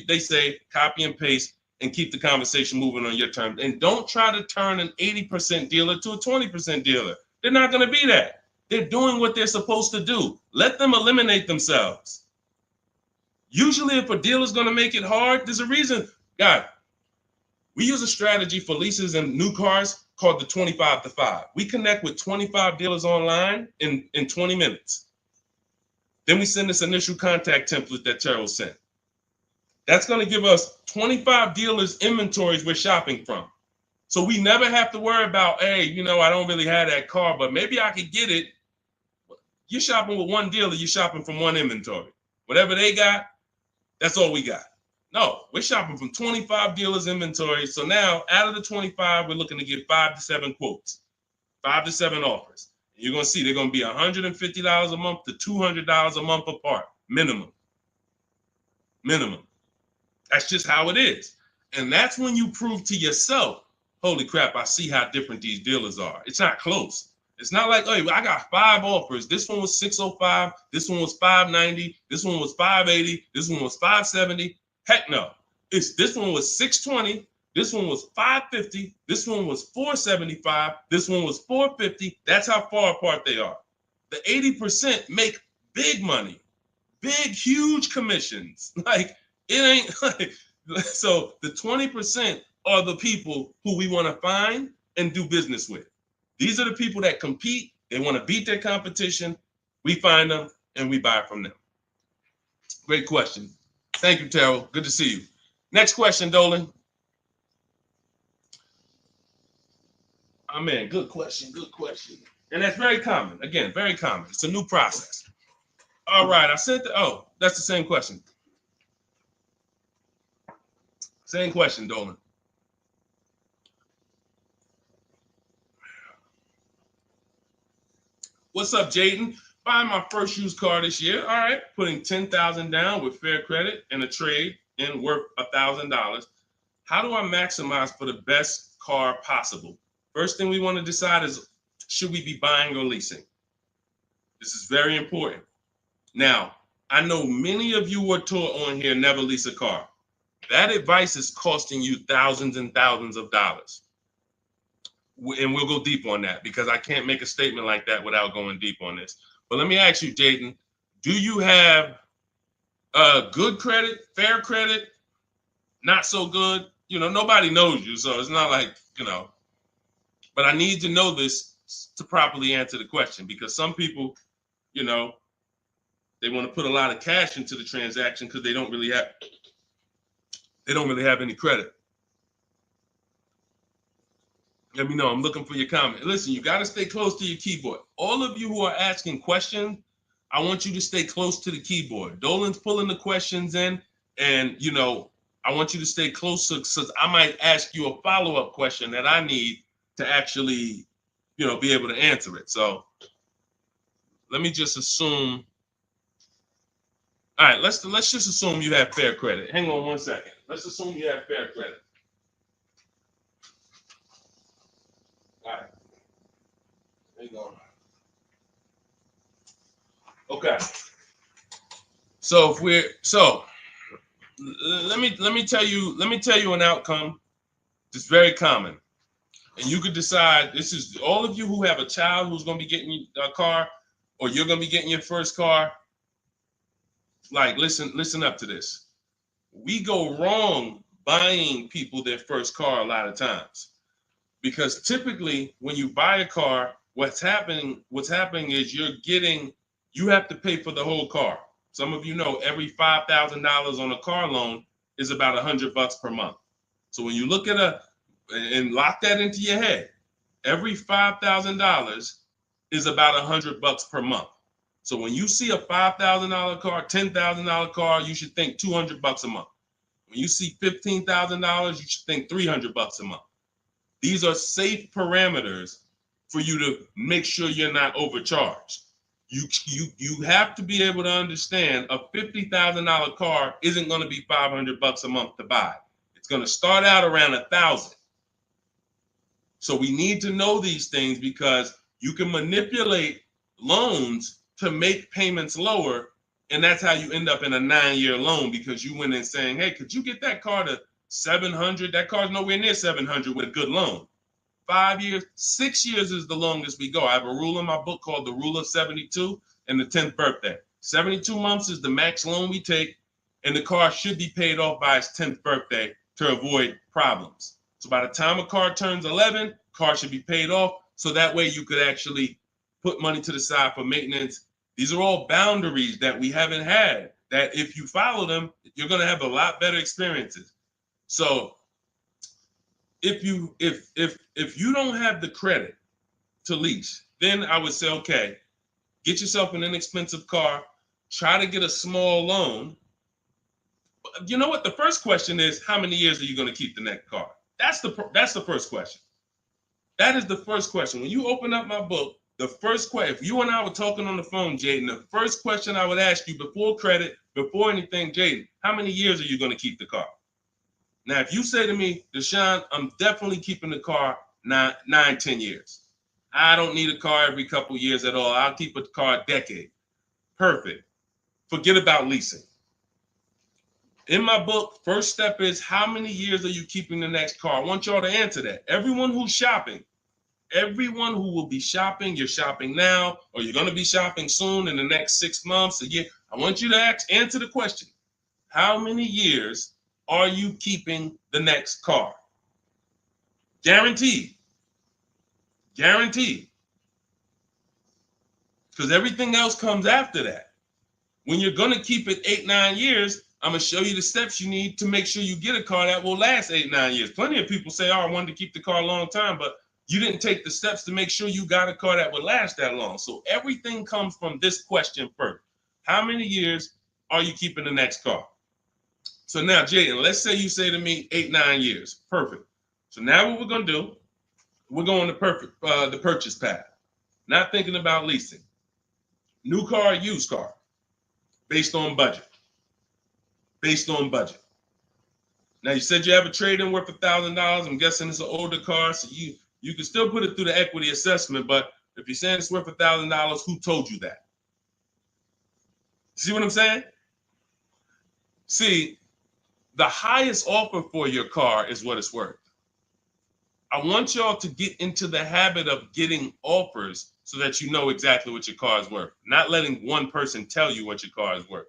they say, copy and paste, and keep the conversation moving on your terms. And don't try to turn an 80% dealer to a 20% dealer. They're not going to be that. They're doing what they're supposed to do. Let them eliminate themselves. Usually, if a dealer's going to make it hard, there's a reason. God, we use a strategy for leases and new cars called the 25 to 5. We connect with 25 dealers online in 20 minutes. Then we send this initial contact template that Terrell sent. That's going to give us 25 dealers' inventories we're shopping from. So we never have to worry about, hey, you know, I don't really have that car, but maybe I could get it. You're shopping with one dealer, you're shopping from one inventory. Whatever they got, that's all we got. No, we're shopping from 25 dealers' inventory. So now out of the 25, we're looking to get 5 to 7 quotes, 5 to 7 offers. You're going to see they're going to be $150 a month to $200 a month apart, minimum. That's just how it is. And that's when you prove to yourself, holy crap, I see how different these dealers are. It's not close. It's not like, hey, I got 5 offers. This one was $605. This one was $590. This one was $580. This one was $570. Heck no. This one was $620. This one was $550. This one was $475. This one was $450. That's how far apart they are. The 80% make big money, big, huge commissions. Like, it ain't like, so the 20% are the people who we want to find and do business with. These are the people that compete. They want to beat their competition. We find them and we buy from them. Great question. Thank you, Terrell. Good to see you. Next question, Dolan. Oh, man, good question. And that's very common. Again, very common. It's a new process. All right, I said that's the same question. Same question, Dolan. What's up, Jaden? Buying my first used car this year. All right, putting $10,000 down with fair credit and a trade in worth $1,000. How do I maximize for the best car possible? First thing we want to decide is, should we be buying or leasing? This is very important. Now, I know many of you were taught on here, never lease a car. That advice is costing you thousands and thousands of dollars. And we'll go deep on that because I can't make a statement like that without going deep on this. But let me ask you, Jaden, do you have good credit, fair credit, not so good? You know, nobody knows you, so it's not like, you know. But I need to know this to properly answer the question, because some people, you know, they want to put a lot of cash into the transaction because they don't really have any credit. Let me know. I'm looking for your comment. Listen, you got to stay close to your keyboard. All of you who are asking questions, I want you to stay close to the keyboard. Dolan's pulling the questions in, and, you know, I want you to stay close, because I might ask you a follow-up question that I need to actually, you know, be able to answer it. So let me just assume. All right, let's just assume you have fair credit. Hang on one second. Let's assume you have fair credit. All right. Hang on. Okay. So let me tell you an outcome that's very common. And you could decide, this is all of you who have a child who's going to be getting a car, or you're going to be getting your first car. Like, listen up to this. We go wrong buying people their first car a lot of times, because typically when you buy a car, what's happening is you have to pay for the whole car. Some of you know every $5,000 on a car loan is about $100 per month. So when you look at and lock that into your head, every $5,000 is about $100 per month. So when you see a $5,000 car, $10,000 car, you should think $200 a month. When you see $15,000, you should think $300 a month. These are safe parameters for you to make sure you're not overcharged. You have to be able to understand a $50,000 car isn't going to be $500 a month to buy. It's going to start out around $1,000. So we need to know these things, because you can manipulate loans to make payments lower, and that's how you end up in a 9-year loan, because you went in saying, hey, could you get that car to 700? That car's nowhere near 700 with a good loan. 5 years, 6 years is the longest we go. I have a rule in my book called the Rule of 72 and the 10th birthday. 72 months is the max loan we take, and the car should be paid off by its 10th birthday to avoid problems. So by the time a car turns 11, car should be paid off, so that way you could actually put money to the side for maintenance. These are all boundaries that we haven't had, that if you follow them, you're going to have a lot better experiences. So if you don't have the credit to lease, then I would say, okay, get yourself an inexpensive car, try to get a small loan. You know what? The first question is, how many years are you going to keep the next car? That's the first question. That is the first question. When you open up my book, the first question, if you and I were talking on the phone, Jaden, the first question I would ask you before credit, before anything, Jaden, how many years are you going to keep the car? Now, if you say to me, Deshone, I'm definitely keeping the car 9-10 years. I don't need a car every couple years at all. I'll keep a car a decade. Perfect. Forget about leasing. In my book, first step is, how many years are you keeping the next car? I want y'all to answer that. Everyone who's shopping, everyone who will be shopping, you're shopping now, or you're going to be shopping soon in the next 6 months, a year. I want you to answer the question. How many years are you keeping the next car? Guaranteed. Guaranteed. Because everything else comes after that. When you're going to keep it 8-9 years, I'm going to show you the steps you need to make sure you get a car that will last 8-9 years. Plenty of people say, oh, I wanted to keep the car a long time, but you didn't take the steps to make sure you got a car that would last that long. So everything comes from this question first. How many years are you keeping the next car? So now, Jaden, let's say you say to me 8-9 years. Perfect. So now what we're going to do, we're going to the purchase path. Not thinking about leasing. New car, used car, based on budget. Based on budget. Now you said you have a trade-in worth $1,000. I'm guessing it's an older car, so you can still put it through the equity assessment. But if you're saying it's worth $1,000, who told you that? See what I'm saying? See, the highest offer for your car is what it's worth. I want y'all to get into the habit of getting offers so that you know exactly what your car is worth, not letting one person tell you what your car is worth.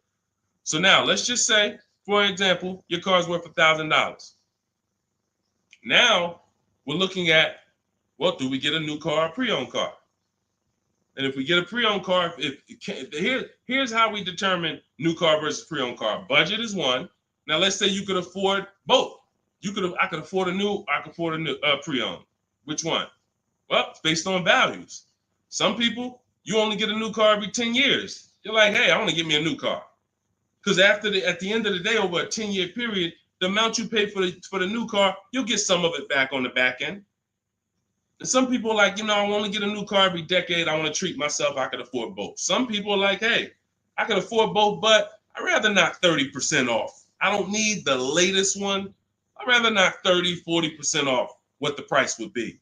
So now let's just say, for example, your car is worth $1,000. Now we're looking at, well, do we get a new car or pre-owned car? And if we get a pre-owned car, here's how we determine new car versus pre-owned car. Budget is one. Now let's say you could afford both. I could afford a new, I could afford a new pre-owned. Which one? Well, it's based on values. Some people, you only get a new car every 10 years. You're like, hey, I want to get me a new car. Because at the end of the day, over a 10-year period, the amount you pay for the new car, you'll get some of it back on the back end. And some people are like, I want to get a new car every decade. I want to treat myself. I could afford both. Some people are like, hey, I can afford both, but I'd rather knock 30% off. I don't need the latest one. I'd rather knock 30, 40% off what the price would be.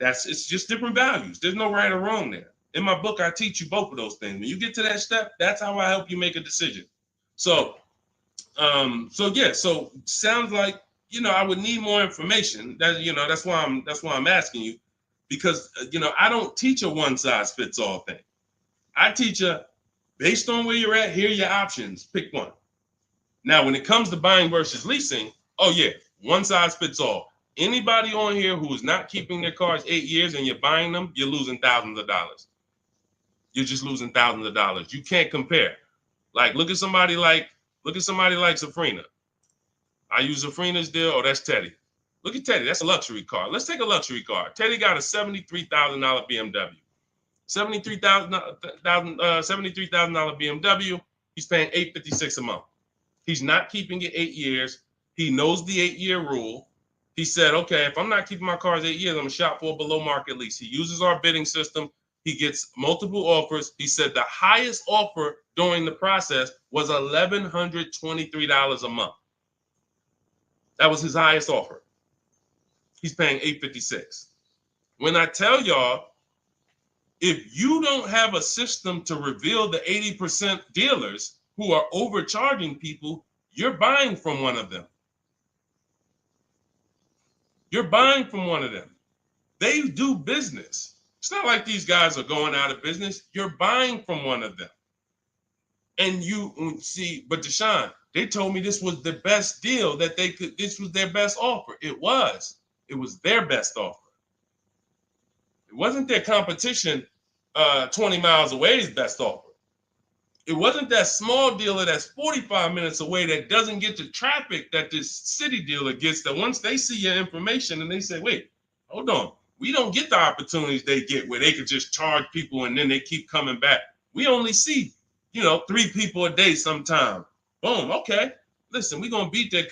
It's just different values. There's no right or wrong there. In my book, I teach you both of those things. When you get to that step, that's how I help you make a decision. So sounds like, I would need more information. That's why I'm asking you, because I don't teach a one size fits all thing. I teach based on where you're at, here are your options. Pick one. Now, when it comes to buying versus leasing, oh yeah, one size fits all. Anybody on here who is not keeping their cars 8 years and you're buying them, you're losing thousands of dollars. You're just losing thousands of dollars. You can't compare. Like, look at somebody like Safrina. I use Safrina's deal. Oh, that's Teddy. Look at Teddy. That's a luxury car. Let's take a luxury car. Teddy got a $73,000 BMW. $73,000 BMW. He's paying $856 a month. He's not keeping it 8 years. He knows the 8-year rule. He said, okay, if I'm not keeping my cars 8 years, I'm going to shop for a below market lease. He uses our bidding system. He gets multiple offers. He said the highest offer during the process was $1,123 a month. That was his highest offer. He's paying $856. When I tell y'all, if you don't have a system to reveal the 80% dealers who are overcharging people, you're buying from one of them. You're buying from one of them. They do business. It's not like these guys are going out of business. You're buying from one of them. And you see, but Deshone, they told me this was the best deal that they could, this was their best offer. It was their best offer. It wasn't their competition 20 miles away's best offer. It wasn't that small dealer that's 45 minutes away that doesn't get the traffic that this city dealer gets, that once they see your information and they say, wait, hold on, we don't get the opportunities they get where they could just charge people and then they keep coming back. We only see, 3 people a day sometime. Boom, okay. Listen, we're gonna beat their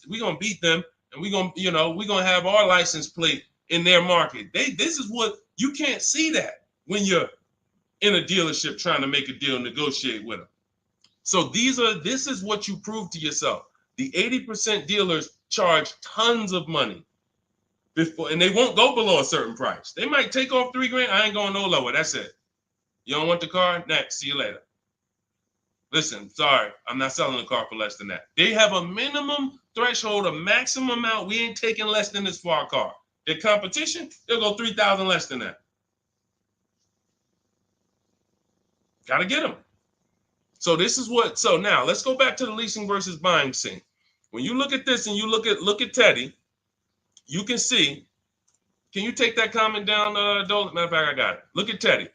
we're gonna beat them, and we're gonna have our license plate in their market. This is what you can't see that when you're in a dealership trying to make a deal, negotiate with them. So this is what you prove to yourself. The 80% dealers charge tons of money before, and they won't go below a certain price. They might take off $3,000. I ain't going no lower. That's it. You don't want the car? Next. See you later. Listen, sorry, I'm not selling a car for less than that. They have a minimum threshold, a maximum amount. We ain't taking less than this for our car. Their competition, they'll go 3,000 less than that. Got to get them. So now let's go back to the leasing versus buying scene. When you look at this and you look at Teddy, you can see, can you take that comment down, Dolan? Matter of fact, I got it. Look at Teddy.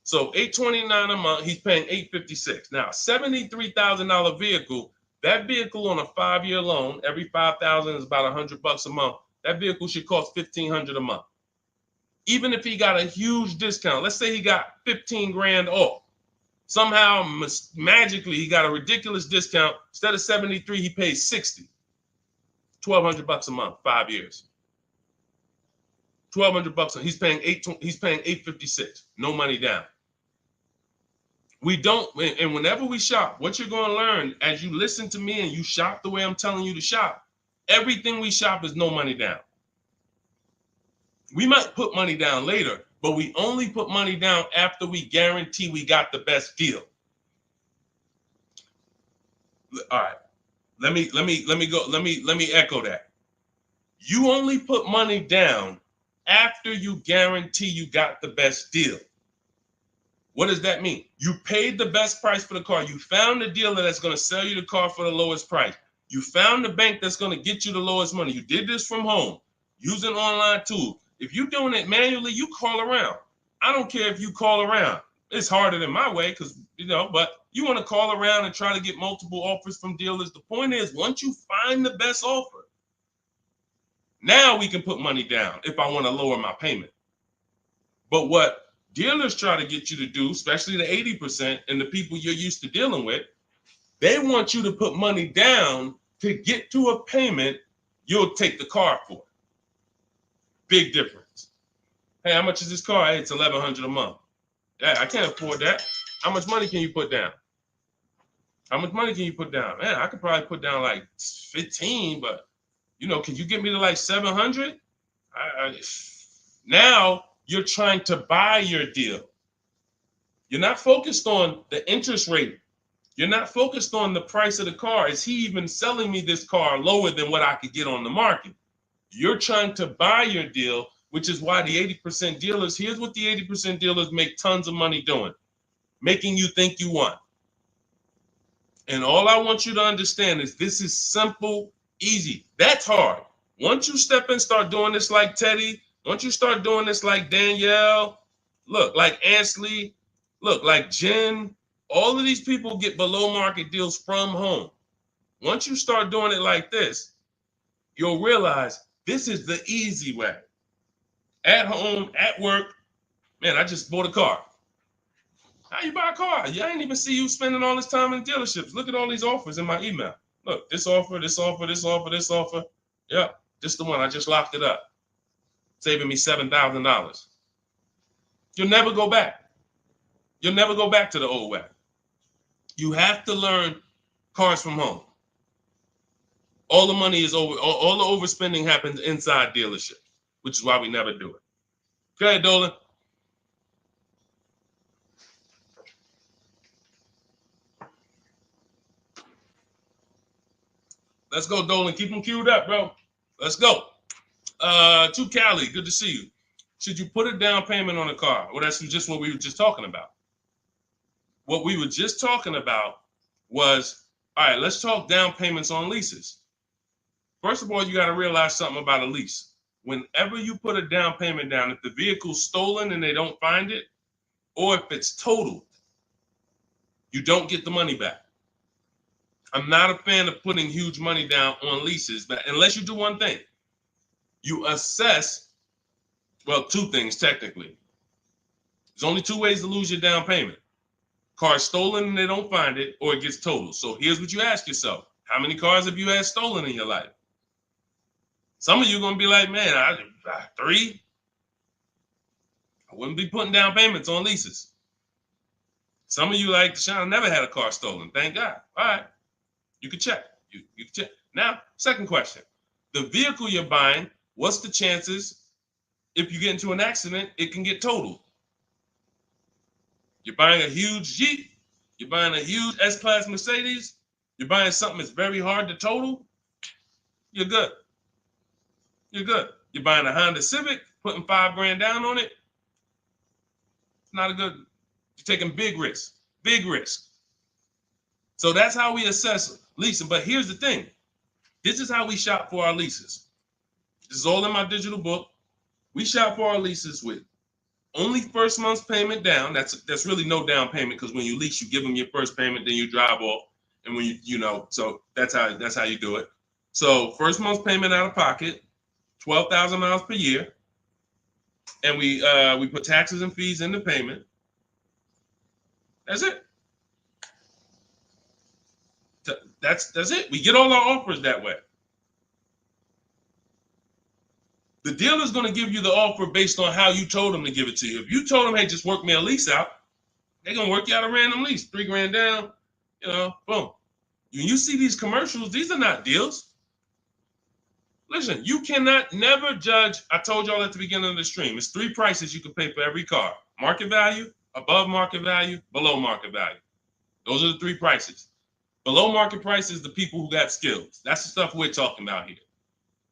So $829 a month, he's paying $856. Now, $73,000 vehicle, that vehicle on a 5-year loan, every $5,000 is about $100 a month. That vehicle should cost $1,500 a month. Even if he got a huge discount, let's say he got 15 grand off. Somehow, magically, he got a ridiculous discount. Instead of 73, he pays 60. $1,200 a month, 5 years. $1,200 he's paying $856. No money down. We don't, and whenever we shop, what you're going to learn as you listen to me and you shop the way I'm telling you to shop, everything we shop is no money down. We might put money down later, but we only put money down after we guarantee we got the best deal. All right. Let me echo that. You only put money down after you guarantee you got the best deal. What does that mean? You paid the best price for the car. You found the dealer that's going to sell you the car for the lowest price. You found the bank that's going to get you the lowest money. You did this from home using online tools. If you're doing it manually, you call around. I don't care if you call around. It's harder than my way because, but you want to call around and try to get multiple offers from dealers. The point is, once you find the best offer, now we can put money down if I want to lower my payment. But what dealers try to get you to do, especially the 80% and the people you're used to dealing with, they want you to put money down to get to a payment you'll take the car for. Big difference. Hey, how much is this car? Hey, it's $1,100 a month. Yeah, I can't afford that. How much money can you put down? How much money can you put down? Man, I could probably put down like 15, but can you get me to like 700? Now you're trying to buy your deal. You're not focused on the interest rate. You're not focused on the price of the car. Is he even selling me this car lower than what I could get on the market? You're trying to buy your deal, which is why the 80% dealers, here's what the 80% dealers make tons of money doing, making you think you want. And all I want you to understand is this is simple, easy. That's hard. Once you step in, start doing this like Teddy, once you start doing this like Danielle, look, like Ansley, look, like Jen, all of these people get below market deals from home. Once you start doing it like this, you'll realize this is the easy way. At home, at work, man, I just bought a car. How you buy a car? I ain't even see you spending all this time in dealerships. Look at all these offers in my email. Look, this offer, this offer, this offer, this offer. Yep, just the one. I just locked it up, saving me $7,000. You'll never go back. You'll never go back to the old way. You have to learn cars from home. All the money is over. All the overspending happens inside dealerships, which is why we never do it. Go ahead, Dolan. Let's go, Dolan. Keep them queued up, bro. Let's go. To Cali, good to see you. Should you put a down payment on a car? Well, that's just what we were just talking about. What we were just talking about was, all right, let's talk down payments on leases. First of all, you got to realize something about a lease. Whenever you put a down payment down, if the vehicle's stolen and they don't find it, or if it's totaled, you don't get the money back. I'm not a fan of putting huge money down on leases, but unless you do one thing, you assess, well, two things technically. There's only two ways to lose your down payment. Car's stolen and they don't find it, or it gets totaled. So here's what you ask yourself. How many cars have you had stolen in your life? Some of you are going to be like, man, 3. I wouldn't be putting down payments on leases. Some of you like, Deshone, I never had a car stolen. Thank God. All right. You can check. You can check. Now, second question. The vehicle you're buying, what's the chances if you get into an accident, it can get totaled? You're buying a huge Jeep. You're buying a huge S-Class Mercedes. You're buying something that's very hard to total. You're good. You're good. You're buying a Honda Civic, putting $5,000 down on it. It's not a good. You're taking big risks. Big risk. So that's how we assess leasing. But here's the thing. This is how we shop for our leases. This is all in my digital book. We shop for our leases with only first month's payment down. That's really no down payment because when you lease, you give them your first payment, then you drive off. And when so that's how you do it. So first month's payment out of pocket, 12,000 miles per year. And we put taxes and fees in the payment. That's it. That's it. We get all our offers that way. The dealer's going to give you the offer based on how you told them to give it to you. If you told them, hey, just work me a lease out, They're gonna work you out a random lease, $3 grand down, boom. When you see these commercials, these are not deals. Listen, you cannot never judge. I told y'all at the beginning of the stream, it's 3 prices you can pay for every car: market value, above market value, below market value. Those are the 3 prices. Below market price is the people who got skills. That's the stuff we're talking about here.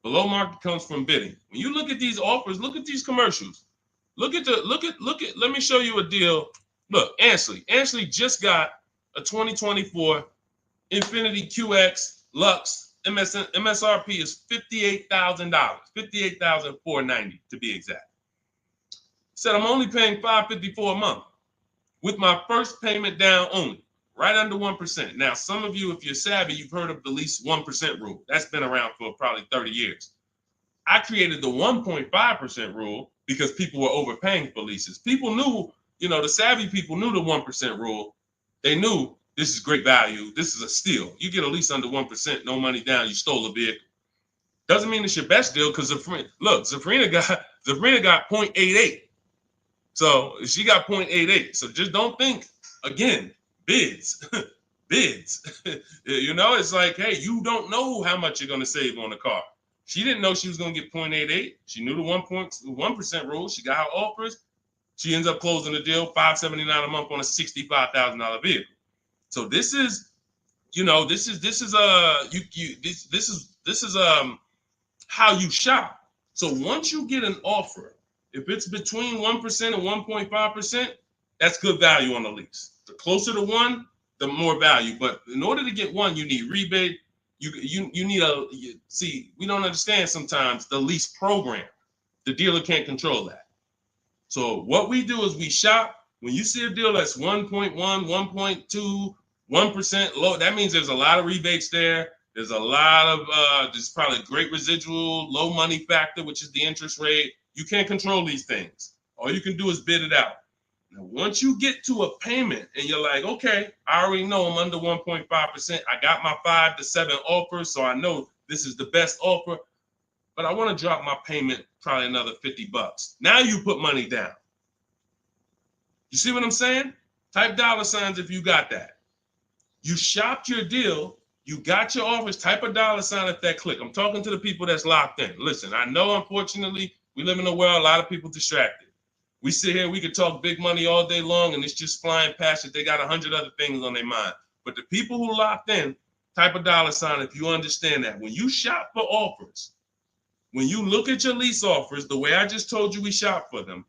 Below market comes from bidding. When you look at these offers, look at these commercials. Look at. Let me show you a deal. Look, Ansley just got a 2024 Infiniti QX Lux. MSRP is $58,000, $58,490 to be exact. Said I'm only paying $554 a month with my first payment down only, right under 1%. Now, some of you, if you're savvy, you've heard of the lease 1% rule. That's been around for probably 30 years. I created the 1.5% rule because people were overpaying for leases. People knew, the savvy people knew the 1% rule. They knew this is great value. This is a steal. You get a lease under 1%, no money down, you stole a vehicle. Doesn't mean it's your best deal because Zafrina got 0.88. So she got 0.88. So just don't think, again, bids. Bids. It's like, hey, you don't know how much you're going to save on the car. She didn't know she was going to get 0.88. She knew the 1% rule. She got her offers. She ends up closing the deal, $579 a month on a $65,000 vehicle. So this is how you shop. So once you get an offer, if it's between 1% and 1.5%, that's good value on the lease. The closer to 1, the more value. But in order to get 1, you need rebate. You need we don't understand sometimes the lease program. The dealer can't control that. So what we do is we shop. When you see a deal that's 1.1, 1.2, 1% low, that means there's a lot of rebates there. There's a lot of there's probably great residual, low money factor, which is the interest rate. You can't control these things. All you can do is bid it out. Now, once you get to a payment and you're like, okay, I already know I'm under 1.5%. I got my 5 to 7 offers, so I know this is the best offer. But I want to drop my payment probably another $50. Now you put money down. You see what I'm saying? Type $signs if you got that. You shopped your deal. You got your offers. Type a $sign at that click. I'm talking to the people that's locked in. Listen, I know, unfortunately, we live in a world, a lot of people distracted. We sit here, we could talk big money all day long, and it's just flying past it. They got 100 other things on their mind. But the people who locked in, type a $sign if you understand that. When you shop for offers, when you look at your lease offers, the way I just told you we shop for them,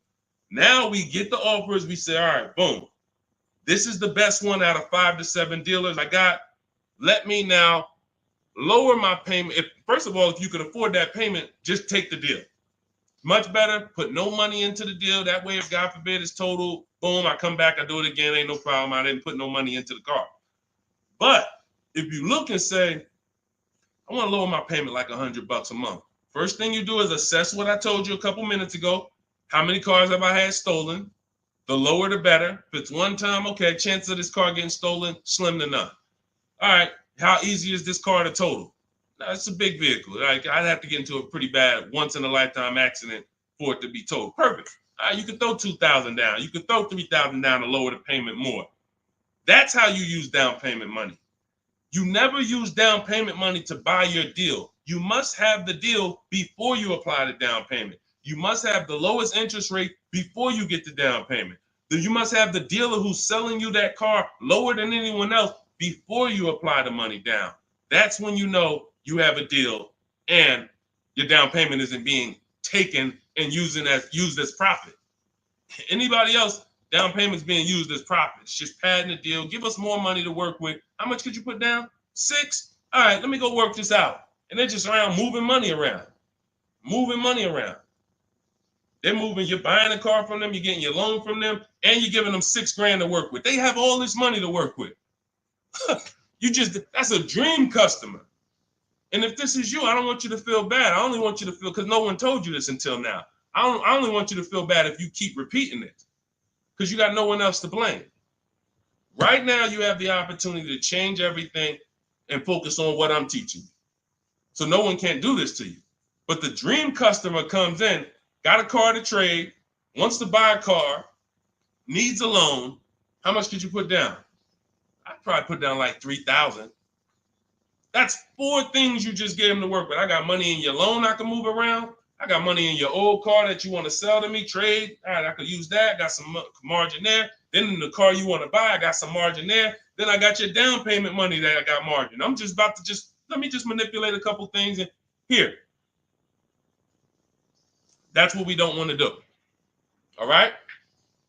now we get the offers, we say, all right, boom. This is the best one out of 5 to 7 dealers I got. Let me now lower my payment. First of all, if you can afford that payment, just take the deal. Much better, put no money into the deal. That way, if God forbid it's total, boom, I come back, I do it again, ain't no problem. I didn't put no money into the car. But if you look and say, I want to lower my payment like $100 a month. First thing you do is assess what I told you a couple minutes ago. How many cars have I had stolen? The lower, the better. If it's one time, okay, chances of this car getting stolen, slim to none. All right, how easy is this car to total? Now, it's a big vehicle. Like, I'd have to get into a pretty bad once-in-a-lifetime accident for it to be totaled. Perfect. All right, you can throw $2,000 down. You can throw $3,000 down to lower the payment more. That's how you use down payment money. You never use down payment money to buy your deal. You must have the deal before you apply the down payment. You must have the lowest interest rate before you get the down payment. You must have the dealer who's selling you that car lower than anyone else before you apply the money down. That's when you know you have a deal and your down payment isn't being taken and used as profit. Anybody else, down payment's being used as profit. It's just padding the deal. Give us more money to work with. How much could you put down? 6? All right, let me go work this out. And they're just around moving money around. They're moving, you're buying a car from them, you're getting your loan from them, and you're giving them $6,000 to work with. They have all this money to work with. That's a dream customer. And if this is you, I don't want you to feel bad. I only want you to feel, because no one told you this until now. I only want you to feel bad if you keep repeating it, because you got no one else to blame. Right now, you have the opportunity to change everything and focus on what I'm teaching you. So no one can do this to you. But the dream customer comes in, got a car to trade, wants to buy a car, needs a loan, How much could you put down? I'd probably put down like 3,000. That's 4 things you just gave him to work with. I got money in your loan I can move around. I got money in your old car that you want to sell to me, trade. All right, I could use that. Got some margin there. Then in the car you want to buy, I got some margin there. Then I got your down payment money that I got margin. I'm just about to let me manipulate a couple things and here. That's what we don't want to do. All right?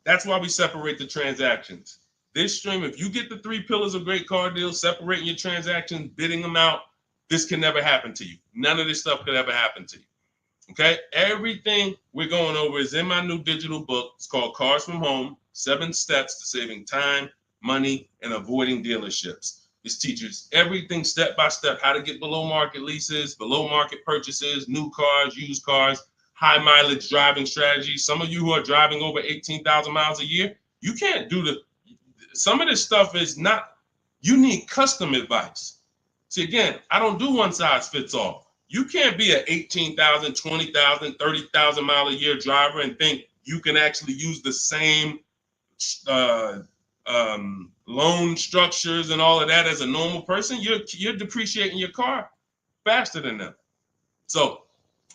That's why we separate the transactions. This stream, if you get the 3 pillars of great car deals, separating your transactions, bidding them out, this can never happen to you. None of this stuff could ever happen to you. Okay? Everything we're going over is in my new digital book. It's called Cars from Home, 7 Steps to Saving Time, Money, and Avoiding Dealerships. This teaches everything step by step, how to get below market leases, below market purchases, new cars, used cars, high mileage driving strategies. Some of you who are driving over 18,000 miles a year, you can't do some of this stuff is not, you need custom advice. See, again, I don't do one size fits all. You can't be an 18,000, 20,000, 30,000 mile a year driver and think you can actually use the same loan structures and all of that as a normal person. You're depreciating your car faster than them. So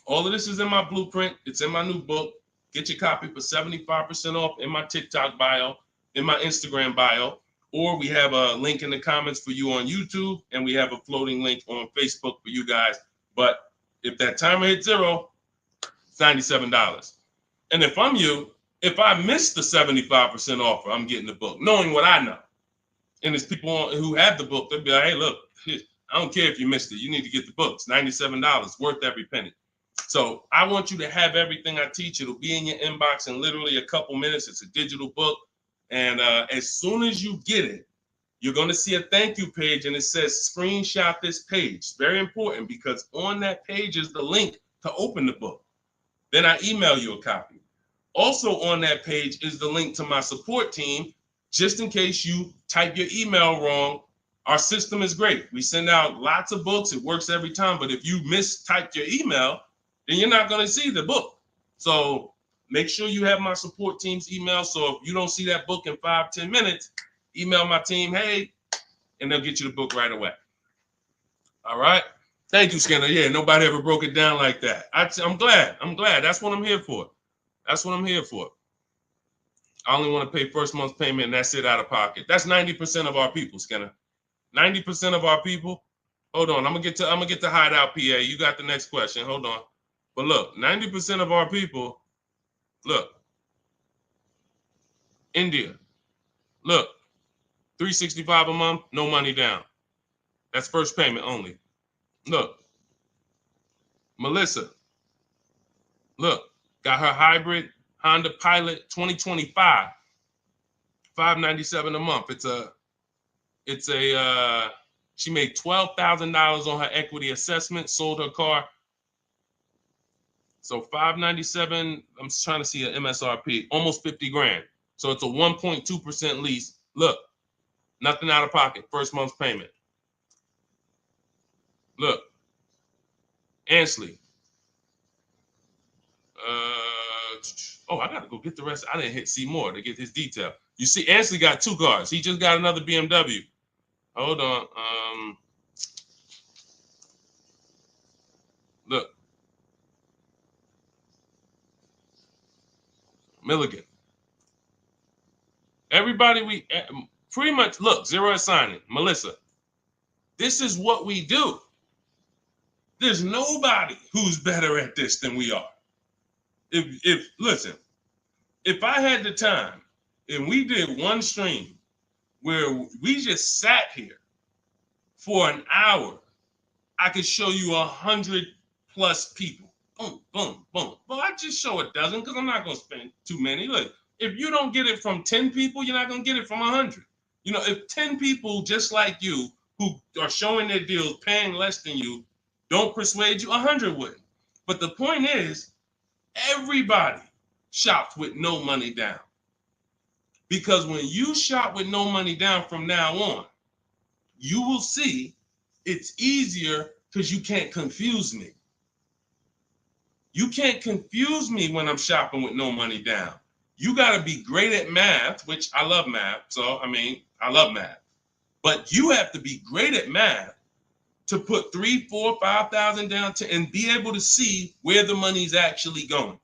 all of this is in my blueprint. It's in my new book. Get your copy for 75% off in my TikTok bio, in my Instagram bio, or we have a link in the comments for you on YouTube, and we have a floating link on Facebook for you guys. But if that timer hits 0, it's $97. And if I'm you, if I miss the 75% offer, I'm getting the book, knowing what I know. And there's people who have the book, they'll be like, hey, look, I don't care if you missed it. You need to get the book. It's $97, worth every penny. So I want you to have everything I teach. It'll be in your inbox in literally a couple minutes. It's a digital book. And as soon as you get it, you're going to see a thank you page, and it says screenshot this page. Very important, because on that page is the link to open the book. Then I email you a copy. Also on that page is the link to my support team, just in case you type your email wrong. Our system is great. We send out lots of books. It works every time. But if you mistyped your email, then you're not going to see the book. So make sure you have my support team's email. So if you don't see that book in 5-10 minutes, email my team, hey, and they'll get you the book right away. All right. Thank you, Skinner. Yeah, nobody ever broke it down like that. I'm glad. That's what I'm here for. That's what I'm here for. I only want to pay first month's payment, and that's it out of pocket. That's 90% of our people, Skinner. 90% of our people. Hold on, I'm gonna get to Hideout PA. You got the next question. Hold on. But look, 90% of our people, look, India, look, $365 a month, no money down. That's first payment only. Look, Melissa, look, got her hybrid Honda Pilot 2025, $597 a month. She made $12,000 on her equity assessment, sold her car. So $597, I'm trying to see an MSRP, almost 50 grand. So it's a 1.2% lease. Look, nothing out of pocket, first month's payment. Look, Ansley. I gotta go get the rest. I didn't hit see more to get his detail. You see, Ansley got 2 cars. He just got another BMW. Hold on. Look. Milligan. Everybody, we pretty much, look, zero is signing. Melissa. This is what we do. There's nobody who's better at this than we are. Listen, if I had the time and we did one stream where we just sat here for an hour, I could show you 100+ people. Boom, boom, boom. Well, I just show a dozen because I'm not going to spend too many. Look, if you don't get it from 10 people, you're not going to get it from 100. You know, if 10 people just like you who are showing their deals, paying less than you, don't persuade you, 100 wouldn't. But the point is, everybody shops with no money down. Because when you shop with no money down from now on, you will see it's easier because you can't confuse me. You can't confuse me when I'm shopping with no money down. You got to be great at math, which I love math. So, I mean, I love math. But you have to be great at math to put 3, 4, 5,000 down and be able to see where the money's actually going.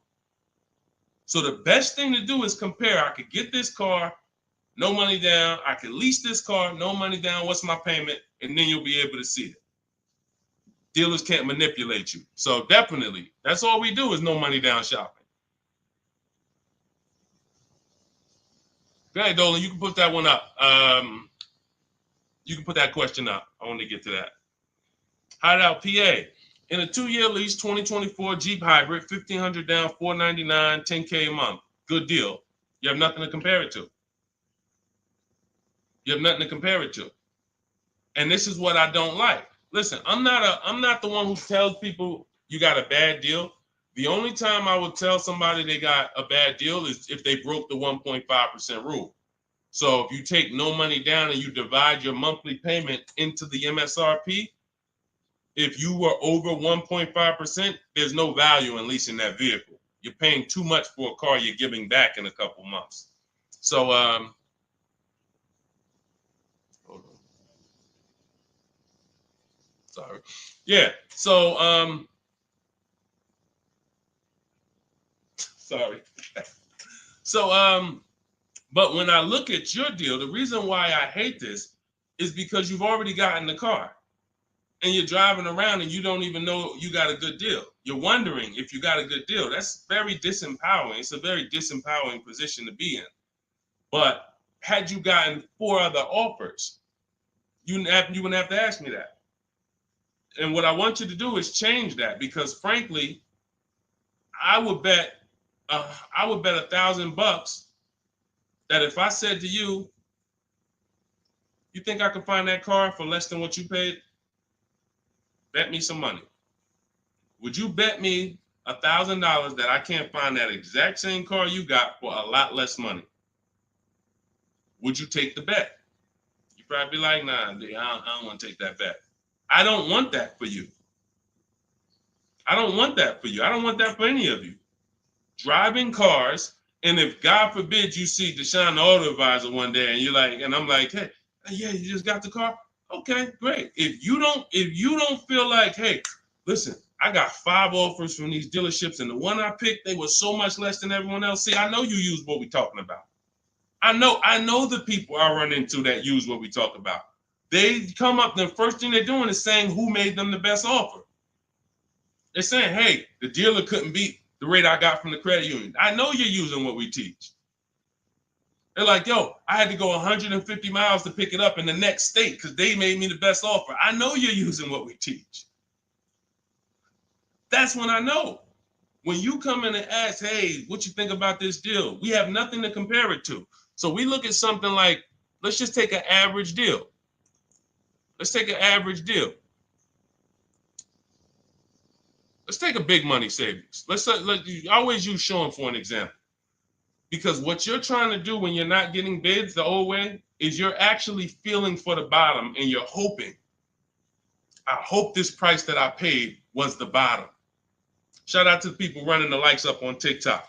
So the best thing to do is compare. I could get this car, no money down. I could lease this car, no money down. What's my payment? And then you'll be able to see it. Dealers can't manipulate you. So definitely, that's all we do is no money down shopping. Go ahead, Dolan. You can put that one up. You can put that question up. I want to get to that. Hideout PA. In a 2-year lease, 2024 Jeep Hybrid, 1,500 down, 499, 10K a month. Good deal. You have nothing to compare it to. You have nothing to compare it to. And this is what I don't like. Listen, I'm not the one who tells people you got a bad deal. The only time I would tell somebody they got a bad deal is if they broke the 1.5% rule. So if you take no money down and you divide your monthly payment into the MSRP, if you were over 1.5%, there's no value in leasing that vehicle. You're paying too much for a car you're giving back in a couple months. So, hold on. Sorry. Yeah. So, sorry. So, but when I look at your deal, the reason why I hate this is because you've already gotten the car and you're driving around and you don't even know you got a good deal. You're wondering if you got a good deal. That's very disempowering. It's a very disempowering position to be in. But had you gotten 4 other offers, you wouldn't have to ask me that. And what I want you to do is change that, because frankly, I would bet $1,000 that if I said to you, you think I can find that car for less than what you paid? Bet me some money. Would you bet me $1,000 that I can't find that exact same car you got for a lot less money? Would you take the bet? You'd probably be like, nah, I don't want to take that bet. I don't want that for you. I don't want that for you. I don't want that for any of you. Driving cars, and if God forbid you see Deshone the Auto Advisor one day and you're like, and I'm like, hey, yeah, you just got the car? Okay, great. If you don't feel like, hey, listen, I got 5 offers from these dealerships, and the one I picked, they were so much less than everyone else. See, I know you use what we're talking about. I know the people I run into that use what we talk about. They come up, the first thing they're doing is saying who made them the best offer. They're saying, hey, the dealer couldn't beat the rate I got from the credit union. I know you're using what we teach. They're like, yo, I had to go 150 miles to pick it up in the next state because they made me the best offer. I know you're using what we teach. That's when I know. When you come in and ask, hey, what you think about this deal? We have nothing to compare it to. So we look at something like, let's just take an average deal. Let's take an average deal. Let's take a big money savings. Let's always use Sean for an example. Because what you're trying to do when you're not getting bids the old way is you're actually feeling for the bottom, and you're hoping, I hope this price that I paid was the bottom. Shout out to the people running the likes up on TikTok.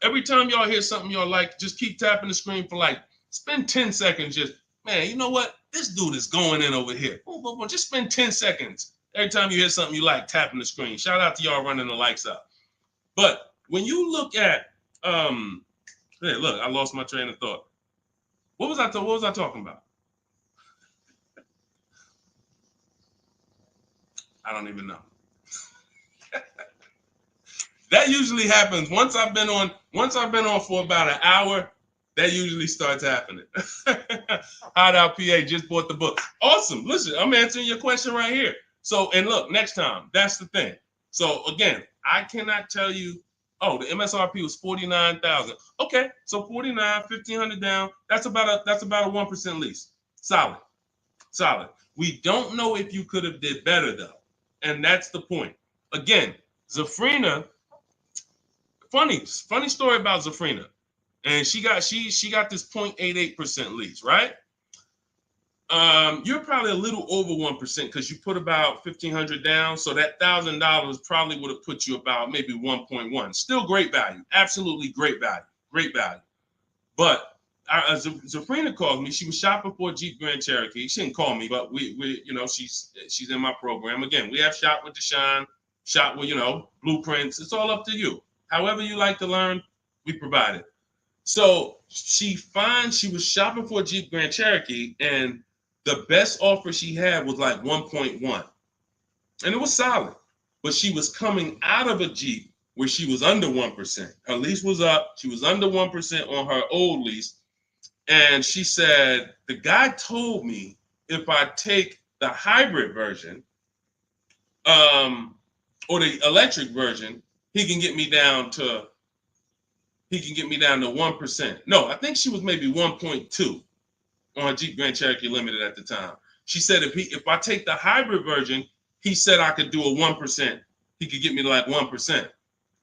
Every time y'all hear something y'all like, just keep tapping the screen for like, spend 10 seconds just, man, you know what? This dude is going in over here. Just spend 10 seconds. Every time you hear something you like, tapping the screen. Shout out to y'all running the likes up. But when you look at, hey, look, I lost my train of thought. What was I talking about? I don't even know. That usually happens once I've been on for about an hour. That usually starts happening. Hideout PA just bought the book. Awesome. Listen, I'm answering your question right here. So, and look, next time, that's the thing. So again, I cannot tell you, oh, the MSRP was 49,000. Okay, so 49, 1,500 down. That's about a 1% lease. Solid. We don't know if you could have did better though, and that's the point. Again, Zafrina. Funny story about Zafrina, and she got this 0.88% lease, right? You're probably a little over 1% because you put about 1,500 down, so that $1,000 probably would have put you about maybe 1.1. Still great value, absolutely great value. great value. But Zafrina called me. She was shopping for a Jeep Grand Cherokee. She didn't call me, but we you know, she's in my program. Again, we have Shop with Deshone, Shop with, you know, blueprints. It's all up to you. However you like to learn, we provide it. So she was shopping for a Jeep Grand Cherokee, and the best offer she had was like 1.1, and it was solid. But she was coming out of a Jeep where she was under 1%. Her lease was up. She was under 1% on her old lease. And she said, the guy told me if I take the hybrid version, or the electric version, he can get me down to 1%. No, I think she was maybe 1.2 on a Jeep Grand Cherokee Limited at the time. She said if I take the hybrid version, he said I could do a 1%. He could get me to like 1%.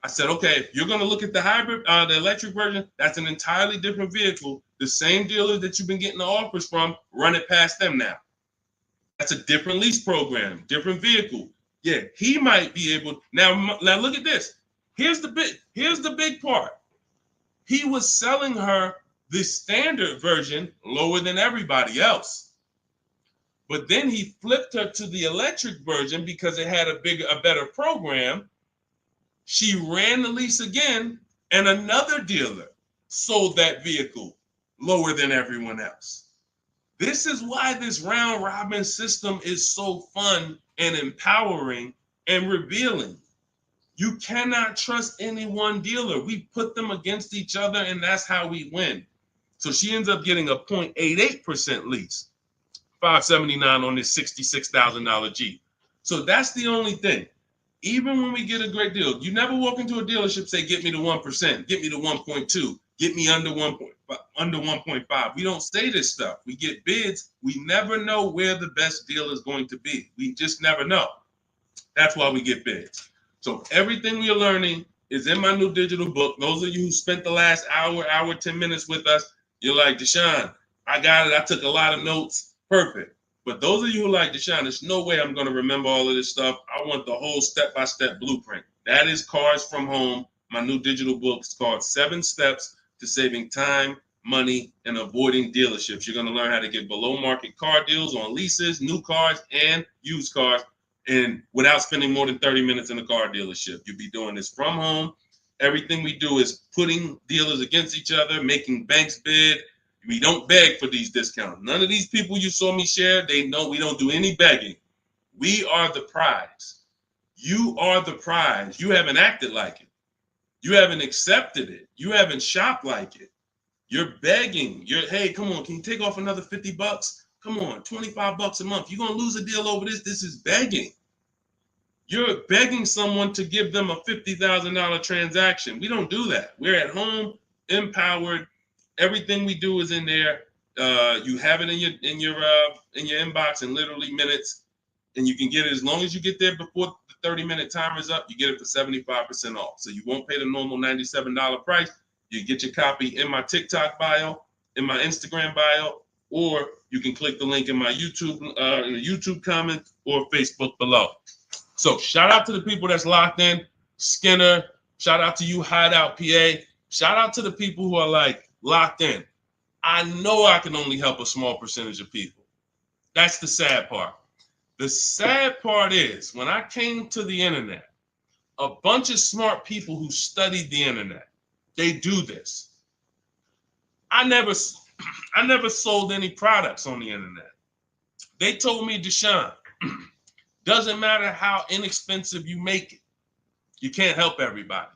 I said, okay, if you're going to look at the hybrid, the electric version, that's an entirely different vehicle. The same dealers that you've been getting the offers from, run it past them now. That's a different lease program, different vehicle. Yeah, he might be able. Now look at this. Here's the big part. He was selling her the standard version lower than everybody else. But then he flipped her to the electric version because it had a better program. She ran the lease again, and another dealer sold that vehicle lower than everyone else. This is why this round robin system is so fun and empowering and revealing. You cannot trust any one dealer. We put them against each other, and that's how we win. So she ends up getting a 0.88% lease, $579 on this $66,000 Jeep. So that's the only thing. Even when we get a great deal, you never walk into a dealership say, get me to 1%, get me to 1.2, get me under 1.5. We don't say this stuff. We get bids. We never know where the best deal is going to be. We just never know. That's why we get bids. So everything we are learning is in my new digital book. Those of you who spent the last hour, 10 minutes with us, you're like, Deshone, I got it. I took a lot of notes. Perfect. But those of you who like Deshone, there's no way I'm going to remember all of this stuff. I want the whole step-by-step blueprint. That is Cars from Home, my new digital book. It's called 7 Steps to Saving Time, Money, and Avoiding Dealerships. You're going to learn how to get below-market car deals on leases, new cars, and used cars, and without spending more than 30 minutes in a car dealership. You'll be doing this from home. Everything we do is putting dealers against each other, making banks bid. We don't beg for these discounts. None of these people you saw me share, they know we don't do any begging. We are the prize. You are the prize. You haven't acted like it. You haven't accepted it. You haven't shopped like it. You're begging. Hey, come on, can you take off another $50? Come on, $25 a month. You're going to lose a deal over this. This is begging. You're begging someone to give them a $50,000 transaction. We don't do that. We're at home, empowered. Everything we do is in there. You have it in your inbox in literally minutes, and you can get it as long as you get there before the 30-minute timer is up. You get it for 75% off. So you won't pay the normal $97 price. You get your copy in my TikTok bio, in my Instagram bio, or you can click the link in my YouTube comment or Facebook below. So shout out to the people that's locked in. Skinner, shout out to you, Hideout PA. Shout out to the people who are like locked in. I know I can only help a small percentage of people. That's the sad part. The sad part is when I came to the internet, a bunch of smart people who studied the internet, they do this. I never sold any products on the internet. They told me, Deshone, doesn't matter how inexpensive you make it, you can't help everybody.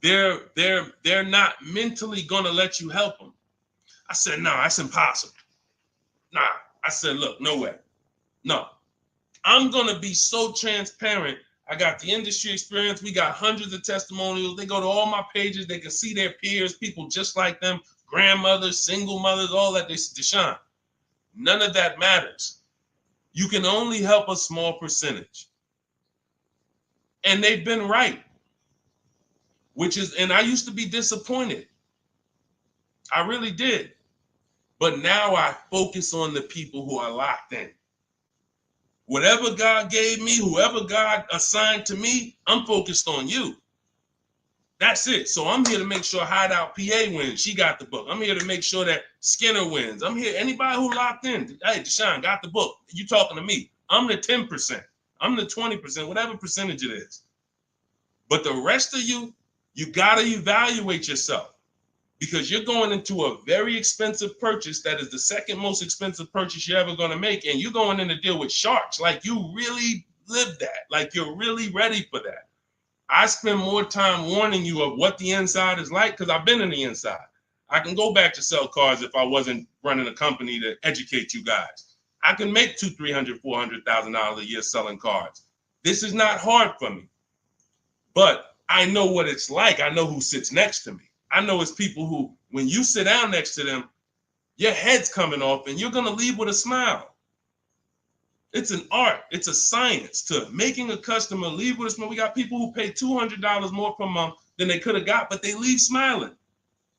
They're not mentally gonna let you help them. I said, no, that's impossible. Nah, I said, look, no way. No, I'm gonna be so transparent. I got the industry experience. We got hundreds of testimonials. They go to all my pages. They can see their peers, people just like them, grandmothers, single mothers, all that. They said, Deshone, none of that matters. You can only help a small percentage. And they've been right. And I used to be disappointed. I really did. But now I focus on the people who are locked in. Whatever God gave me, whoever God assigned to me, I'm focused on you. That's it. So I'm here to make sure Hideout PA wins. She got the book. I'm here to make sure that Skinner wins. I'm here. Anybody who locked in, hey, Deshone got the book. You talking to me. I'm the 10%. I'm the 20%, whatever percentage it is. But the rest of you, you got to evaluate yourself because you're going into a very expensive purchase that is the second most expensive purchase you're ever going to make. And you're going in to deal with sharks. Like you really live that. Like you're really ready for that. I spend more time warning you of what the inside is like because I've been in the inside. I can go back to sell cars if I wasn't running a company to educate you guys. I can make $200,000, $300,000, $400,000 a year selling cars. This is not hard for me, but I know what it's like. I know who sits next to me. I know it's people who, when you sit down next to them, your head's coming off and you're going to leave with a smile. It's an art. It's a science to making a customer leave with a smile. We got people who pay $200 more per month than they could have got, but they leave smiling.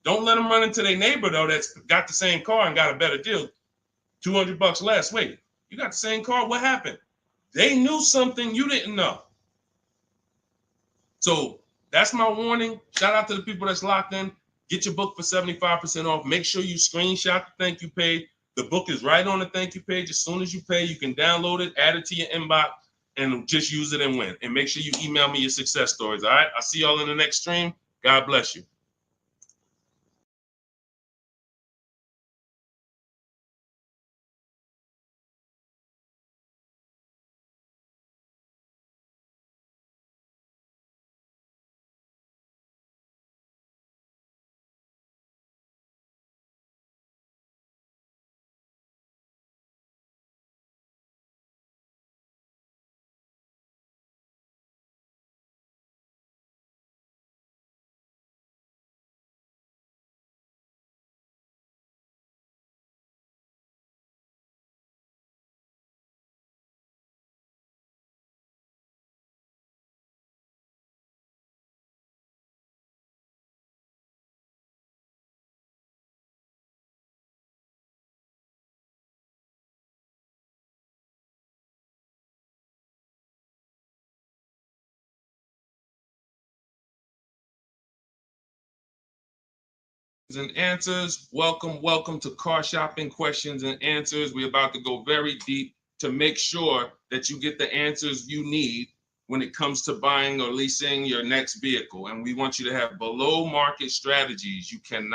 Don't let them run into their neighbor, though, that's got the same car and got a better deal. $200 less. Wait, you got the same car? What happened? They knew something you didn't know. So that's my warning. Shout out to the people that's locked in. Get your book for 75% off. Make sure you screenshot the thank you page. The book is right on the thank you page. As soon as you pay, you can download it, add it to your inbox, and just use it and win. And make sure you email me your success stories. All right. I'll see y'all in the next stream. God bless you. And answers. Welcome to Car Shopping Questions and Answers. We're about to go very deep to make sure that you get the answers you need when it comes to buying or leasing your next vehicle. And we want you to have below market strategies. You can't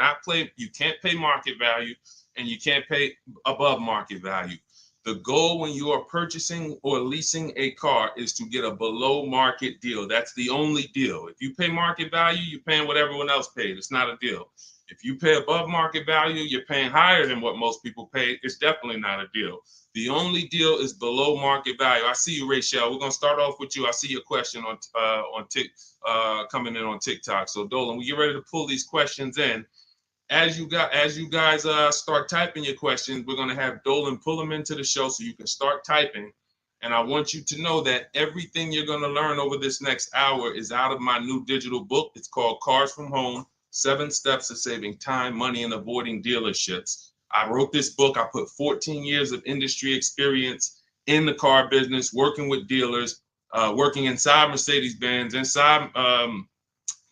pay market value and you can't pay above market value. The goal when you are purchasing or leasing a car is to get a below market deal. That's the only deal. If you pay market value, you're paying what everyone else paid. It's not a deal. If you pay above market value, you're paying higher than what most people pay. It's definitely not a deal. The only deal is below market value. I see you, Rachel. We're gonna start off with you. I see your question on coming in on TikTok. So Dolan, we get ready to pull these questions in. As you guys start typing your questions, we're gonna have Dolan pull them into the show so you can start typing. And I want you to know that everything you're gonna learn over this next hour is out of my new digital book. It's called Cars from Home. 7 Steps to Saving Time, Money, and Avoiding Dealerships. I wrote this book. I put 14 years of industry experience in the car business, working with dealers, working inside Mercedes-Benz, inside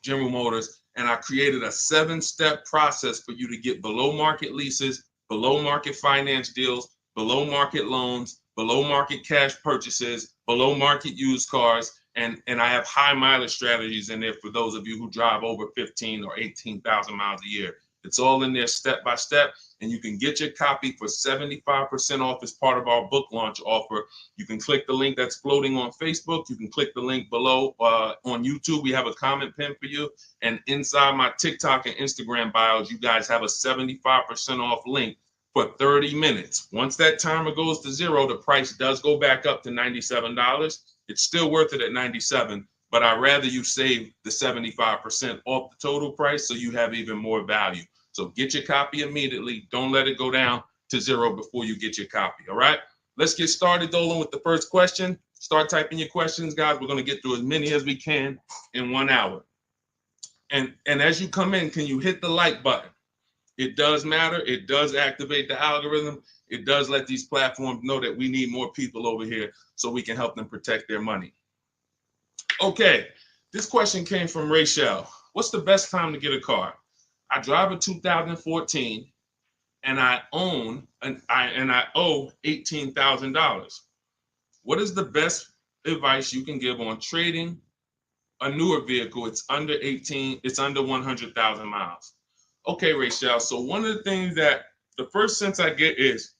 General Motors, and I created a 7-step process for you to get below market leases, below market finance deals, below market loans, below market cash purchases, below market used cars, and I have high mileage strategies in there for those of you who drive over 15 or 18,000 miles a year. It's all in there step by step, and you can get your copy for 75% off as part of our book launch offer. You can click the link that's floating on Facebook. You can click the link below on YouTube. We have a comment pin for you, and inside my TikTok and Instagram bios, you guys have a 75% off link for 30 minutes. Once that timer goes to 0, the price does go back up to $97. It's still worth it at $97, but I'd rather you save the 75% off the total price so you have even more value. So get your copy immediately. Don't let it go down to 0 before you get your copy, all right? Let's get started, Dolan, with the first question. Start typing your questions, guys. We're going to get through as many as we can in 1 hour. And as you come in, can you hit the like button? It does matter. It does activate the algorithm. It does let these platforms know that we need more people over here so we can help them protect their money. Okay, this question came from Rachel. what's the best time to get a car? I drive a 2014 and I own and I owe $18,000. What is the best advice you can give on trading a newer vehicle? It's under 18, it's under 100,000 miles. Okay, Rachel. So one of the things that the first sense I get is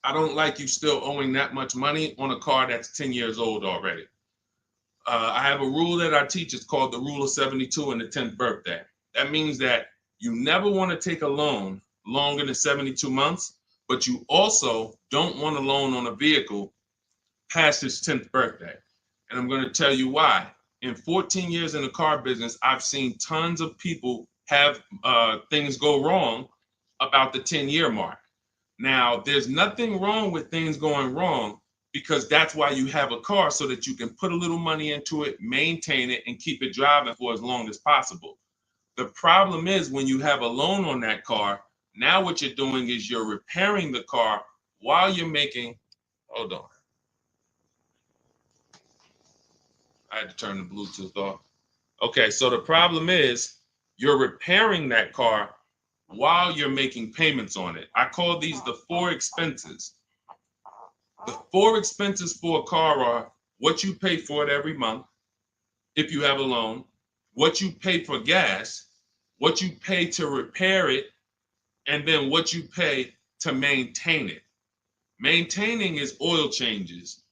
I don't like you still owing that much money on a car that's 10 years old already. I have a rule that I teach. It's called the rule of 72 and the 10th birthday. That means that you never want to take a loan longer than 72 months, but you also don't want a loan on a vehicle past its 10th birthday. And I'm going to tell you why. In 14 years in the car business, I've seen tons of people have things go wrong about the 10-year mark. Now, there's nothing wrong with things going wrong because that's why you have a car, so that you can put a little money into it, maintain it, and keep it driving for as long as possible. The problem is when you have a loan on that car, now what you're doing is you're repairing the car while you're making, hold on. I had to turn the Bluetooth off. Okay, so the problem is you're repairing that car while you're making payments on it. I call these the four expenses. The four expenses for a car are what you pay for it every month, if you have a loan, what you pay for gas, what you pay to repair it, and then what you pay to maintain it. Maintaining is oil changes,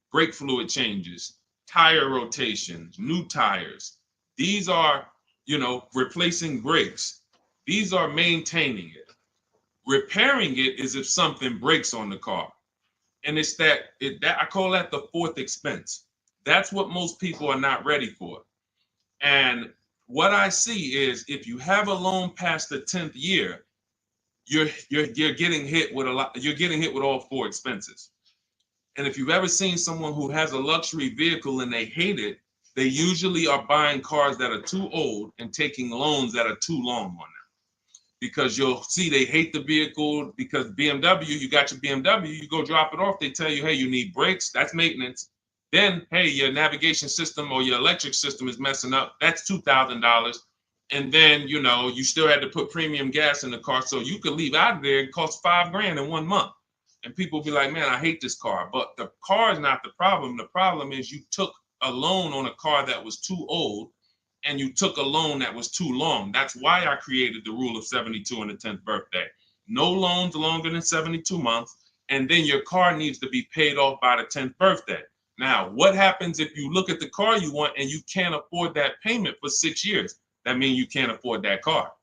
brake fluid changes, tire rotations, new tires. These are, replacing brakes. These are maintaining it. Repairing it is if something breaks on the car. And it's that I call that the fourth expense. That's what most people are not ready for. And what I see is if you have a loan past the 10th year, you're getting hit with you're getting hit with all four expenses. And if you've ever seen someone who has a luxury vehicle and they hate it, they usually are buying cars that are too old and taking loans that are too long on them. Because you'll see they hate the vehicle because BMW, you got your BMW, you go drop it off, they tell you, hey, you need brakes, that's maintenance. Then, hey, your navigation system or your electric system is messing up, that's $2,000. And then, you still had to put premium gas in the car, so you could leave out of there, it costs $5,000 in 1 month. And people be like, man, I hate this car. But the car is not the problem. The problem is you took a loan on a car that was too old, and you took a loan that was too long. That's why I created the rule of 72 and the 10th birthday. No loans longer than 72 months, and then your car needs to be paid off by the 10th birthday. Now, what happens if you look at the car you want and you can't afford that payment for 6 years? That means you can't afford that car.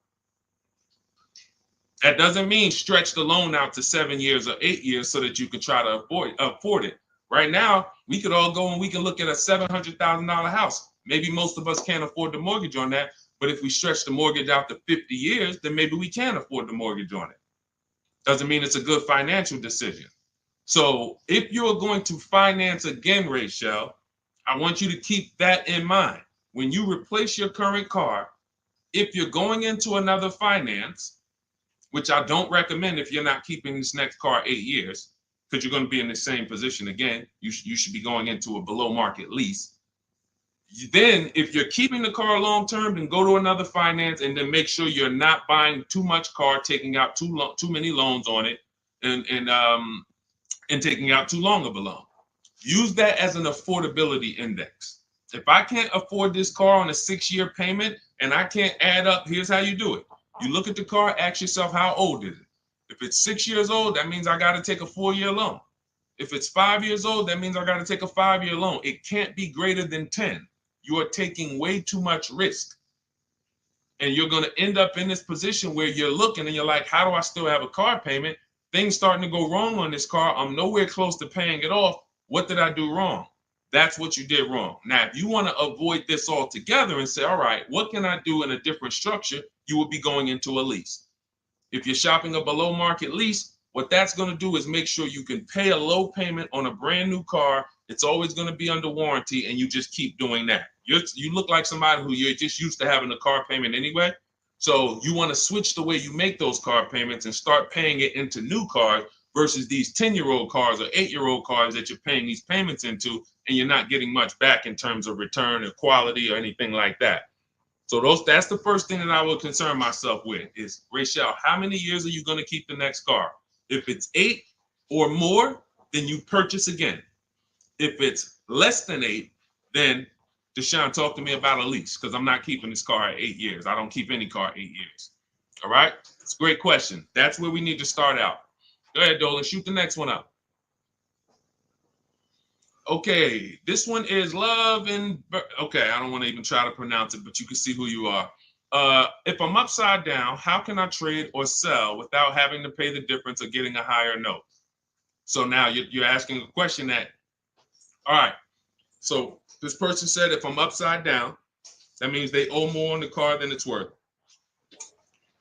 That doesn't mean stretch the loan out to 7 years or 8 years so that you can try to afford it. Right now, we could all go and we can look at a $700,000 house. Maybe most of us can't afford the mortgage on that, but if we stretch the mortgage out to 50 years, then maybe we can afford the mortgage on it. Doesn't mean it's a good financial decision. So if you're going to finance again, Rachel, I want you to keep that in mind. When you replace your current car, if you're going into another finance, which I don't recommend if you're not keeping this next car 8 years, because you're going to be in the same position again, you should be going into a below market lease. Then if you're keeping the car long term, then go to another finance and then make sure you're not buying too much car, taking out too many loans on it, and taking out too long of a loan. Use that as an affordability index. If I can't afford this car on a 6-year payment and I can't add up, here's how you do it. You look at the car, ask yourself, how old is it? If it's 6 years old, that means I got to take a 4-year loan. If it's 5 years old, that means I got to take a 5-year loan. It can't be greater than 10. You are taking way too much risk. And you're going to end up in this position where you're looking and you're like, how do I still have a car payment? Things starting to go wrong on this car. I'm nowhere close to paying it off. What did I do wrong? That's what you did wrong. Now, if you want to avoid this altogether and say, all right, what can I do in a different structure? You would be going into a lease. If you're shopping a below market lease, what that's going to do is make sure you can pay a low payment on a brand new car. It's always going to be under warranty, and you just keep doing that. You look like somebody who you're just used to having a car payment anyway. So you want to switch the way you make those car payments and start paying it into new cars versus these 10-year-old cars or 8-year-old cars that you're paying these payments into, and you're not getting much back in terms of return or quality or anything like that. So that's the first thing that I would concern myself with is, Rachel, how many years are you going to keep the next car? If it's 8 or more, then you purchase again. If it's less than 8, then Deshone, talk to me about a lease, because I'm not keeping this car at 8 years. I don't keep any car 8 years. All right? It's a great question. That's where we need to start out. Go ahead, Dolan. Shoot the next one up. Okay, this one is Love and okay, I don't want to even try to pronounce it, but you can see who you are. If I'm upside down, how can I trade or sell without having to pay the difference or getting a higher note? So now you're asking a question that, all right, so this person said if I'm upside down, that means they owe more on the car than it's worth.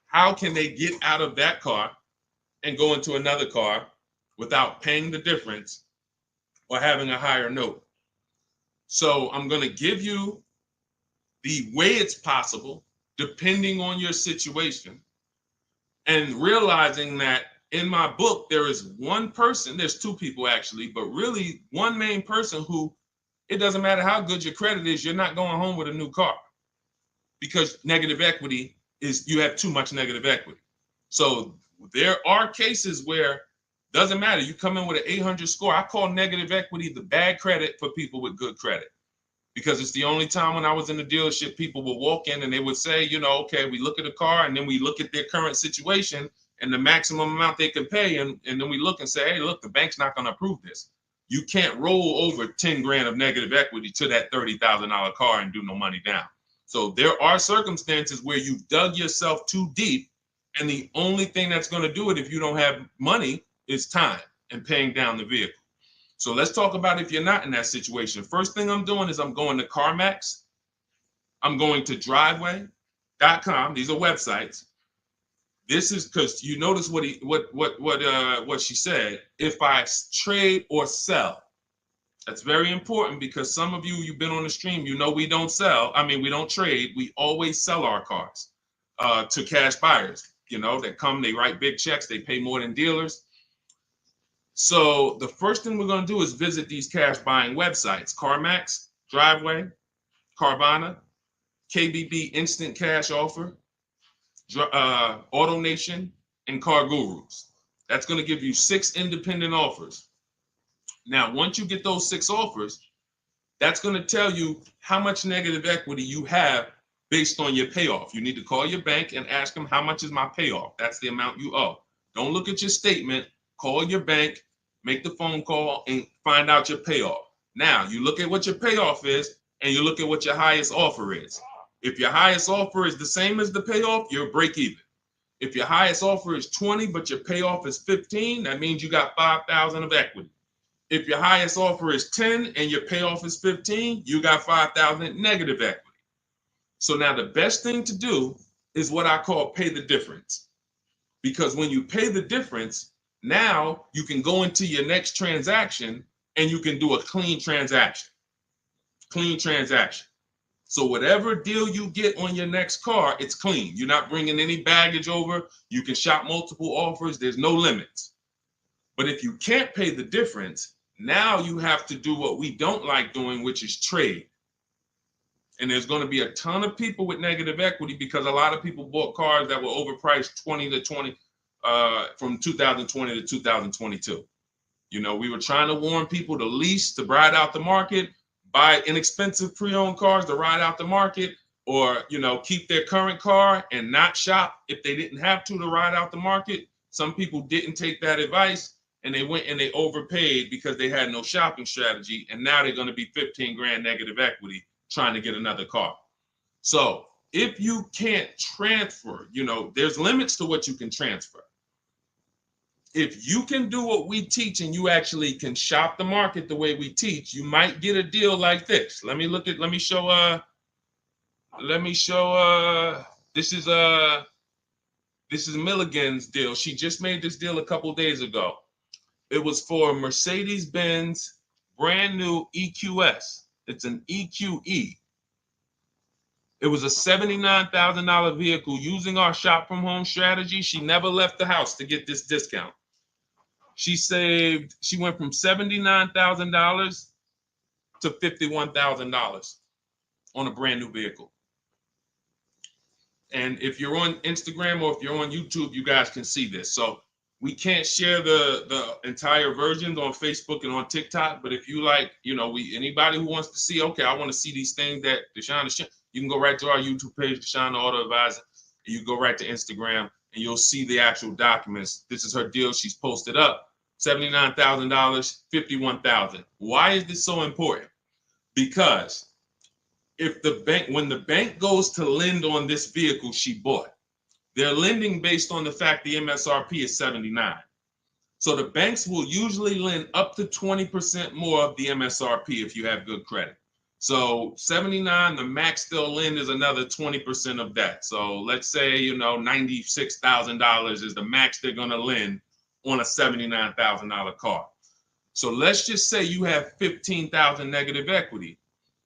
How can they get out of that car and go into another car without paying the difference or having a higher note? So I'm going to give you the way it's possible, depending on your situation, and realizing that in my book, there is one person, there's two people actually, but really one main person who, it doesn't matter how good your credit is, you're not going home with a new car, because negative equity is, you have too much negative equity. So there are cases where doesn't matter. You come in with an 800 score. I call negative equity the bad credit for people with good credit, because it's the only time when I was in the dealership, people would walk in and they would say, you know, okay, we look at a car and then we look at their current situation and the maximum amount they can pay. And then we look and say, hey, look, the bank's not going to approve this. You can't roll over 10 grand of negative equity to that $30,000 car and do no money down. So there are circumstances where you've dug yourself too deep, and the only thing that's going to do it if you don't have money is time and paying down the vehicle. So let's talk about if you're not in that situation. First thing I'm doing is I'm going to CarMax. I'm going to driveway.com. These are websites. This is because you notice what she said. If I trade or sell, that's very important, because some of you've been on the stream, you know we don't sell. I mean, we don't trade. We always sell our cars to cash buyers. You know, that come, they write big checks, they pay more than dealers. So the first thing we're going to do is visit these cash buying websites: CarMax, Driveway, Carvana, KBB Instant Cash Offer, AutoNation, and Car Gurus. That's going to give you 6 independent offers. Now, once you get those 6 offers, that's going to tell you how much negative equity you have based on your payoff. You need to call your bank and ask them, how much is my payoff? That's the amount you owe. Don't look at your statement. Call your bank, make the phone call, and find out your payoff. Now, you look at what your payoff is, and you look at what your highest offer is. If your highest offer is the same as the payoff, you're break even. If your highest offer is 20, but your payoff is 15, that means you got 5,000 of equity. If your highest offer is 10 and your payoff is 15, you got 5,000 negative equity. So now the best thing to do is what I call pay the difference. Because when you pay the difference, now you can go into your next transaction and you can do a clean transaction. Clean transaction. So whatever deal you get on your next car, it's clean. You're not bringing any baggage over. You can shop multiple offers. There's no limits. But if you can't pay the difference, now you have to do what we don't like doing, which is trade. And there's going to be a ton of people with negative equity, because a lot of people bought cars that were overpriced from 2020 to 2022. You know, we were trying to warn people to lease, to ride out the market, buy inexpensive pre-owned cars to ride out the market, or, you know, keep their current car and not shop if they didn't have to ride out the market. Some people didn't take that advice, and they went and they overpaid because they had no shopping strategy. And now they're going to be 15 grand negative equity trying to get another car. So if you can't transfer, you know, there's limits to what you can transfer. If you can do what we teach and you actually can shop the market the way we teach, you might get a deal like this. Let me show, this is Milligan's deal. She just made this deal a couple days ago. It was for Mercedes-Benz brand new EQS. It's an EQE. It was a $79,000 vehicle. Using our shop from home strategy, she never left the house to get this discount. She went from $79,000 to $51,000 on a brand new vehicle. And if you're on Instagram or if you're on YouTube, you guys can see this. So we can't share the entire versions on Facebook and on TikTok. But if you like, anybody who wants to see, okay, I want to see these things that Deshone is, you can go right to our YouTube page, Deshone the Auto Advisor. And you go right to Instagram and you'll see the actual documents. This is her deal. She's posted up $79,000, $51,000. Why is this so important? Because when the bank goes to lend on this vehicle she bought, they're lending based on the fact the MSRP is 79. So the banks will usually lend up to 20% more of the MSRP if you have good credit. So 79, the max they'll lend is another 20% of that. So let's say, $96,000 is the max they're going to lend on a $79,000 car. So let's just say you have 15,000 negative equity.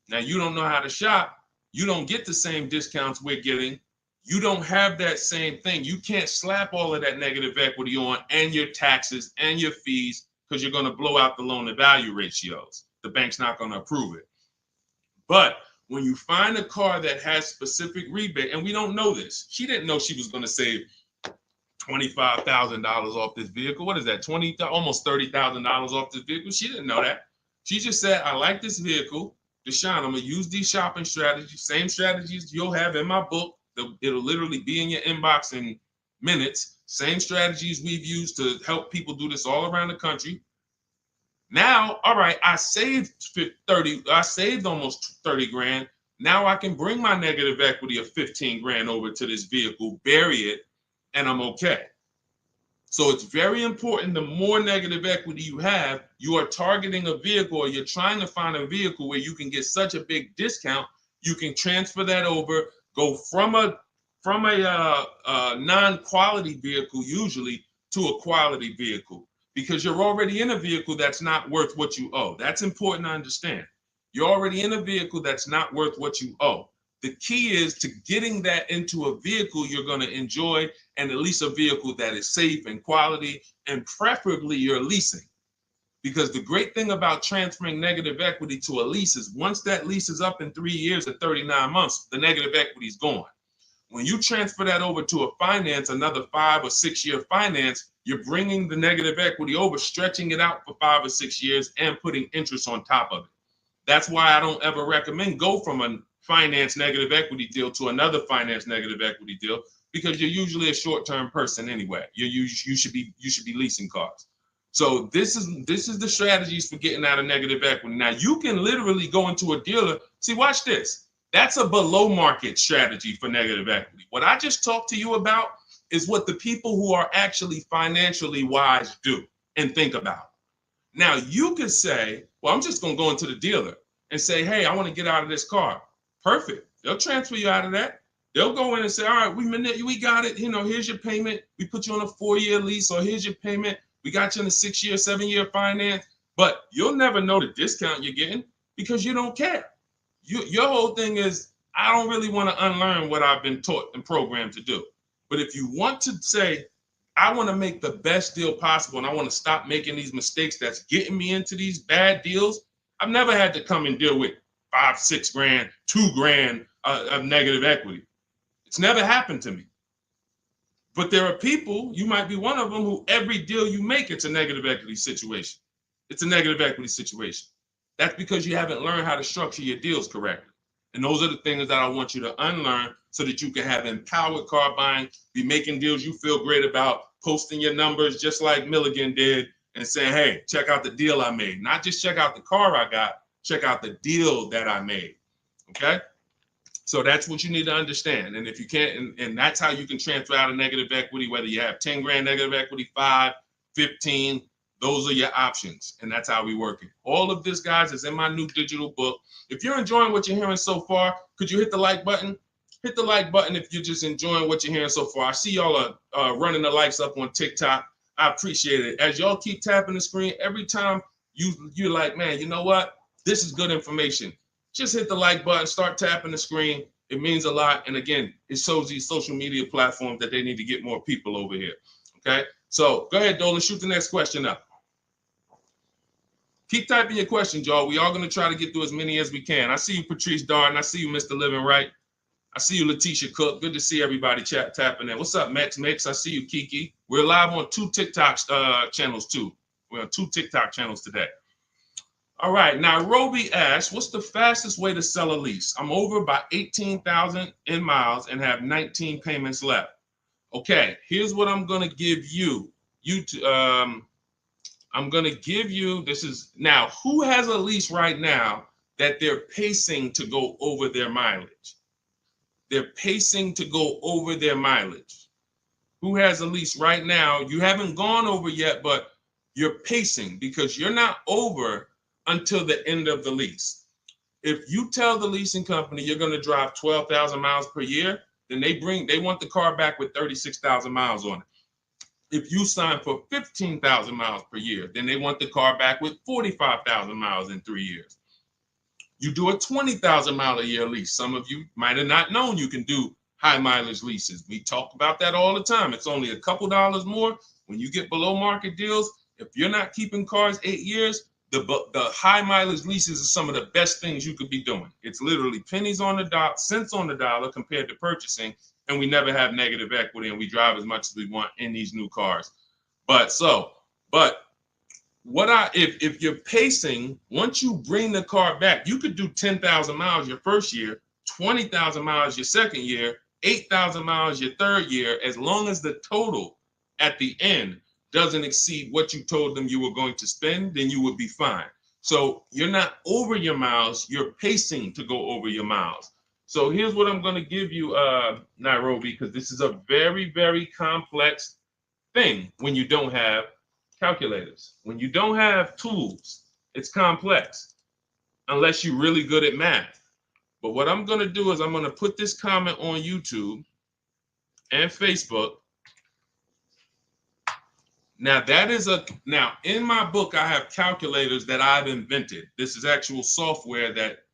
Now, you don't know how to shop. You don't get the same discounts we're getting. You don't have that same thing. You can't slap all of that negative equity on and your taxes and your fees because you're going to blow out the loan to value ratios. The bank's not going to approve it. But when you find a car that has specific rebate, and we don't know this, she didn't know she was going to save $25,000 off this vehicle. What is that? Almost $30,000 off this vehicle. She didn't know that. She just said, I like this vehicle. Deshone, I'm going to use these shopping strategies, same strategies you'll have in my book. It'll literally be in your inbox in minutes. Same strategies we've used to help people do this all around the country. Now, all right, I saved almost 30 grand. Now I can bring my negative equity of 15 grand over to this vehicle, bury it, and I'm okay. So it's very important. The more negative equity you have, you are targeting a vehicle, or you're trying to find a vehicle where you can get such a big discount, you can transfer that over, go from a non-quality vehicle usually to a quality vehicle, because you're already in a vehicle that's not worth what you owe. That's important to understand. You're already in a vehicle that's not worth what you owe. The key is to getting that into a vehicle you're going to enjoy, and at least a vehicle that is safe and quality, and preferably you're leasing. Because the great thing about transferring negative equity to a lease is once that lease is up in 3 years or 39 months, the negative equity is gone. When you transfer that over to a finance, another 5 or 6 year finance, you're bringing the negative equity over, stretching it out for 5 or 6 years and putting interest on top of it. That's why I don't ever recommend go from a finance negative equity deal to another finance negative equity deal, because you're usually a short-term person anyway. You should be leasing cars. So this is the strategies for getting out of negative equity. Now you can literally go into a dealer. See, watch this. That's a below market strategy for negative equity. What I just talked to you about is what the people who are actually financially wise do and think about. Now you could say, well, I'm just going to go into the dealer and say, hey, I want to get out of this car. Perfect. They'll transfer you out of that. They'll go in and say, all right, we got it. Here's your payment. We put you on a 4-year lease, or here's your payment. We got you in a 6-year, 7-year finance. But you'll never know the discount you're getting because you don't care. Your whole thing is, I don't really want to unlearn what I've been taught and programmed to do. But if you want to say, I want to make the best deal possible and I want to stop making these mistakes that's getting me into these bad deals, I've never had to come and deal with 5, 6 grand, 2 grand of negative equity. It's never happened to me. But there are people, you might be one of them, who every deal you make, it's a negative equity situation. It's a negative equity situation. That's because you haven't learned how to structure your deals correctly. And those are the things that I want you to unlearn so that you can have empowered car buying, be making deals you feel great about, posting your numbers just like Milligan did, and saying, hey, check out the deal I made. Not just check out the car I got, check out the deal that I made. Okay? So that's what you need to understand. And if you can't, and that's how you can transfer out of negative equity, whether you have 10 grand negative equity, 5, 15, those are your options. And that's how we work it. All of this, guys, is in my new digital book. If you're enjoying what you're hearing so far, could you hit the like button? Hit the like button if you're just enjoying what you're hearing so far. I see y'all are running the likes up on TikTok. I appreciate it. As y'all keep tapping the screen, every time you're like, man, you know what? This is good information. Just hit the like button, start tapping the screen. It means a lot. And again, it shows these social media platforms that they need to get more people over here. Okay? So go ahead, Dolan, shoot the next question up. Keep typing your questions, y'all. We are going to try to get through as many as we can. I see you, Patrice Darden. I see you, Mr. Living Right. I see you, Letitia Cook. Good to see everybody tapping in. What's up, Mex? I see you, Kiki. We're live on 2 TikTok channels too. We're on 2 TikTok channels today. All right, now Roby asks, what's the fastest way to sell a lease? I'm over by 18,000 in miles and have 19 payments left. Okay, here's what I'm gonna give you. I'm gonna give you, this is, now, who has a lease right now that they're pacing to go over their mileage? They're pacing to go over their mileage. Who has a lease right now? You haven't gone over yet, but you're pacing because you're not over until the end of the lease. If you tell the leasing company you're going to drive 12,000 miles per year, then they want the car back with 36,000 miles on it. If you sign for 15,000 miles per year, then they want the car back with 45,000 miles in 3 years. You do a 20,000 mile a year lease. Some of you might have not known you can do high mileage leases. We talk about that all the time. It's only a couple dollars more when you get below market deals. If you're not keeping cars 8 years, the high mileage leases are some of the best things you could be doing. It's literally pennies on the dot, cents on the dollar compared to purchasing, and we never have negative equity, and we drive as much as we want in these new cars. If you're pacing, once you bring the car back, you could do 10,000 miles your first year, 20,000 miles your second year, 8,000 miles your third year, as long as the total at the end doesn't exceed what you told them you were going to spend, then you would be fine. So you're not over your miles, you're pacing to go over your miles. So here's what I'm going to give you, Nairobi, because this is a very, very complex thing when you don't have calculators. When you don't have tools, it's complex unless you're really good at math. But what I'm going to do is I'm going to put this comment on YouTube and Facebook. Now now in my book, I have calculators that I've invented. This is actual software that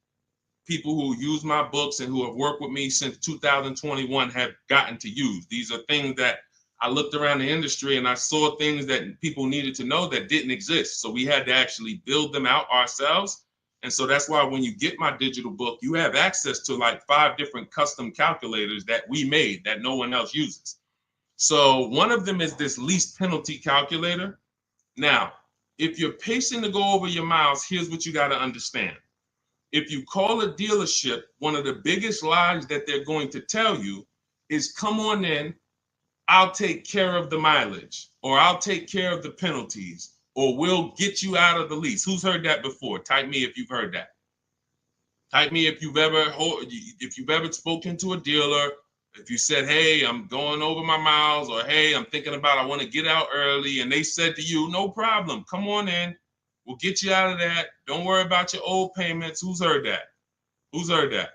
people who use my books and who have worked with me since 2021 have gotten to use. These are things that I looked around the industry and I saw things that people needed to know that didn't exist. So we had to actually build them out ourselves. And so that's why when you get my digital book, you have access to like 5 different custom calculators that we made that no one else uses. So one of them is this lease penalty calculator. Now, if you're pacing to go over your miles, here's what you got to understand. If you call a dealership, one of the biggest lies that they're going to tell you is, come on in, I'll take care of the mileage, or I'll take care of the penalties, or we'll get you out of the lease. Who's heard that before? Type me if you've heard that. Type me if you've ever spoken to a dealer, if you said, hey, I'm going over my miles, or hey, I'm thinking about, I want to get out early, and they said to you, no problem, come on in, we'll get you out of that. Don't worry about your old payments. Who's heard that? Who's heard that?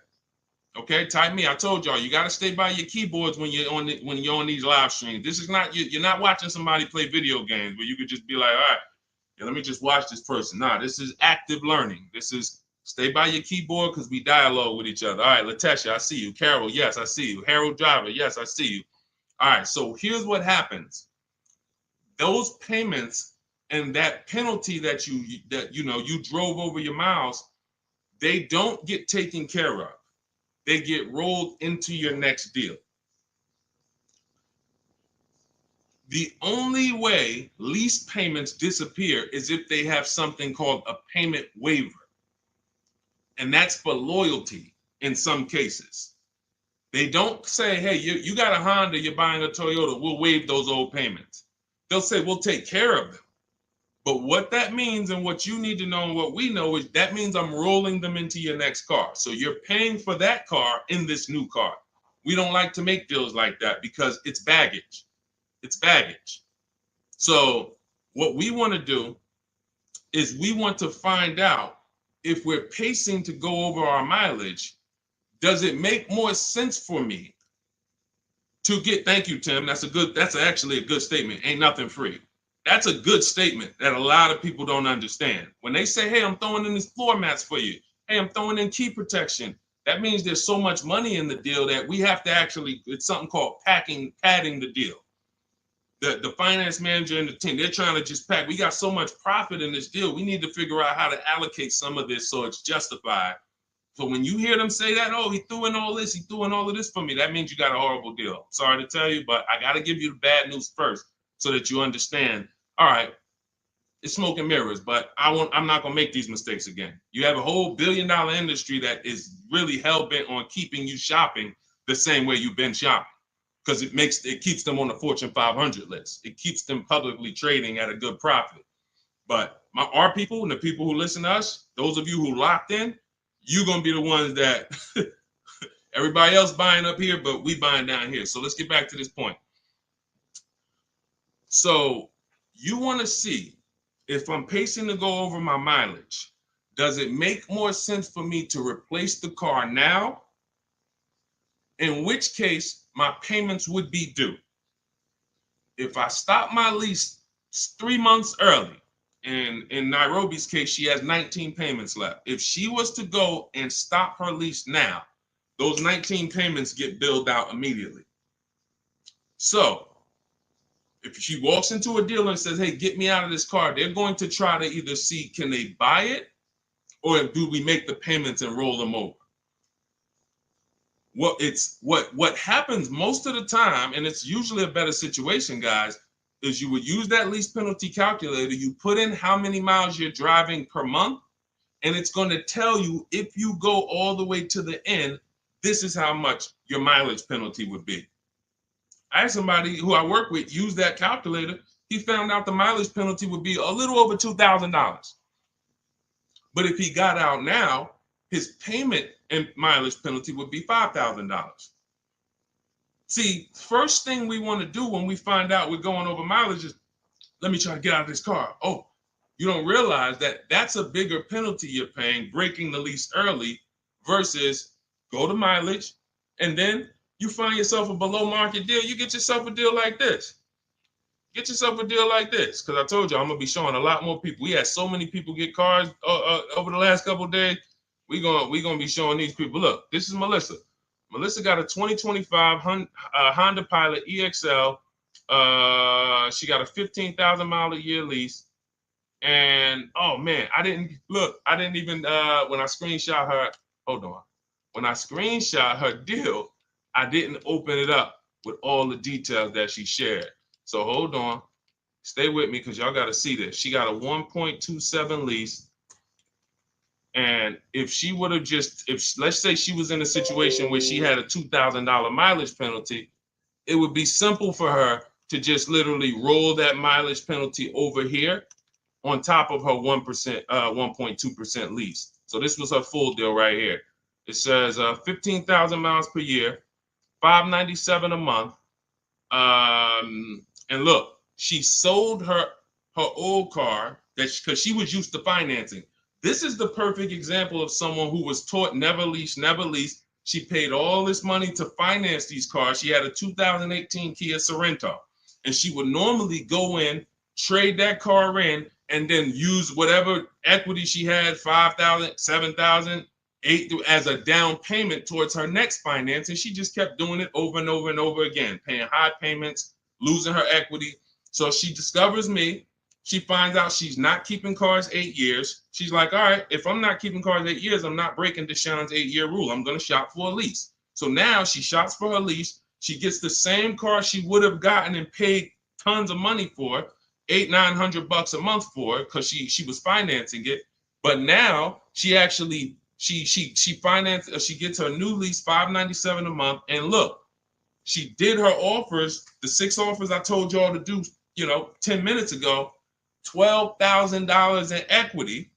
Okay, type me. I told y'all, you got to stay by your keyboards when you're on these live streams. This is not, you're not watching somebody play video games where you could just be like, all right, yeah, let me just watch this person. Nah, this is active learning. This is stay by your keyboard because we dialogue with each other. All right, Latesha, I see you. Carol, yes, I see you. Harold Driver, yes, I see you. All right, so here's what happens. Those payments and that penalty that you drove over your miles, they don't get taken care of. They get rolled into your next deal. The only way lease payments disappear is if they have something called a payment waiver. And that's for loyalty in some cases. They don't say, hey, you got a Honda, you're buying a Toyota, we'll waive those old payments. They'll say, we'll take care of them. But what that means and what you need to know and what we know is that means I'm rolling them into your next car. So you're paying for that car in this new car. We don't like to make deals like that because it's baggage. It's baggage. So what we want to do is we want to find out if we're pacing to go over our mileage, does it make more sense for me to get, thank you, Tim. That's actually a good statement. Ain't nothing free. That's a good statement that a lot of people don't understand. When they say, hey, I'm throwing in these floor mats for you. Hey, I'm throwing in key protection. That means there's so much money in the deal that we have to actually, it's something called padding the deal. The finance manager and the team, they're trying to just pack. We got so much profit in this deal. We need to figure out how to allocate some of this so it's justified So when you hear them say that, oh, he threw in all this, he threw in all of this for me, that means you got a horrible deal. Sorry to tell you, but I got to give you the bad news first so that you understand. All right, it's smoke and mirrors, but I'm not gonna make these mistakes again. You have a whole billion-dollar industry that is really hell-bent on keeping you shopping the same way you've been shopping, because it keeps them on the Fortune 500 list. It keeps them publicly trading at a good profit. But our people and the people who listen to us, those of you who locked in, you're gonna be the ones that everybody else buying up here, but we buying down here. So let's get back to this point. So you want to see if I'm pacing to go over my mileage, does it make more sense for me to replace the car now? In which case, my payments would be due. If I stop my lease 3 months early, and in Nairobi's case, she has 19 payments left. If she was to go and stop her lease now, those 19 payments get billed out immediately. So if she walks into a dealer and says, hey, get me out of this car, they're going to try to either see, can they buy it, or do we make the payments and roll them over? What happens most of the time, and it's usually a better situation, guys, is you would use that lease penalty calculator, you put in how many miles you're driving per month, and it's going to tell you, if you go all the way to the end, this is how much your mileage penalty would be. I had somebody who I work with use that calculator. He found out the mileage penalty would be a little over $2,000. But if he got out now, his payment and mileage penalty would be $5,000. See, first thing we want to do when we find out we're going over mileage is, let me try to get out of this car. Oh, you don't realize that that's a bigger penalty you're paying, breaking the lease early, versus go to mileage, and then you find yourself a below market deal. You get yourself a deal like this. Get yourself a deal like this, because I told you I'm gonna be showing a lot more people. We had so many people get cars over the last couple of days. We gonna be showing these people. Look, this is Melissa. Melissa got a 2025 Honda Pilot EXL. She got a 15,000 mile a year lease. And oh man, I didn't even when I screenshot her, hold on. When I screenshot her deal, I didn't open it up with all the details that she shared. So hold on, stay with me, because y'all got to see this. She got a 1.27 lease. And if she would have let's say she was in a situation where she had a $2,000 mileage penalty, it would be simple for her to just literally roll that mileage penalty over here on top of her 1.2% lease. So this was her full deal right here. It says 15,000 miles per year, $597 a month. And look, she sold her old car because she was used to financing. This is the perfect example of someone who was taught never lease, never lease. She paid all this money to finance these cars. She had a 2018 Kia Sorento, and she would normally go in, trade that car in, and then use whatever equity she had, 5,000, 7,000, 8,000, as a down payment towards her next finance. And she just kept doing it over and over and over again, paying high payments, losing her equity. So she discovers me. She finds out she's not keeping cars 8 years. She's like, all right, if I'm not keeping cars 8 years, I'm not breaking Deshone's 8-year rule. I'm going to shop for a lease. So now she shops for her lease. She gets the same car she would have gotten and paid tons of money for, $800-900 a month for, because she was financing it. But now she actually she financed, she gets her new lease, $597 a month. And look, she did her offers, the 6 offers I told y'all to do, 10 minutes ago, $12,000 in equity.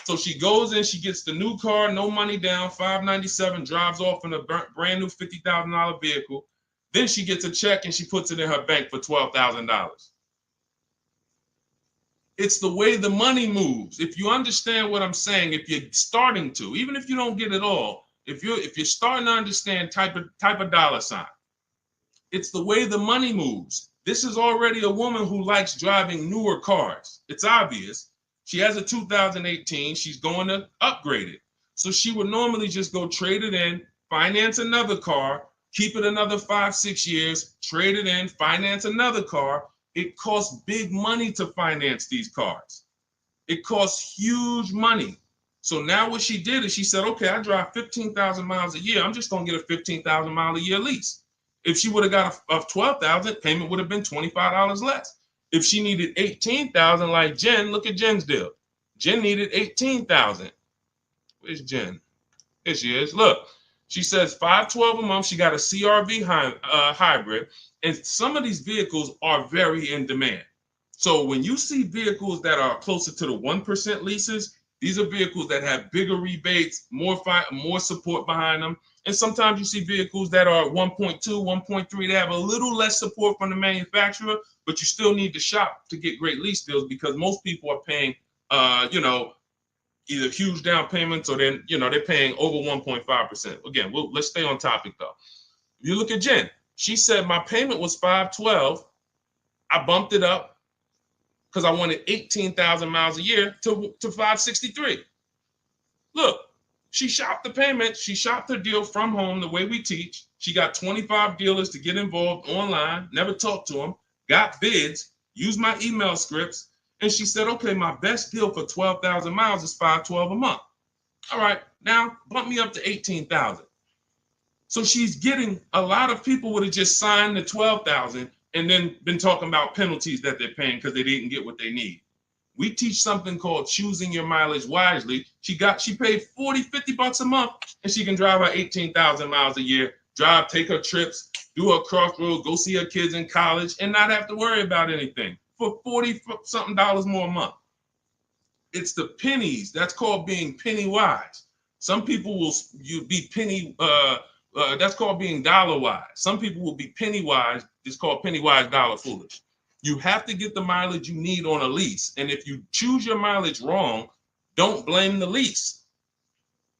So she goes in, she gets the new car, no money down, $597, drives off in a brand new $50,000 vehicle. Then she gets a check and she puts it in her bank for $12,000. It's the way the money moves. If you understand what I'm saying, if you're starting to, even if you don't get it all, if you're starting to understand type of dollar sign, it's the way the money moves. This is already a woman who likes driving newer cars. It's obvious. She has a 2018. She's going to upgrade it. So she would normally just go trade it in, finance another car, keep it another 5-6 years, trade it in, finance another car. It costs big money to finance these cars. It costs huge money. So now what she did is she said, okay, I drive 15,000 miles a year. I'm just going to get a 15,000 mile a year lease. If she would have got a 12,000, payment would have been $25 less. If she needed 18,000 like Jen, look at Jen's deal. Jen needed 18,000. Where's Jen? Here she is. Look, she says $512 a month. She got a CRV hybrid, and some of these vehicles are very in demand. So when you see vehicles that are closer to the 1% leases, these are vehicles that have bigger rebates, more support behind them. And sometimes you see vehicles that are 1.2, 1.3. They have a little less support from the manufacturer, but you still need to shop to get great lease deals because most people are paying, either huge down payments or then, they're paying over 1.5%. Again, let's stay on topic though. If you look at Jen, she said my payment was $512. I bumped it up because I wanted 18,000 miles a year to $563. Look, she shopped the payment. She shopped her deal from home the way we teach. She got 25 dealers to get involved online, never talked to them, got bids, used my email scripts, and she said, okay, my best deal for 12,000 miles is $512 a month. All right, now bump me up to 18,000. So she's getting, a lot of people would have just signed the 12,000 and then been talking about penalties that they're paying because they didn't get what they need. We teach something called choosing your mileage wisely. She paid $40-50 a month and she can drive her 18,000 miles a year, take her trips, do her crossroads, go see her kids in college and not have to worry about anything for $40-something more a month. It's the pennies. That's called being penny wise. Some people will be penny, that's called being dollar wise. Some people will be penny wise. It's called penny wise, dollar foolish. You have to get the mileage you need on a lease. And if you choose your mileage wrong, don't blame the lease.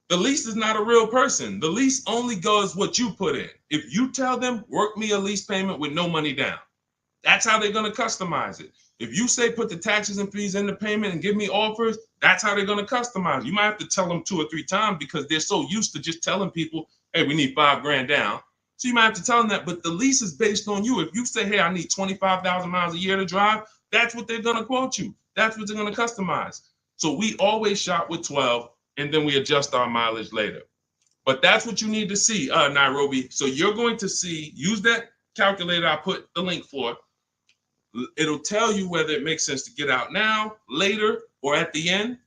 The lease is not a real person. The lease only goes what you put in. If you tell them, work me a lease payment with no money down, that's how they're going to customize it. If you say put the taxes and fees in the payment and give me offers, that's how they're going to customize it. You might have to tell them 2 or 3 times because they're so used to just telling people, hey, we need $5,000 down. So you might have to tell them that, but the lease is based on you. If you say, hey, I need 25,000 miles a year to drive, that's what they're going to quote you. That's what they're going to customize. So we always shop with 12 and then we adjust our mileage later. But that's what you need to see, Nairobi. So you're going to see, use that calculator I put the link for. It'll tell you whether it makes sense to get out now, later, or at the end.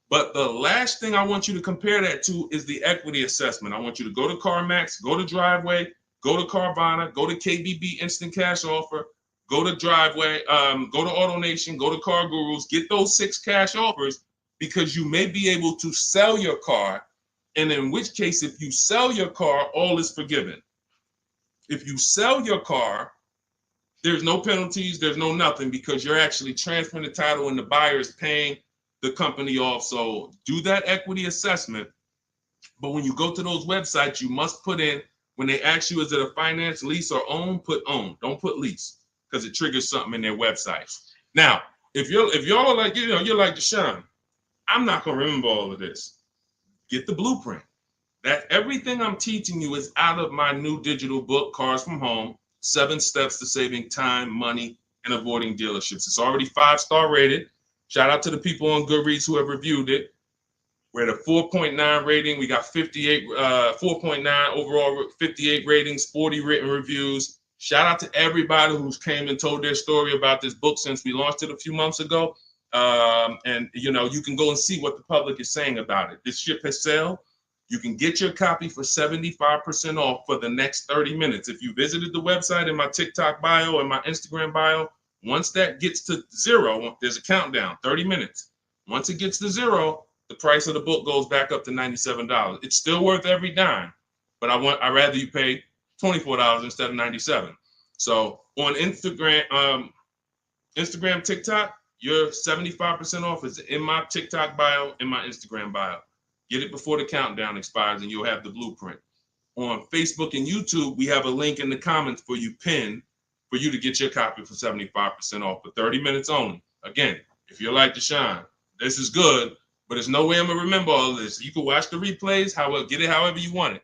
But the last thing I want you to compare that to is the equity assessment. I want you to go to CarMax, go to Driveway, go to Carvana, go to KBB Instant Cash Offer, go to Driveway, go to AutoNation, go to Car Gurus, get those 6 cash offers because you may be able to sell your car. And in which case, if you sell your car, all is forgiven. If you sell your car, there's no penalties, there's no nothing because you're actually transferring the title and the buyer is paying the company off. So do that equity assessment. But when you go to those websites, you must put in, when they ask you, is it a finance, lease, or own, put own. Don't put lease because it triggers something in their websites. Now, if y'all are like, you're like Deshone, I'm not going to remember all of this. Get the blueprint. That everything I'm teaching you is out of my new digital book, Cars from Home, 7 Steps to Saving Time, Money, and Avoiding Dealerships. It's already 5-star rated. Shout out to the people on Goodreads who have reviewed it. We're at a 4.9 rating. We got 4.9 overall, 58 ratings, 40 written reviews. Shout out to everybody who's came and told their story about this book since we launched it a few months ago. And you can go and see what the public is saying about it. This ship has sailed. You can get your copy for 75% off for the next 30 minutes. If you visited the website in my TikTok bio and my Instagram bio, once that gets to 0, there's a countdown, 30 minutes. Once it gets to 0, the price of the book goes back up to $97. It's still worth every dime, but I'd rather you pay $24 instead of $97. So on Instagram, TikTok, your 75% off is in my TikTok bio, in my Instagram bio. Get it before the countdown expires and you'll have the blueprint. On Facebook and YouTube, we have a link in the comments for you pinned for you to get your copy for 75% off for 30 minutes only. Again, if you're like Deshone, this is good, but there's no way I'm going to remember all of this. You can watch the replays, get it however you want it.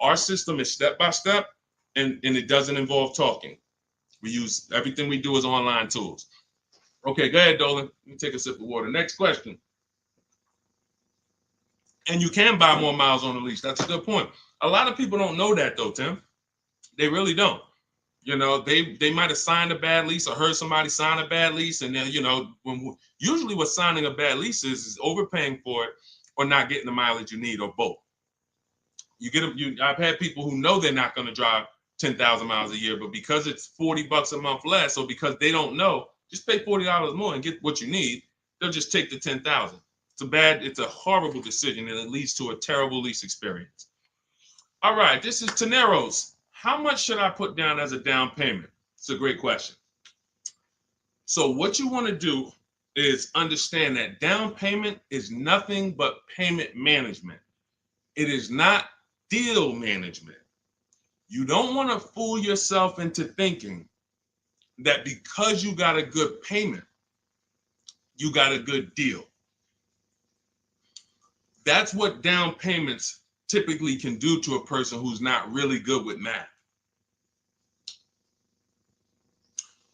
Our system is step-by-step, and it doesn't involve talking. Everything we do is online tools. Okay, go ahead, Dolan. Let me take a sip of water. Next question. And you can buy more miles on the lease. That's a good point. A lot of people don't know that though, Tim. They really don't. You know, they might have signed a bad lease or heard somebody sign a bad lease, and then, you know, usually what signing a bad lease is overpaying for it or not getting the mileage you need, or both. You get them. I've had people who know they're not going to drive 10,000 miles a year, but because it's $40 a month less, or because they don't know, just pay $40 more and get what you need. They'll just take the 10,000. It's a horrible decision, and it leads to a terrible lease experience. All right, this is Teneros. How much should I put down as a down payment? It's a great question. So what you want to do is understand that down payment is nothing but payment management. It is not deal management. You don't want to fool yourself into thinking that because you got a good payment, you got a good deal. That's what down payments typically can do to a person who's not really good with math.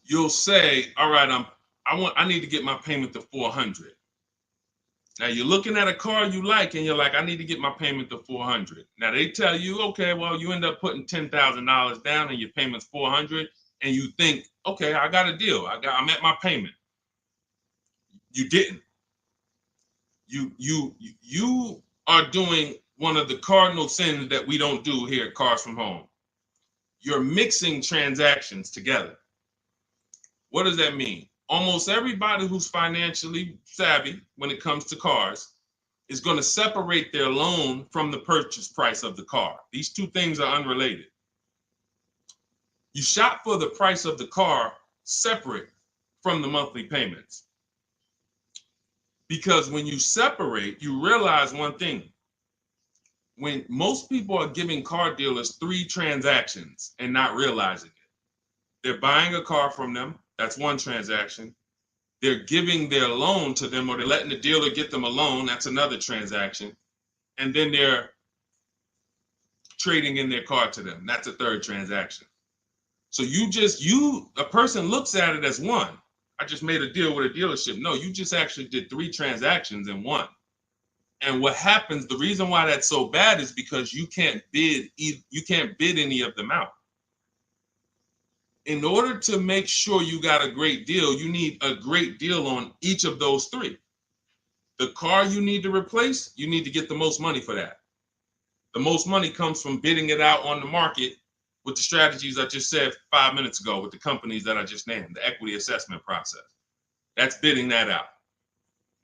You'll say, all right, I need to get my payment to 400. Now you're looking at a car you like, and you're like, I need to get my payment to 400. Now they tell you, okay, well, you end up putting $10,000 down and your payment's 400, and you think, okay, I got a deal. I'm at my payment. You didn't. You are doing one of the cardinal sins that we don't do here at Cars from Home. You're mixing transactions together. What does that mean? Almost everybody who's financially savvy when it comes to cars is going to separate their loan from the purchase price of the car. These two things are unrelated. You shop for the price of the car separate from the monthly payments. Because when you separate, you realize one thing. When most people are giving car dealers 3 transactions and not realizing it, they're buying a car from them. That's one transaction. They're giving their loan to them, or they're letting the dealer get them a loan. That's another transaction. And then they're trading in their car to them. That's a third transaction. So a person looks at it as one. I just made a deal with a dealership. No, you just actually did 3 transactions in one. And what happens, the reason why that's so bad is because you can't bid any of them out. In order to make sure you got a great deal, you need a great deal on each of those 3. The car you need to replace, you need to get the most money for that. The most money comes from bidding it out on the market with the strategies I just said 5 minutes ago with the companies that I just named, the equity assessment process. That's bidding that out.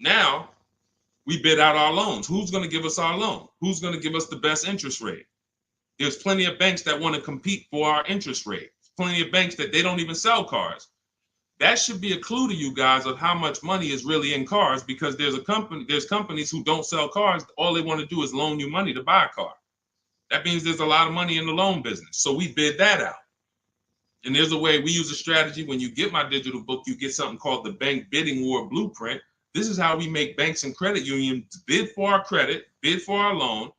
Now, we bid out our loans. Who's going to give us our loan? Who's going to give us the best interest rate? There's plenty of banks that want to compete for our interest rate. Plenty of banks that they don't even sell cars. That should be a clue to you guys of how much money is really in cars, because there's companies who don't sell cars. All they want to do is loan you money to buy a car. That means there's a lot of money in the loan business. So we bid that out. And there's a way we use a strategy. When you get my digital book, you get something called the Bank Bidding War Blueprint. This is how we make banks and credit unions bid for our credit, bid for our loan.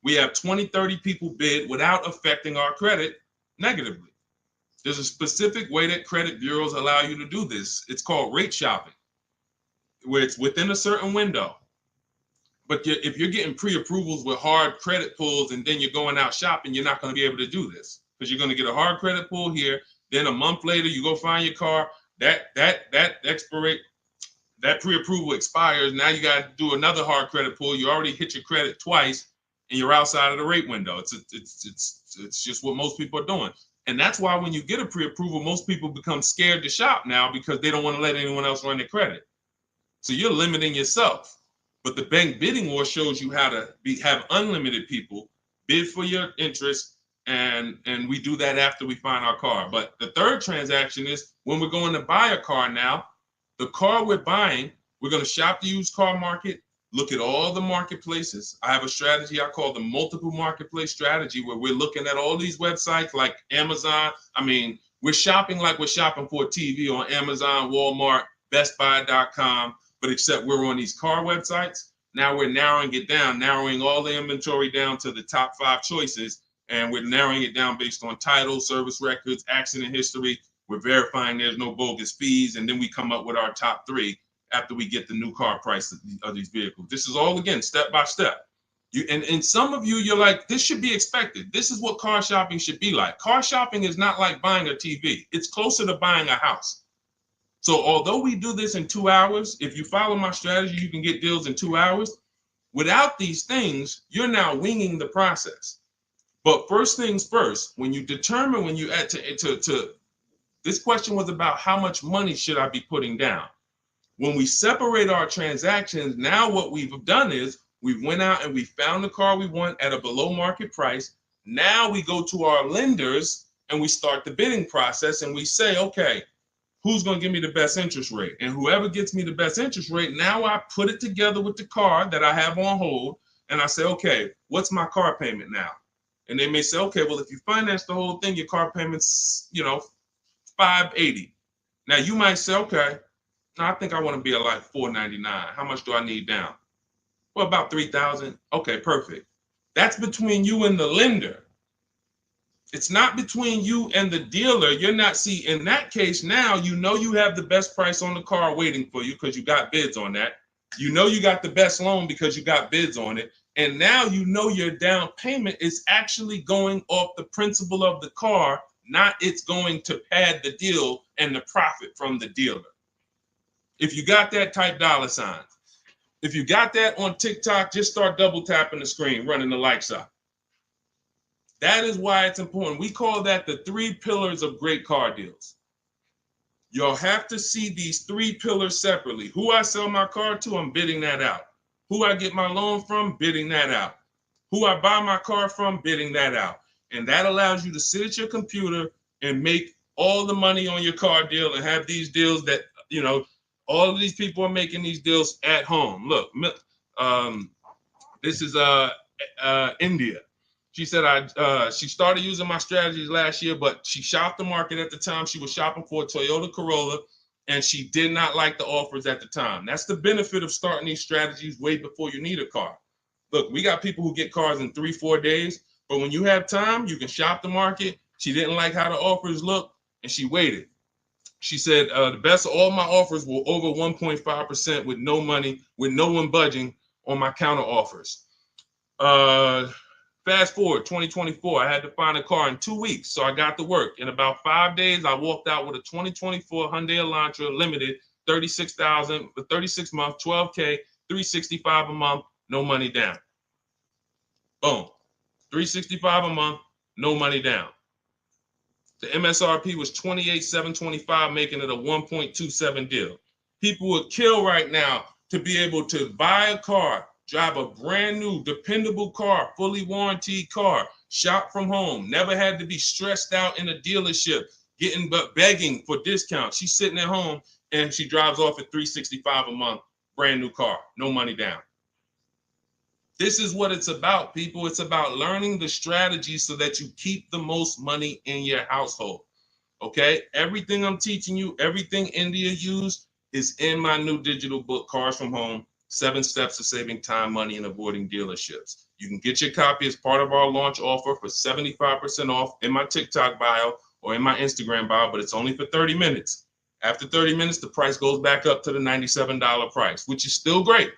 We have 20, 30 people bid without affecting our credit negatively. There's a specific way that credit bureaus allow you to do this. It's called rate shopping, where it's within a certain window. But if you're getting pre-approvals with hard credit pulls and then you're going out shopping, you're not going to be able to do this, because you're going to get a hard credit pull here. Then a month later, you go find your car. That pre-approval expires. Now you got to do another hard credit pull. You already hit your credit twice, and you're outside of the rate window. It's just what most people are doing. And that's why when you get a pre-approval, most people become scared to shop now, because they don't want to let anyone else run their credit. So you're limiting yourself. But the Bank Bidding War shows you how to have unlimited people bid for your interest, and we do that after we find our car. But the third transaction is when we're going to buy a car now. The car we're buying, we're going to shop the used car market, look at all the marketplaces. I have a strategy I call the multiple marketplace strategy, where we're looking at all these websites like Amazon. I mean, we're shopping like we're shopping for a TV on Amazon, Walmart, BestBuy.com, but except we're on these car websites. Now we're narrowing it down, narrowing all the inventory down to the top 5 choices, and we're narrowing it down based on title, service records, accident history. We're verifying there's no bogus fees, and then we come up with our top 3 after we get the new car price of these vehicles. This is all, again, step by step. And some of you, you're like, this should be expected. This is what car shopping should be like. Car shopping is not like buying a TV. It's closer to buying a house. So although we do this in 2 hours, if you follow my strategy, you can get deals in 2 hours. Without these things, you're now winging the process. But first things first, when you determine, when you add to this question was about how much money should I be putting down? When we separate our transactions, now what we've done is we went out and we found the car we want at a below market price. Now we go to our lenders and we start the bidding process and we say, okay, who's going to give me the best interest rate? And whoever gets me the best interest rate, now I put it together with the car that I have on hold. And I say, okay, what's my car payment now? And they may say, okay, well, if you finance the whole thing, your car payment's, $580. Now you might say, okay, I think I want to be at like $499. How much do I need down? Well, about $3,000. Okay, perfect. That's between you and the lender. It's not between you and the dealer. You're not, see, in that case, now you have the best price on the car waiting for you because you got bids on that. You got the best loan because you got bids on it. And now your down payment is actually going off the principal of the car, not it's going to pad the deal and the profit from the dealer. If you got that, type $sign. If you got that on TikTok, just start double tapping the screen, running the like sign. That is why it's important. We call that the 3 pillars of great car deals. You'll have to see these 3 pillars separately. Who I sell my car to, I'm bidding that out. Who I get my loan from, bidding that out. Who I buy my car from, bidding that out. And that allows you to sit at your computer and make all the money on your car deal and have these deals that, all of these people are making these deals at home. Look, this is India. She said she started using my strategies last year, but she shopped the market at the time. She was shopping for a Toyota Corolla, and she did not like the offers at the time. That's the benefit of starting these strategies way before you need a car. Look, we got people who get cars in 3-4 days, but when you have time, you can shop the market. She didn't like how the offers looked, and she waited. She said the best of all my offers were over 1.5% with no money, with no one budging on my counter offers. Fast forward 2024, I had to find a car in 2 weeks, so I got to work. In about 5 days, I walked out with a 2024 Hyundai Elantra Limited, $36,000 for 36 months, $12K, $365 a month, no money down. Boom, $365 a month, no money down. The MSRP was $28,725, making it a 1.27 deal. People would kill right now to be able to buy a car, drive a brand new, dependable car, fully warranted car, shop from home, never had to be stressed out in a dealership, begging for discounts. She's sitting at home and she drives off at $365 a month, brand new car, no money down. This is what it's about, people. It's about learning the strategy so that you keep the most money in your household. Okay? Everything I'm teaching you, everything India used is in my new digital book, Cars from Home, 7 Steps to Saving Time, Money, and Avoiding Dealerships. You can get your copy as part of our launch offer for 75% off in my TikTok bio or in my Instagram bio, but it's only for 30 minutes. After 30 minutes, the price goes back up to the $97 price, which is still great.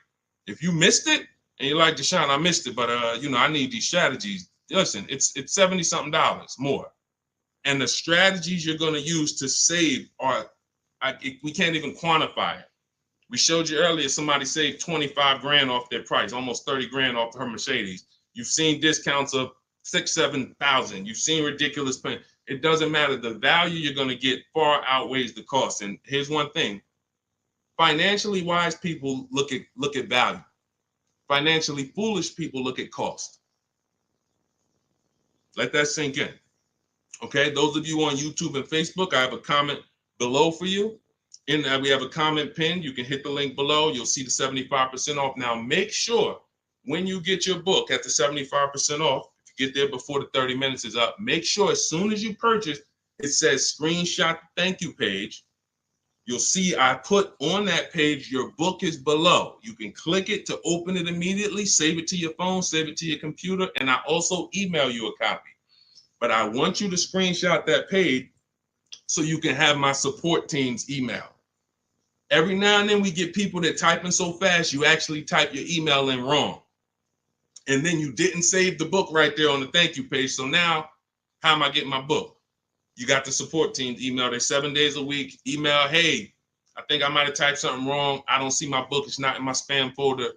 If you missed it, and you're like, Deshone, I missed it, but I need these strategies. Listen, it's $70-something more. And the strategies you're going to use to save we can't even quantify it. We showed you earlier, somebody saved 25 grand off their price, almost 30 grand off her Mercedes. You've seen discounts of 6,000-7,000. You've seen ridiculous pay. It doesn't matter. The value you're going to get far outweighs the cost. And here's one thing. Financially wise people look at value. Financially foolish people look at cost. Let that sink in. Okay, those of you on YouTube and Facebook, I have a comment below for you. We have a comment pinned. You can hit the link below. You'll see the 75% off. Now, make sure when you get your book at the 75% off, if you get there before the 30 minutes is up, make sure as soon as you purchase, it says screenshot the thank you page. You'll see I put on that page, your book is below. You can click it to open it immediately, save it to your phone, save it to your computer, and I also email you a copy. But I want you to screenshot that page so you can have my support team's email. Every now and then we get people that typing so fast, you actually type your email in wrong. and then you didn't save the book right there on the thank you page. So now, how am I getting my book? You got the support team email. They're 7 days a week. Email, hey, I think I might have typed something wrong. I don't see my book. It's not in my spam folder.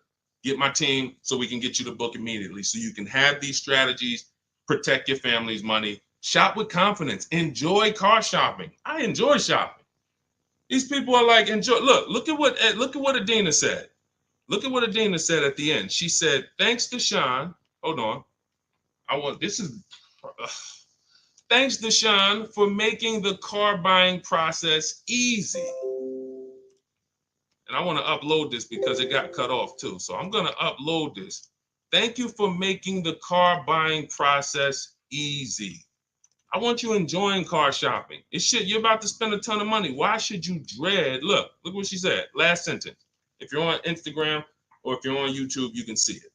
Get my team so we can get you the book immediately. So you can have these strategies, protect your family's money, shop with confidence, enjoy car shopping. I enjoy shopping. These people are like, enjoy. Look at what Adina said. Look at what Adina said at the end. She said, thanks to Sean. Hold on. Thanks to Sean for making the car buying process easy. And I want to upload this because it got cut off too. So I'm going to upload this. Thank you for making the car buying process easy. I want you enjoying car shopping. You're about to spend a ton of money. Why should you dread? Look what she said. Last sentence. If you're on Instagram or if you're on YouTube, you can see it.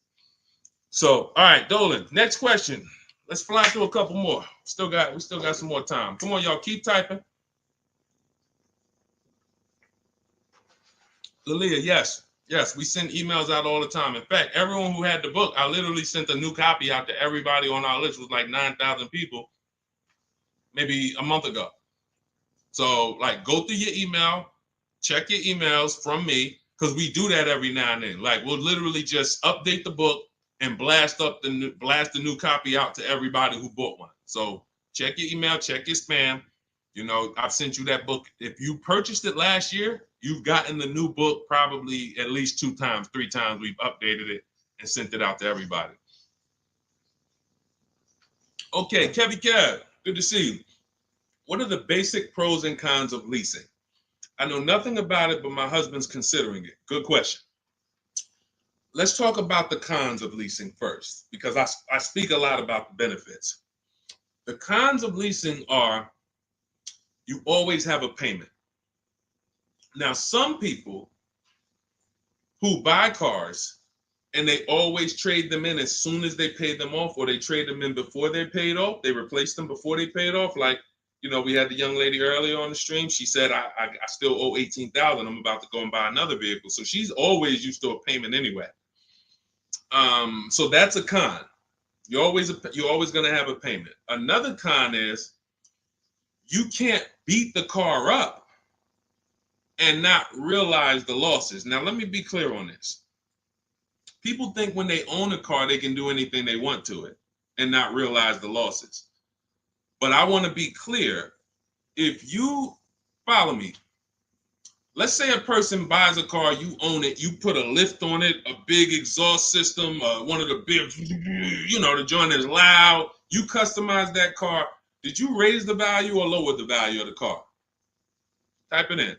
So, all right, Dolan, next question. Let's fly through a couple more. We still got some more time. Come on, y'all, keep typing. Lalia, yes, we send emails out all the time. In fact, everyone who had the book, I literally sent a new copy out to everybody on our list. It was like 9,000 people, maybe a month ago. So, like, go through your email, check your emails from me, because we do that every now and then. Like, we'll literally just update the book and blast the new copy out to everybody who bought one. So check your email, check your spam. You know, I've sent you that book. If you purchased it last year, you've gotten the new book probably at least 2 times, 3 times. We've updated it and sent it out to everybody. Okay, Kevy Kev, good to see you. What are the basic pros and cons of leasing? I know nothing about it, but my husband's considering it. Good question. Let's talk about the cons of leasing first, because I speak a lot about the benefits. The cons of leasing are you always have a payment. Now, some people who buy cars and they always trade them in as soon as they pay them off, or they trade them in before they paid off, they replace them before they paid off. Like, you know, we had the young lady earlier on the stream. She said, I still owe $18,000. I'm about to go and buy another vehicle. So she's always used to a payment anyway. So that's a con. You're always going to have a payment. Another con is you can't beat the car up and not realize the losses. Now, let me be clear on this. People think when they own a car, they can do anything they want to it and not realize the losses. But I want to be clear. If you follow me, let's say a person buys a car, you own it, you put a lift on it, a big exhaust system, one of the big, the joint is loud. You customize that car. Did you raise the value or lower the value of the car? Type it in.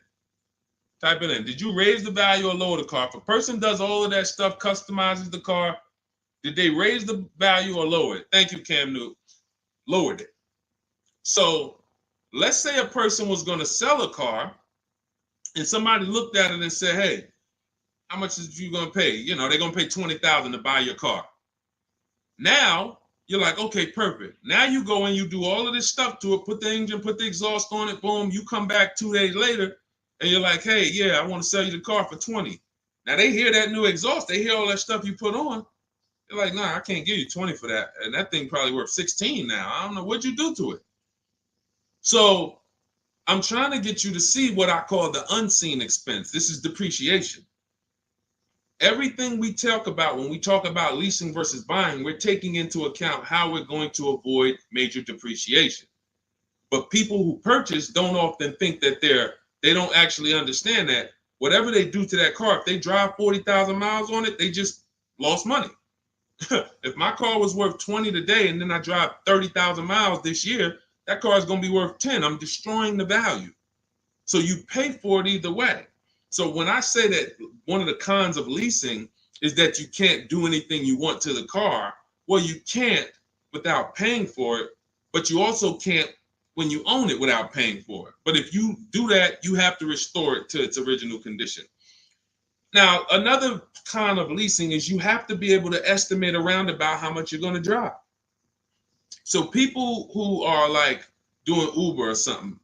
Did you raise the value or lower the car? If a person does all of that stuff, customizes the car, did they raise the value or lower it? Thank you, Cam Newton. Lowered it. So let's say a person was going to sell a car, and somebody looked at it and said, hey, how much is you going to pay? You know, they're going to pay $20,000 to buy your car. Now, you're like, okay, perfect. Now you go and you do all of this stuff to it, put the engine, put the exhaust on it, boom. You come back 2 days later, and you're like, hey, yeah, I want to sell you the car for $20,000. Now, they hear that new exhaust. They hear all that stuff you put on. They're like, nah, I can't give you $20,000 for that. And that thing probably worth $16,000 now. I don't know. What'd you do to it? So I'm trying to get you to see what I call the unseen expense. This is depreciation. Everything we talk about when we talk about leasing versus buying, we're taking into account how we're going to avoid major depreciation. But people who purchase don't often think that they don't actually understand that whatever they do to that car, if they drive 40,000 miles on it, they just lost money. If my car was worth 20 today and then I drive 30,000 miles this year, that car is going to be worth 10. I'm destroying the value. So you pay for it either way. So when I say that one of the cons of leasing is that you can't do anything you want to the car, well, you can't without paying for it, but you also can't when you own it without paying for it. But if you do that, you have to restore it to its original condition. Now, another con of leasing is you have to be able to estimate around about how much you're going to drive. So people who are like doing Uber or something,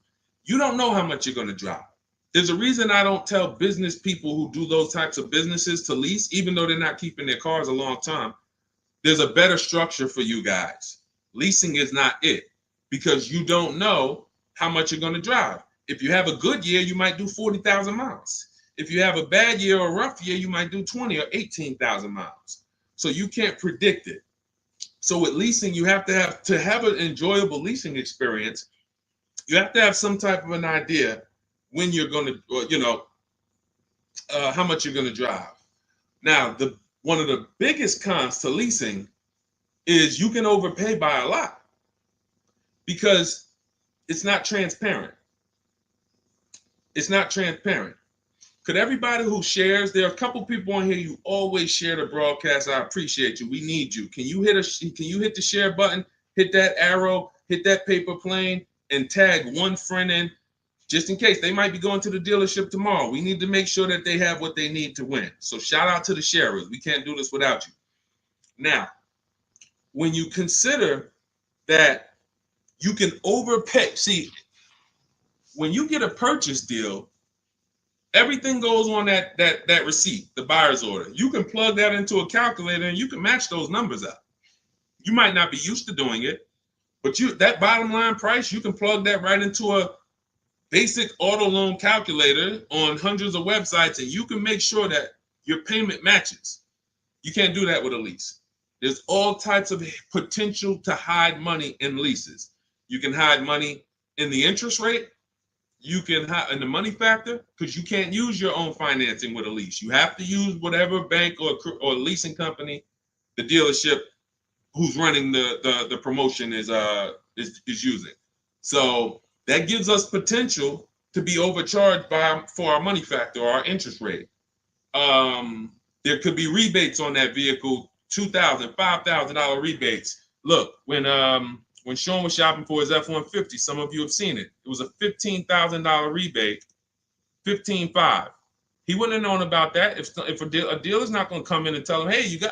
you don't know how much you're going to drive. There's a reason I don't tell business people who do those types of businesses to lease, even though they're not keeping their cars a long time. there's a better structure for you guys. Leasing is not it, because you don't know how much you're going to drive. If you have a good year, you might do 40,000 miles. If you have a bad year or a rough year, you might do 20 or 18,000 miles. So you can't predict it. So with leasing, you have to have an enjoyable leasing experience. You have to have some type of an idea when you're going to, how much you're going to drive. Now, one of the biggest cons to leasing is you can overpay by a lot because it's not transparent. It's not transparent. Could everybody who shares, there are a couple people on here, you always share the broadcast. I appreciate you. We need you. Can you hit the share button, hit that arrow, hit that paper plane, and tag one friend in, just in case they might be going to the dealership tomorrow. We need to make sure that they have what they need to win. So shout out to the sharers. We can't do this without you. Now, when you consider that you can overpay, see, when you get a purchase deal, everything goes on that receipt, the buyer's order. You can plug that into a calculator and you can match those numbers up. You might not be used to doing it, but that bottom line price, you can plug that right into a basic auto loan calculator on hundreds of websites, and you can make sure that your payment matches. You can't do that with a lease. There's all types of potential to hide money in leases. You can hide money in the interest rate. You can hide in the money factor, because you can't use your own financing with a lease. You have to use whatever bank or leasing company the dealership who's running the promotion is using. So that gives us potential to be overcharged for our money factor or our interest rate. There could be rebates on that vehicle, $2,000, $5,000 rebates. Look, when Sean was shopping for his F-150, some of you have seen it. It was a $15,000 rebate, $15,500. He wouldn't have known about that if a dealer's not going to come in and tell him, hey, it's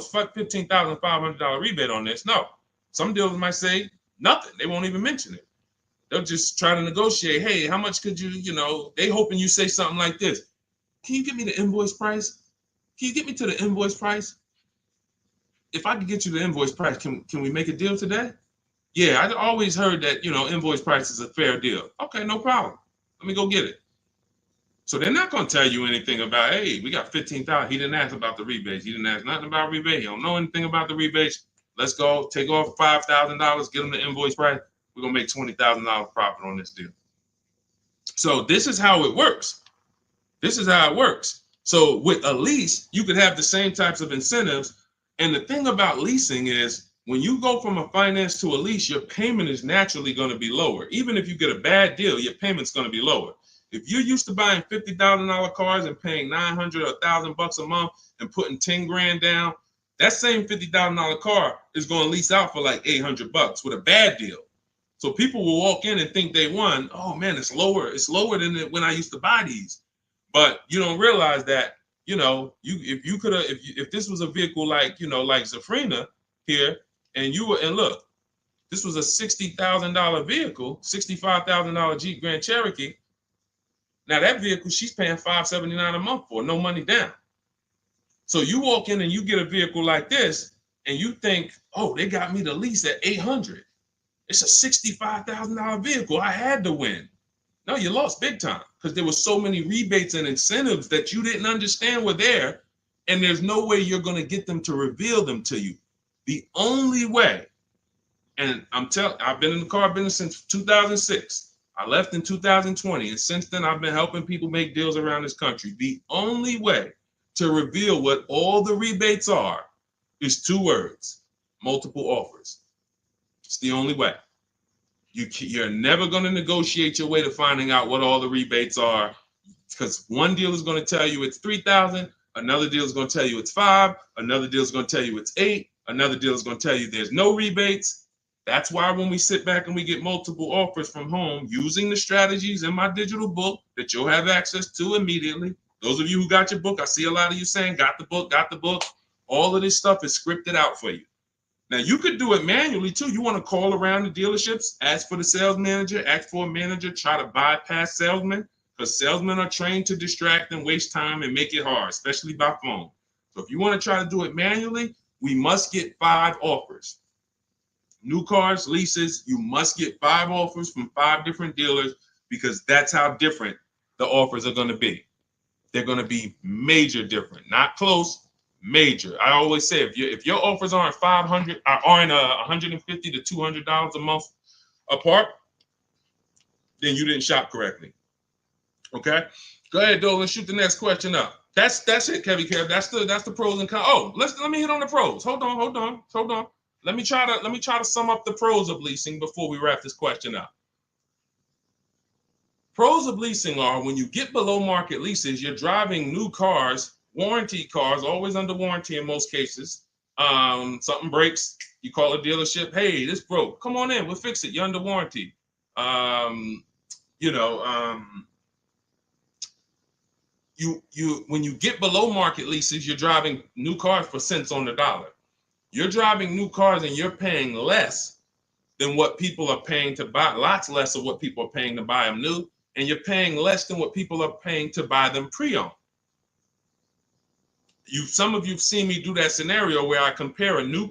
$15,500 rebate on this. No, some dealers might say nothing. They won't even mention it. They'll just try to negotiate. Hey, how much could you, they hoping you say something like this. Can you get me the invoice price? Can you get me to the invoice price? If I could get you the invoice price, can we make a deal today? Yeah, I always heard that, invoice price is a fair deal. Okay, no problem. Let me go get it. So they're not going to tell you anything about, hey, we got $15,000. He didn't ask about the rebates. He didn't ask nothing about rebate. He don't know anything about the rebates. Let's go take off $5,000, get him the invoice price. We're going to make $20,000 profit on this deal. So this is how it works. This is how it works. So with a lease, you could have the same types of incentives. And the thing about leasing is when you go from a finance to a lease, your payment is naturally going to be lower. Even if you get a bad deal, your payment's going to be lower. If you're used to buying $50,000 cars and paying $900 or $1,000 a month and putting 10 grand down, that same $50,000 car is going to lease out for like $800 with a bad deal. So people will walk in and think they won. Oh man, it's lower. It's lower than when I used to buy these. But you don't realize that, if this was a vehicle like Zafrina here, and look, this was a $60,000 vehicle, $65,000 Jeep Grand Cherokee. Now that vehicle, she's paying $579 a month for, no money down. So you walk in and you get a vehicle like this, and you think, oh, they got me the lease at $800. It's a $65,000 vehicle. I had to win. No, you lost big time because there were so many rebates and incentives that you didn't understand were there, and there's no way you're going to get them to reveal them to you. The only way, and I've been in the car business since 2006. I left in 2020, and since then I've been helping people make deals around this country. The only way to reveal what all the rebates are is 2 words: multiple offers. It's the only way. You're never going to negotiate your way to finding out what all the rebates are, because one deal is going to tell you it's $3,000, another deal is going to tell you it's $5,000, another deal is going to tell you it's $8,000, another deal is going to tell you there's no rebates. That's why when we sit back and we get multiple offers from home using the strategies in my digital book that you'll have access to immediately. Those of you who got your book, I see a lot of you saying, got the book. All of this stuff is scripted out for you. Now, you could do it manually, too. You want to call around the dealerships, ask for the sales manager, ask for a manager, try to bypass salesmen, because salesmen are trained to distract and waste time and make it hard, especially by phone. So if you want to try to do it manually, we must get 5 offers. New cars, leases, you must get 5 offers from 5 different dealers because that's how different the offers are going to be. They're going to be major different, not close, major. I always say if your offers aren't $150 to $200 a month apart, then you didn't shop correctly. Okay, go ahead, Doe. Let's shoot the next question up. That's it, Kevy Kev. That's the pros and cons. Oh, let me hit on the pros. Hold on. Let me try to sum up the pros of leasing before we wrap this question up. Pros of leasing are when you get below market leases, you're driving new cars, warranty cars, always under warranty in most cases. Something breaks, you call a dealership. Hey, this broke. Come on in, we'll fix it. You're under warranty. When you get below market leases, you're driving new cars for cents on the dollar. You're driving new cars and you're paying less than what people are paying to buy, lots less of what people are paying to buy them new, and you're paying less than what people are paying to buy them pre-owned. Some of you've seen me do that scenario where I compare a new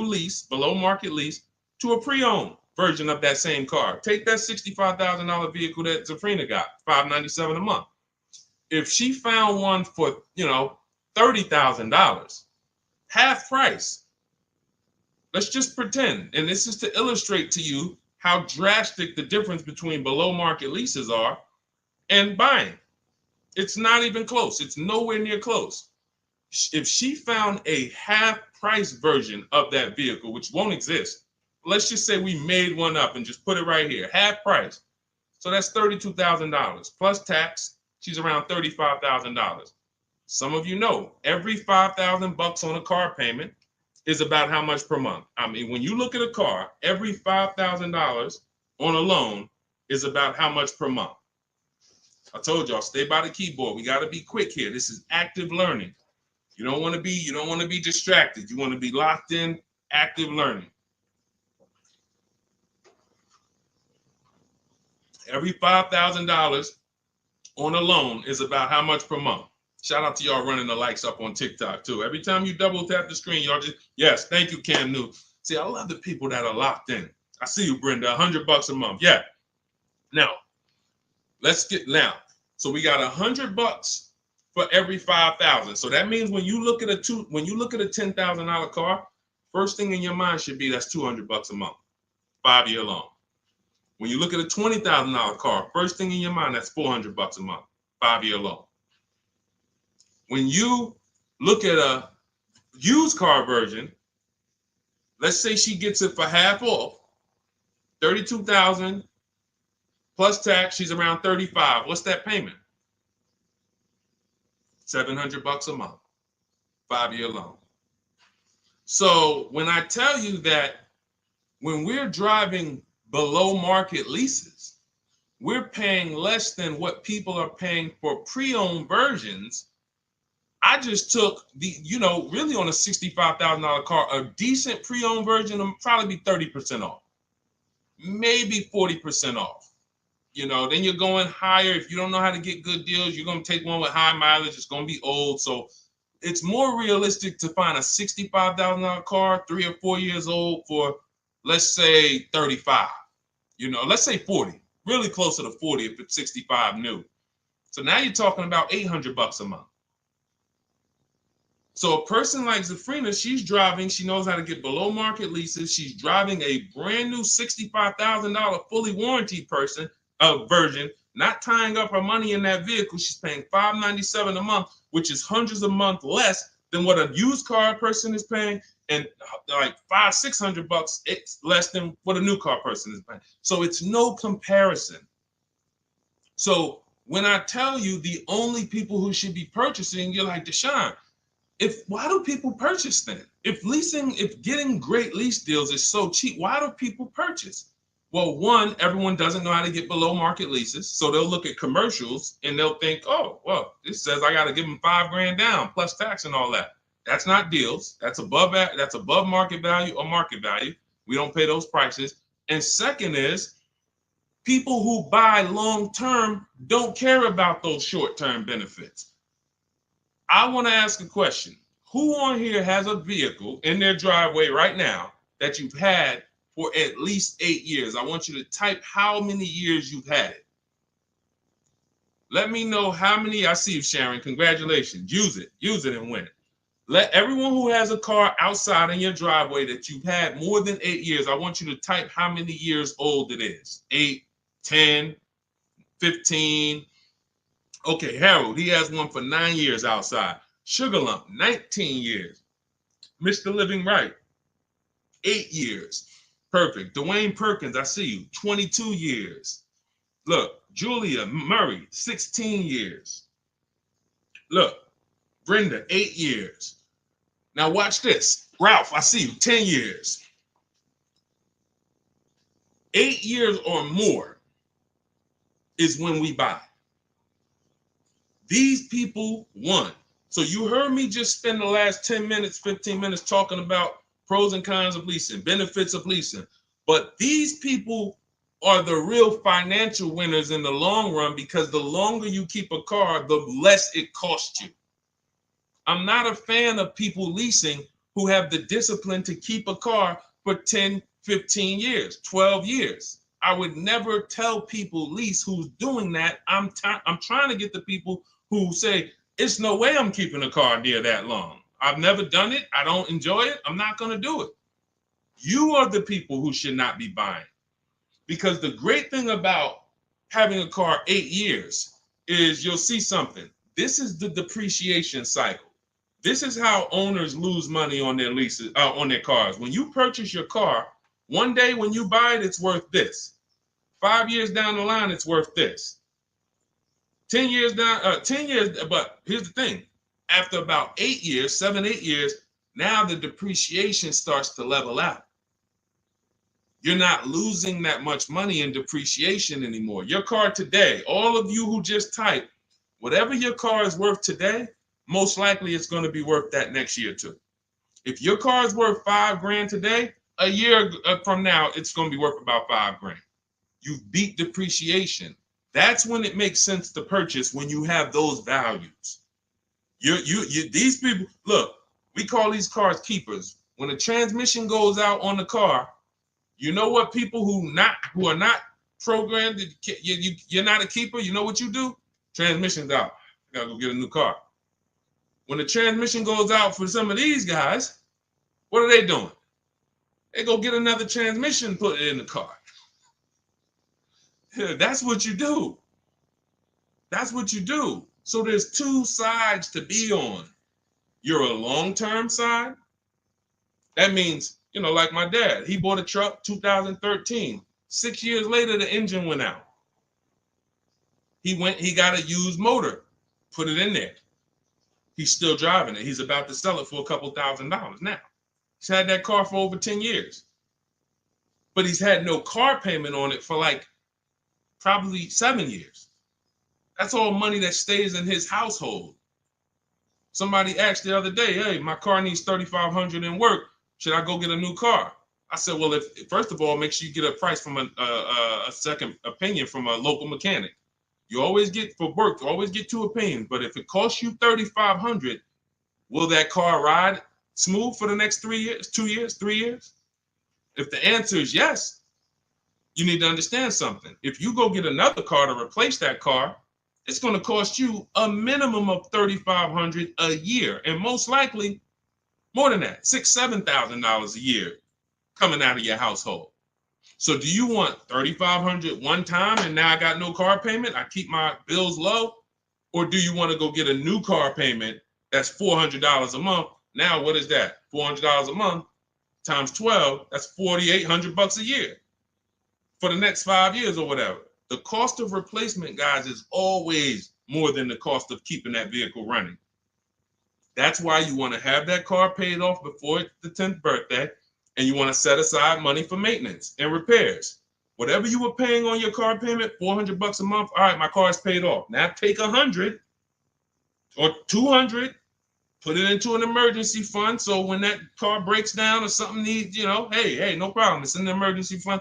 lease, below market lease, to a pre-owned version of that same car. Take that $65,000 vehicle that Zafrina got, $597 a month. If she found one for, $30,000, half price, let's just pretend, and this is to illustrate to you how drastic the difference between below market leases are and buying. It's not even close. It's nowhere near close. If she found a half price version of that vehicle, which won't exist, let's just say we made one up and just put it right here, half price. So that's $32,000 plus tax. She's around $35,000. Some of you know every $5,000 on a car payment is about how much per month. I mean, when you look at a car, every $5,000 on a loan is about how much per month. I told y'all, stay by the keyboard. We got to be quick here. This is active learning. You don't want to be distracted. You want to be locked in, active learning. Every $5,000 on a loan is about how much per month. Shout out to y'all running the likes up on TikTok too. Every time you double tap the screen, y'all just, yes, thank you, Cam New. See, I love the people that are locked in. I see you, Brenda, $100 a month. Yeah. Now, so we got $100 for every 5,000. So that means when you look at a $10,000 car, first thing in your mind should be that's $200 a month, 5-year loan. When you look at a $20,000 car, first thing in your mind, that's $400 a month, 5-year loan. When you look at a used car version, let's say she gets it for half off, $32,000 plus tax, she's around $35,000. What's that payment? $700 a month, 5-year loan. So when I tell you that when we're driving below market leases, we're paying less than what people are paying for pre-owned versions. I just took really on a $65,000 car, a decent pre-owned version will probably be 30% off, maybe 40% off. Then you're going higher. If you don't know how to get good deals, you're going to take one with high mileage. It's going to be old. So it's more realistic to find a $65,000 car, 3 or 4 years old for, let's say 35, let's say 40, really closer to 40 if it's 65 new. So now you're talking about $800 a month. So a person like Zafrina, she's driving, she knows how to get below market leases. She's driving a brand new $65,000 fully warranted version, not tying up her money in that vehicle. She's paying $597 a month, which is hundreds a month less than what a used car person is paying, and like $500-$600 it's less than what a new car person is paying. So it's no comparison. So when I tell you the only people who should be purchasing, you're like, Deshone, why do people purchase then? If getting great lease deals is so cheap, why do people purchase? Well, one, everyone doesn't know how to get below market leases. So they'll look at commercials and they'll think, oh, well, this says I got to give them $5,000 down plus tax and all that. That's not deals. That's above market value or market value. We don't pay those prices. And second is, people who buy long-term don't care about those short-term benefits. I want to ask a question. Who on here has a vehicle in their driveway right now that you've had for at least 8 years? I want you to type how many years you've had it. Let me know how many. I see you, Sharon. Congratulations. Use it and win. Let everyone who has a car outside in your driveway that you've had more than 8 years, I want you to type how many years old it is. 8, 10, 15. Okay, Harold, he has one for 9 years outside. Sugar Lump, 19 years. Mr. Living Right, 8 years. Perfect. Dwayne Perkins, I see you, 22 years. Look, Julia Murray, 16 years. Look, Brenda, 8 years. Now watch this. Ralph, I see you, 10 years. 8 years or more is when we buy. These people won. So you heard me just spend the last 10 minutes, 15 minutes talking about pros and cons of leasing, benefits of leasing. But these people are the real financial winners in the long run, because the longer you keep a car, the less it costs you. I'm not a fan of people leasing who have the discipline to keep a car for 10, 15 years, 12 years. I would never tell people lease who's doing that. I'm trying to get the people who say, it's no way I'm keeping a car near that long. I've never done it. I don't enjoy it. I'm not going to do it. You are the people who should not be buying. Because the great thing about having a car 8 years is you'll see something. This is the depreciation cycle. This is how owners lose money on their leases, on their cars. When you purchase your car, one day when you buy it, it's worth this. 5 years down the line, it's worth this. 10 years down, 10 years, but here's the thing. After about 8 years, 7, 8 years, now the depreciation starts to level out. You're not losing that much money in depreciation anymore. Your car today, all of you who just typed, whatever your car is worth today, most likely it's going to be worth that next year too. If your car is worth $5,000 today, a year from now, it's going to be worth about $5,000. You beat depreciation. That's when it makes sense to purchase, when you have those values. These people, look, we call these cars keepers. When a transmission goes out on the car, you know what people who are not programmed, you're not a keeper, you know what you do? Transmission's out. You gotta go get a new car. When the transmission goes out for some of these guys, what are they doing? They go get another transmission and put it in the car. That's what you do. That's what you do. So there's two sides to be on. You're a long-term side. That means, like my dad, he bought a truck 2013. 6 years later, the engine went out. He got a used motor, put it in there. He's still driving it. He's about to sell it for a couple $1,000s now. He's had that car for over 10 years. But he's had no car payment on it for probably 7 years. That's all money that stays in his household. Somebody asked the other day, hey, my car needs $3,500 in work. Should I go get a new car? I said, well, first of all, make sure you get a price from a second opinion from a local mechanic. You always get, for work, you always get 2 opinions. But if it costs you $3,500, will that car ride smooth for the next 3 years, 2 years, 3 years? If the answer is yes, you need to understand something. If you go get another car to replace that car, it's going to cost you a minimum of $3,500 a year, and most likely more than that, $6,000, $7,000 a year coming out of your household. So do you want $3,500 one time and now I got no car payment, I keep my bills low? Or do you want to go get a new car payment that's $400 a month? Now what is that? $400 a month times 12, that's $4,800 a year for the next 5 years or whatever. The cost of replacement, guys, is always more than the cost of keeping that vehicle running. That's why you want to have that car paid off before the 10th birthday, and you want to set aside money for maintenance and repairs. Whatever you were paying on your car payment, $400 a month. All right, my car is paid off. Now take $100 or $200, put it into an emergency fund. So when that car breaks down or something needs, hey, no problem. It's in the emergency fund.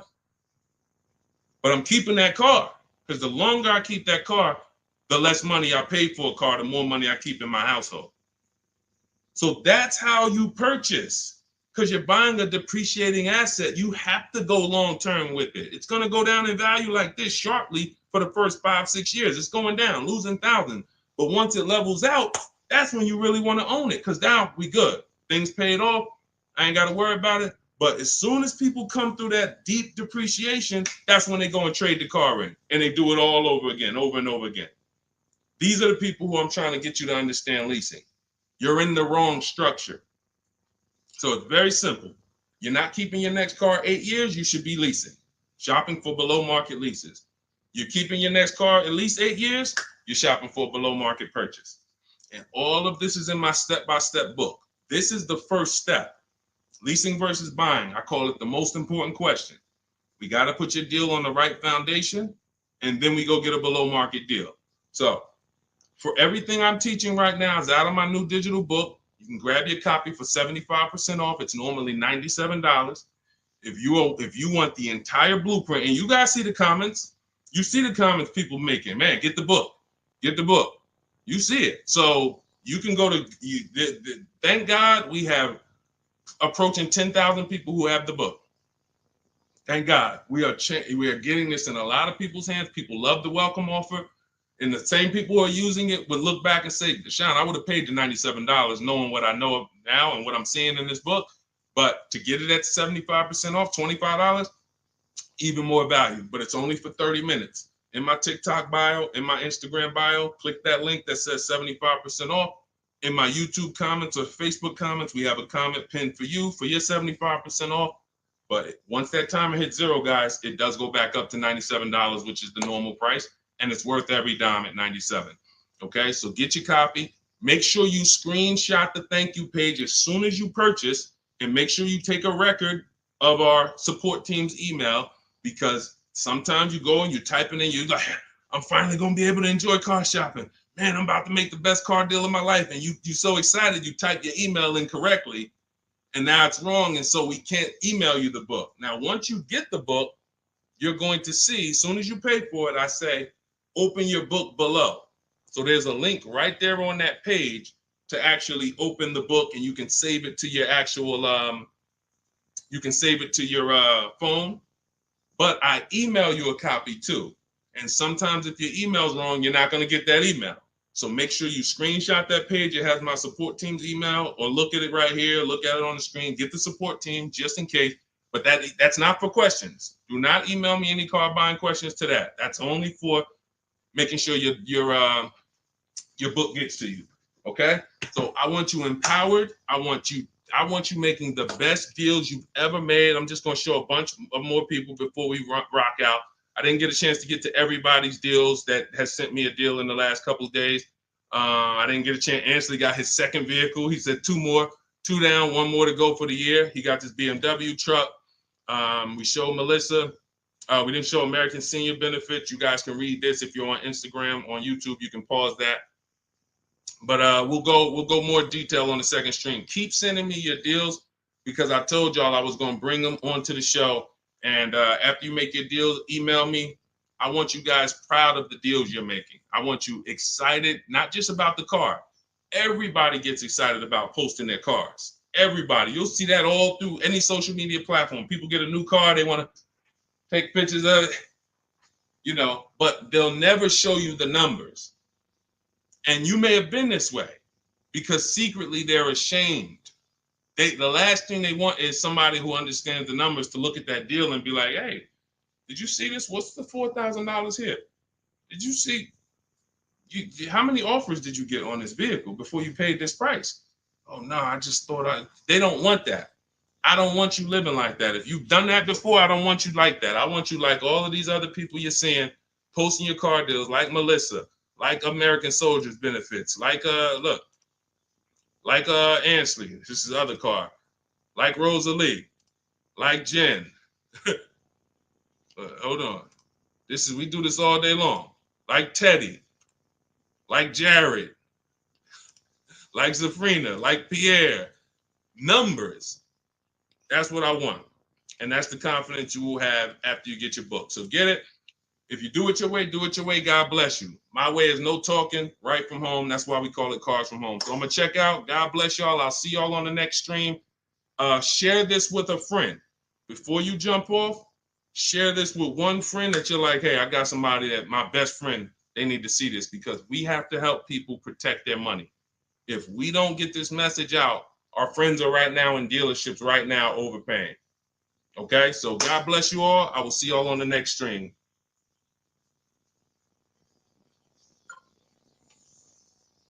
But I'm keeping that car, because the longer I keep that car, the less money I pay for a car, the more money I keep in my household. So that's how you purchase, because you're buying a depreciating asset. You have to go long term with it. It's going to go down in value like this sharply for the first 5-6 years. It's going down, losing thousands. But once it levels out, that's when you really want to own it, because now we good. Things paid off. I ain't got to worry about it. But as soon as people come through that deep depreciation, that's when they go and trade the car in, and they do it all over again, over and over again. These are the people who I'm trying to get you to understand leasing. You're in the wrong structure. So it's very simple. You're not keeping your next car 8 years, you should be leasing, shopping for below market leases. You're keeping your next car at least 8 years, you're shopping for a below market purchase. And all of this is in my step-by-step book. This is the first step. Leasing versus buying. I call it the most important question. We got to put your deal on the right foundation, and then we go get a below market deal. So for everything I'm teaching right now is out of my new digital book. You can grab your copy for 75% off. It's normally $97. If you want the entire blueprint, and you guys see the comments, you see the comments people making, man, get the book. Get the book. You see it. So you can go to, thank God we have approaching 10,000 people who have the book. Thank God. We are getting this in a lot of people's hands. People love the welcome offer. And the same people who are using it would look back and say, Deshone, I would have paid the $97 knowing what I know now and what I'm seeing in this book. But to get it at 75% off, $25, even more value. But it's only for 30 minutes. In my TikTok bio, in my Instagram bio, click that link that says 75% off. In my YouTube comments or Facebook comments, we have a comment pinned for you for your 75% off. But once that timer hits zero, guys, it does go back up to $97, which is the normal price. And it's worth every dime at $97. Okay, so get your copy. Make sure you screenshot the thank you page as soon as you purchase, and make sure you take a record of our support team's email, because sometimes you go and you type it in, you're like, I'm finally going to be able to enjoy car shopping. Man, I'm about to make the best car deal of my life. And you're so excited, you type your email in correctly, and now it's wrong. And so we can't email you the book. Now, once you get the book, you're going to see, as soon as you pay for it, I say, open your book below. So there's a link right there on that page to actually open the book, and you can save it to your actual, you can save it to your phone. But I email you a copy too. And sometimes if your email's wrong, you're not going to get that email. So make sure you screenshot that page. It has my support team's email, or look at it right here. Look at it on the screen. Get the support team just in case. But that's not for questions. Do not email me any car buying questions to that. That's only for making sure your book gets to you. Okay? So I want you empowered. I want you making the best deals you've ever made. I'm just going to show a bunch of more people before we rock out. I didn't get a chance to get to everybody's deals that has sent me a deal in the last couple of days. I didn't get a chance. Ansley got his second vehicle. He said 2 down, 1 more to go for the year. He got this BMW truck. We showed Melissa. We didn't show American Senior Benefits. You guys can read this if you're on Instagram, on YouTube. You can pause that. But we'll go more detail on the second stream. Keep sending me your deals, because I told y'all I was going to bring them onto the show. And after you make your deals, email me. I want you guys proud of the deals you're making. I want you excited, not just about the car. Everybody gets excited about posting their cars. Everybody. You'll see that all through any social media platform. People get a new car, they want to take pictures of it, but they'll never show you the numbers. And you may have been this way, because secretly they're ashamed. The last thing they want is somebody who understands the numbers to look at that deal and be like, hey, did you see this? What's the $4,000 here? Did you see? How many offers did you get on this vehicle before you paid this price? Oh, no, I just thought they don't want that. I don't want you living like that. If you've done that before, I don't want you like that. I want you like all of these other people you're seeing posting your car deals, like Melissa, like American Soldiers Benefits, like Ansley, this is his other car, like Rosalie, like Jen. Hold on. We do this all day long. Like Teddy, like Jared, like Zafrina, like Pierre. Numbers. That's what I want. And that's the confidence you will have after you get your book. So get it. If you do it your way, do it your way. God bless you. My way is no talking, right from home. That's why we call it Cars from Home. So I'm going to check out. God bless y'all. I'll see y'all on the next stream. Share this with a friend. Before you jump off, share this with one friend that you're like, hey, I got somebody that my best friend, they need to see this, because we have to help people protect their money. If we don't get this message out, our friends are right now in dealerships right now overpaying. Okay, so God bless you all. I will see y'all on the next stream.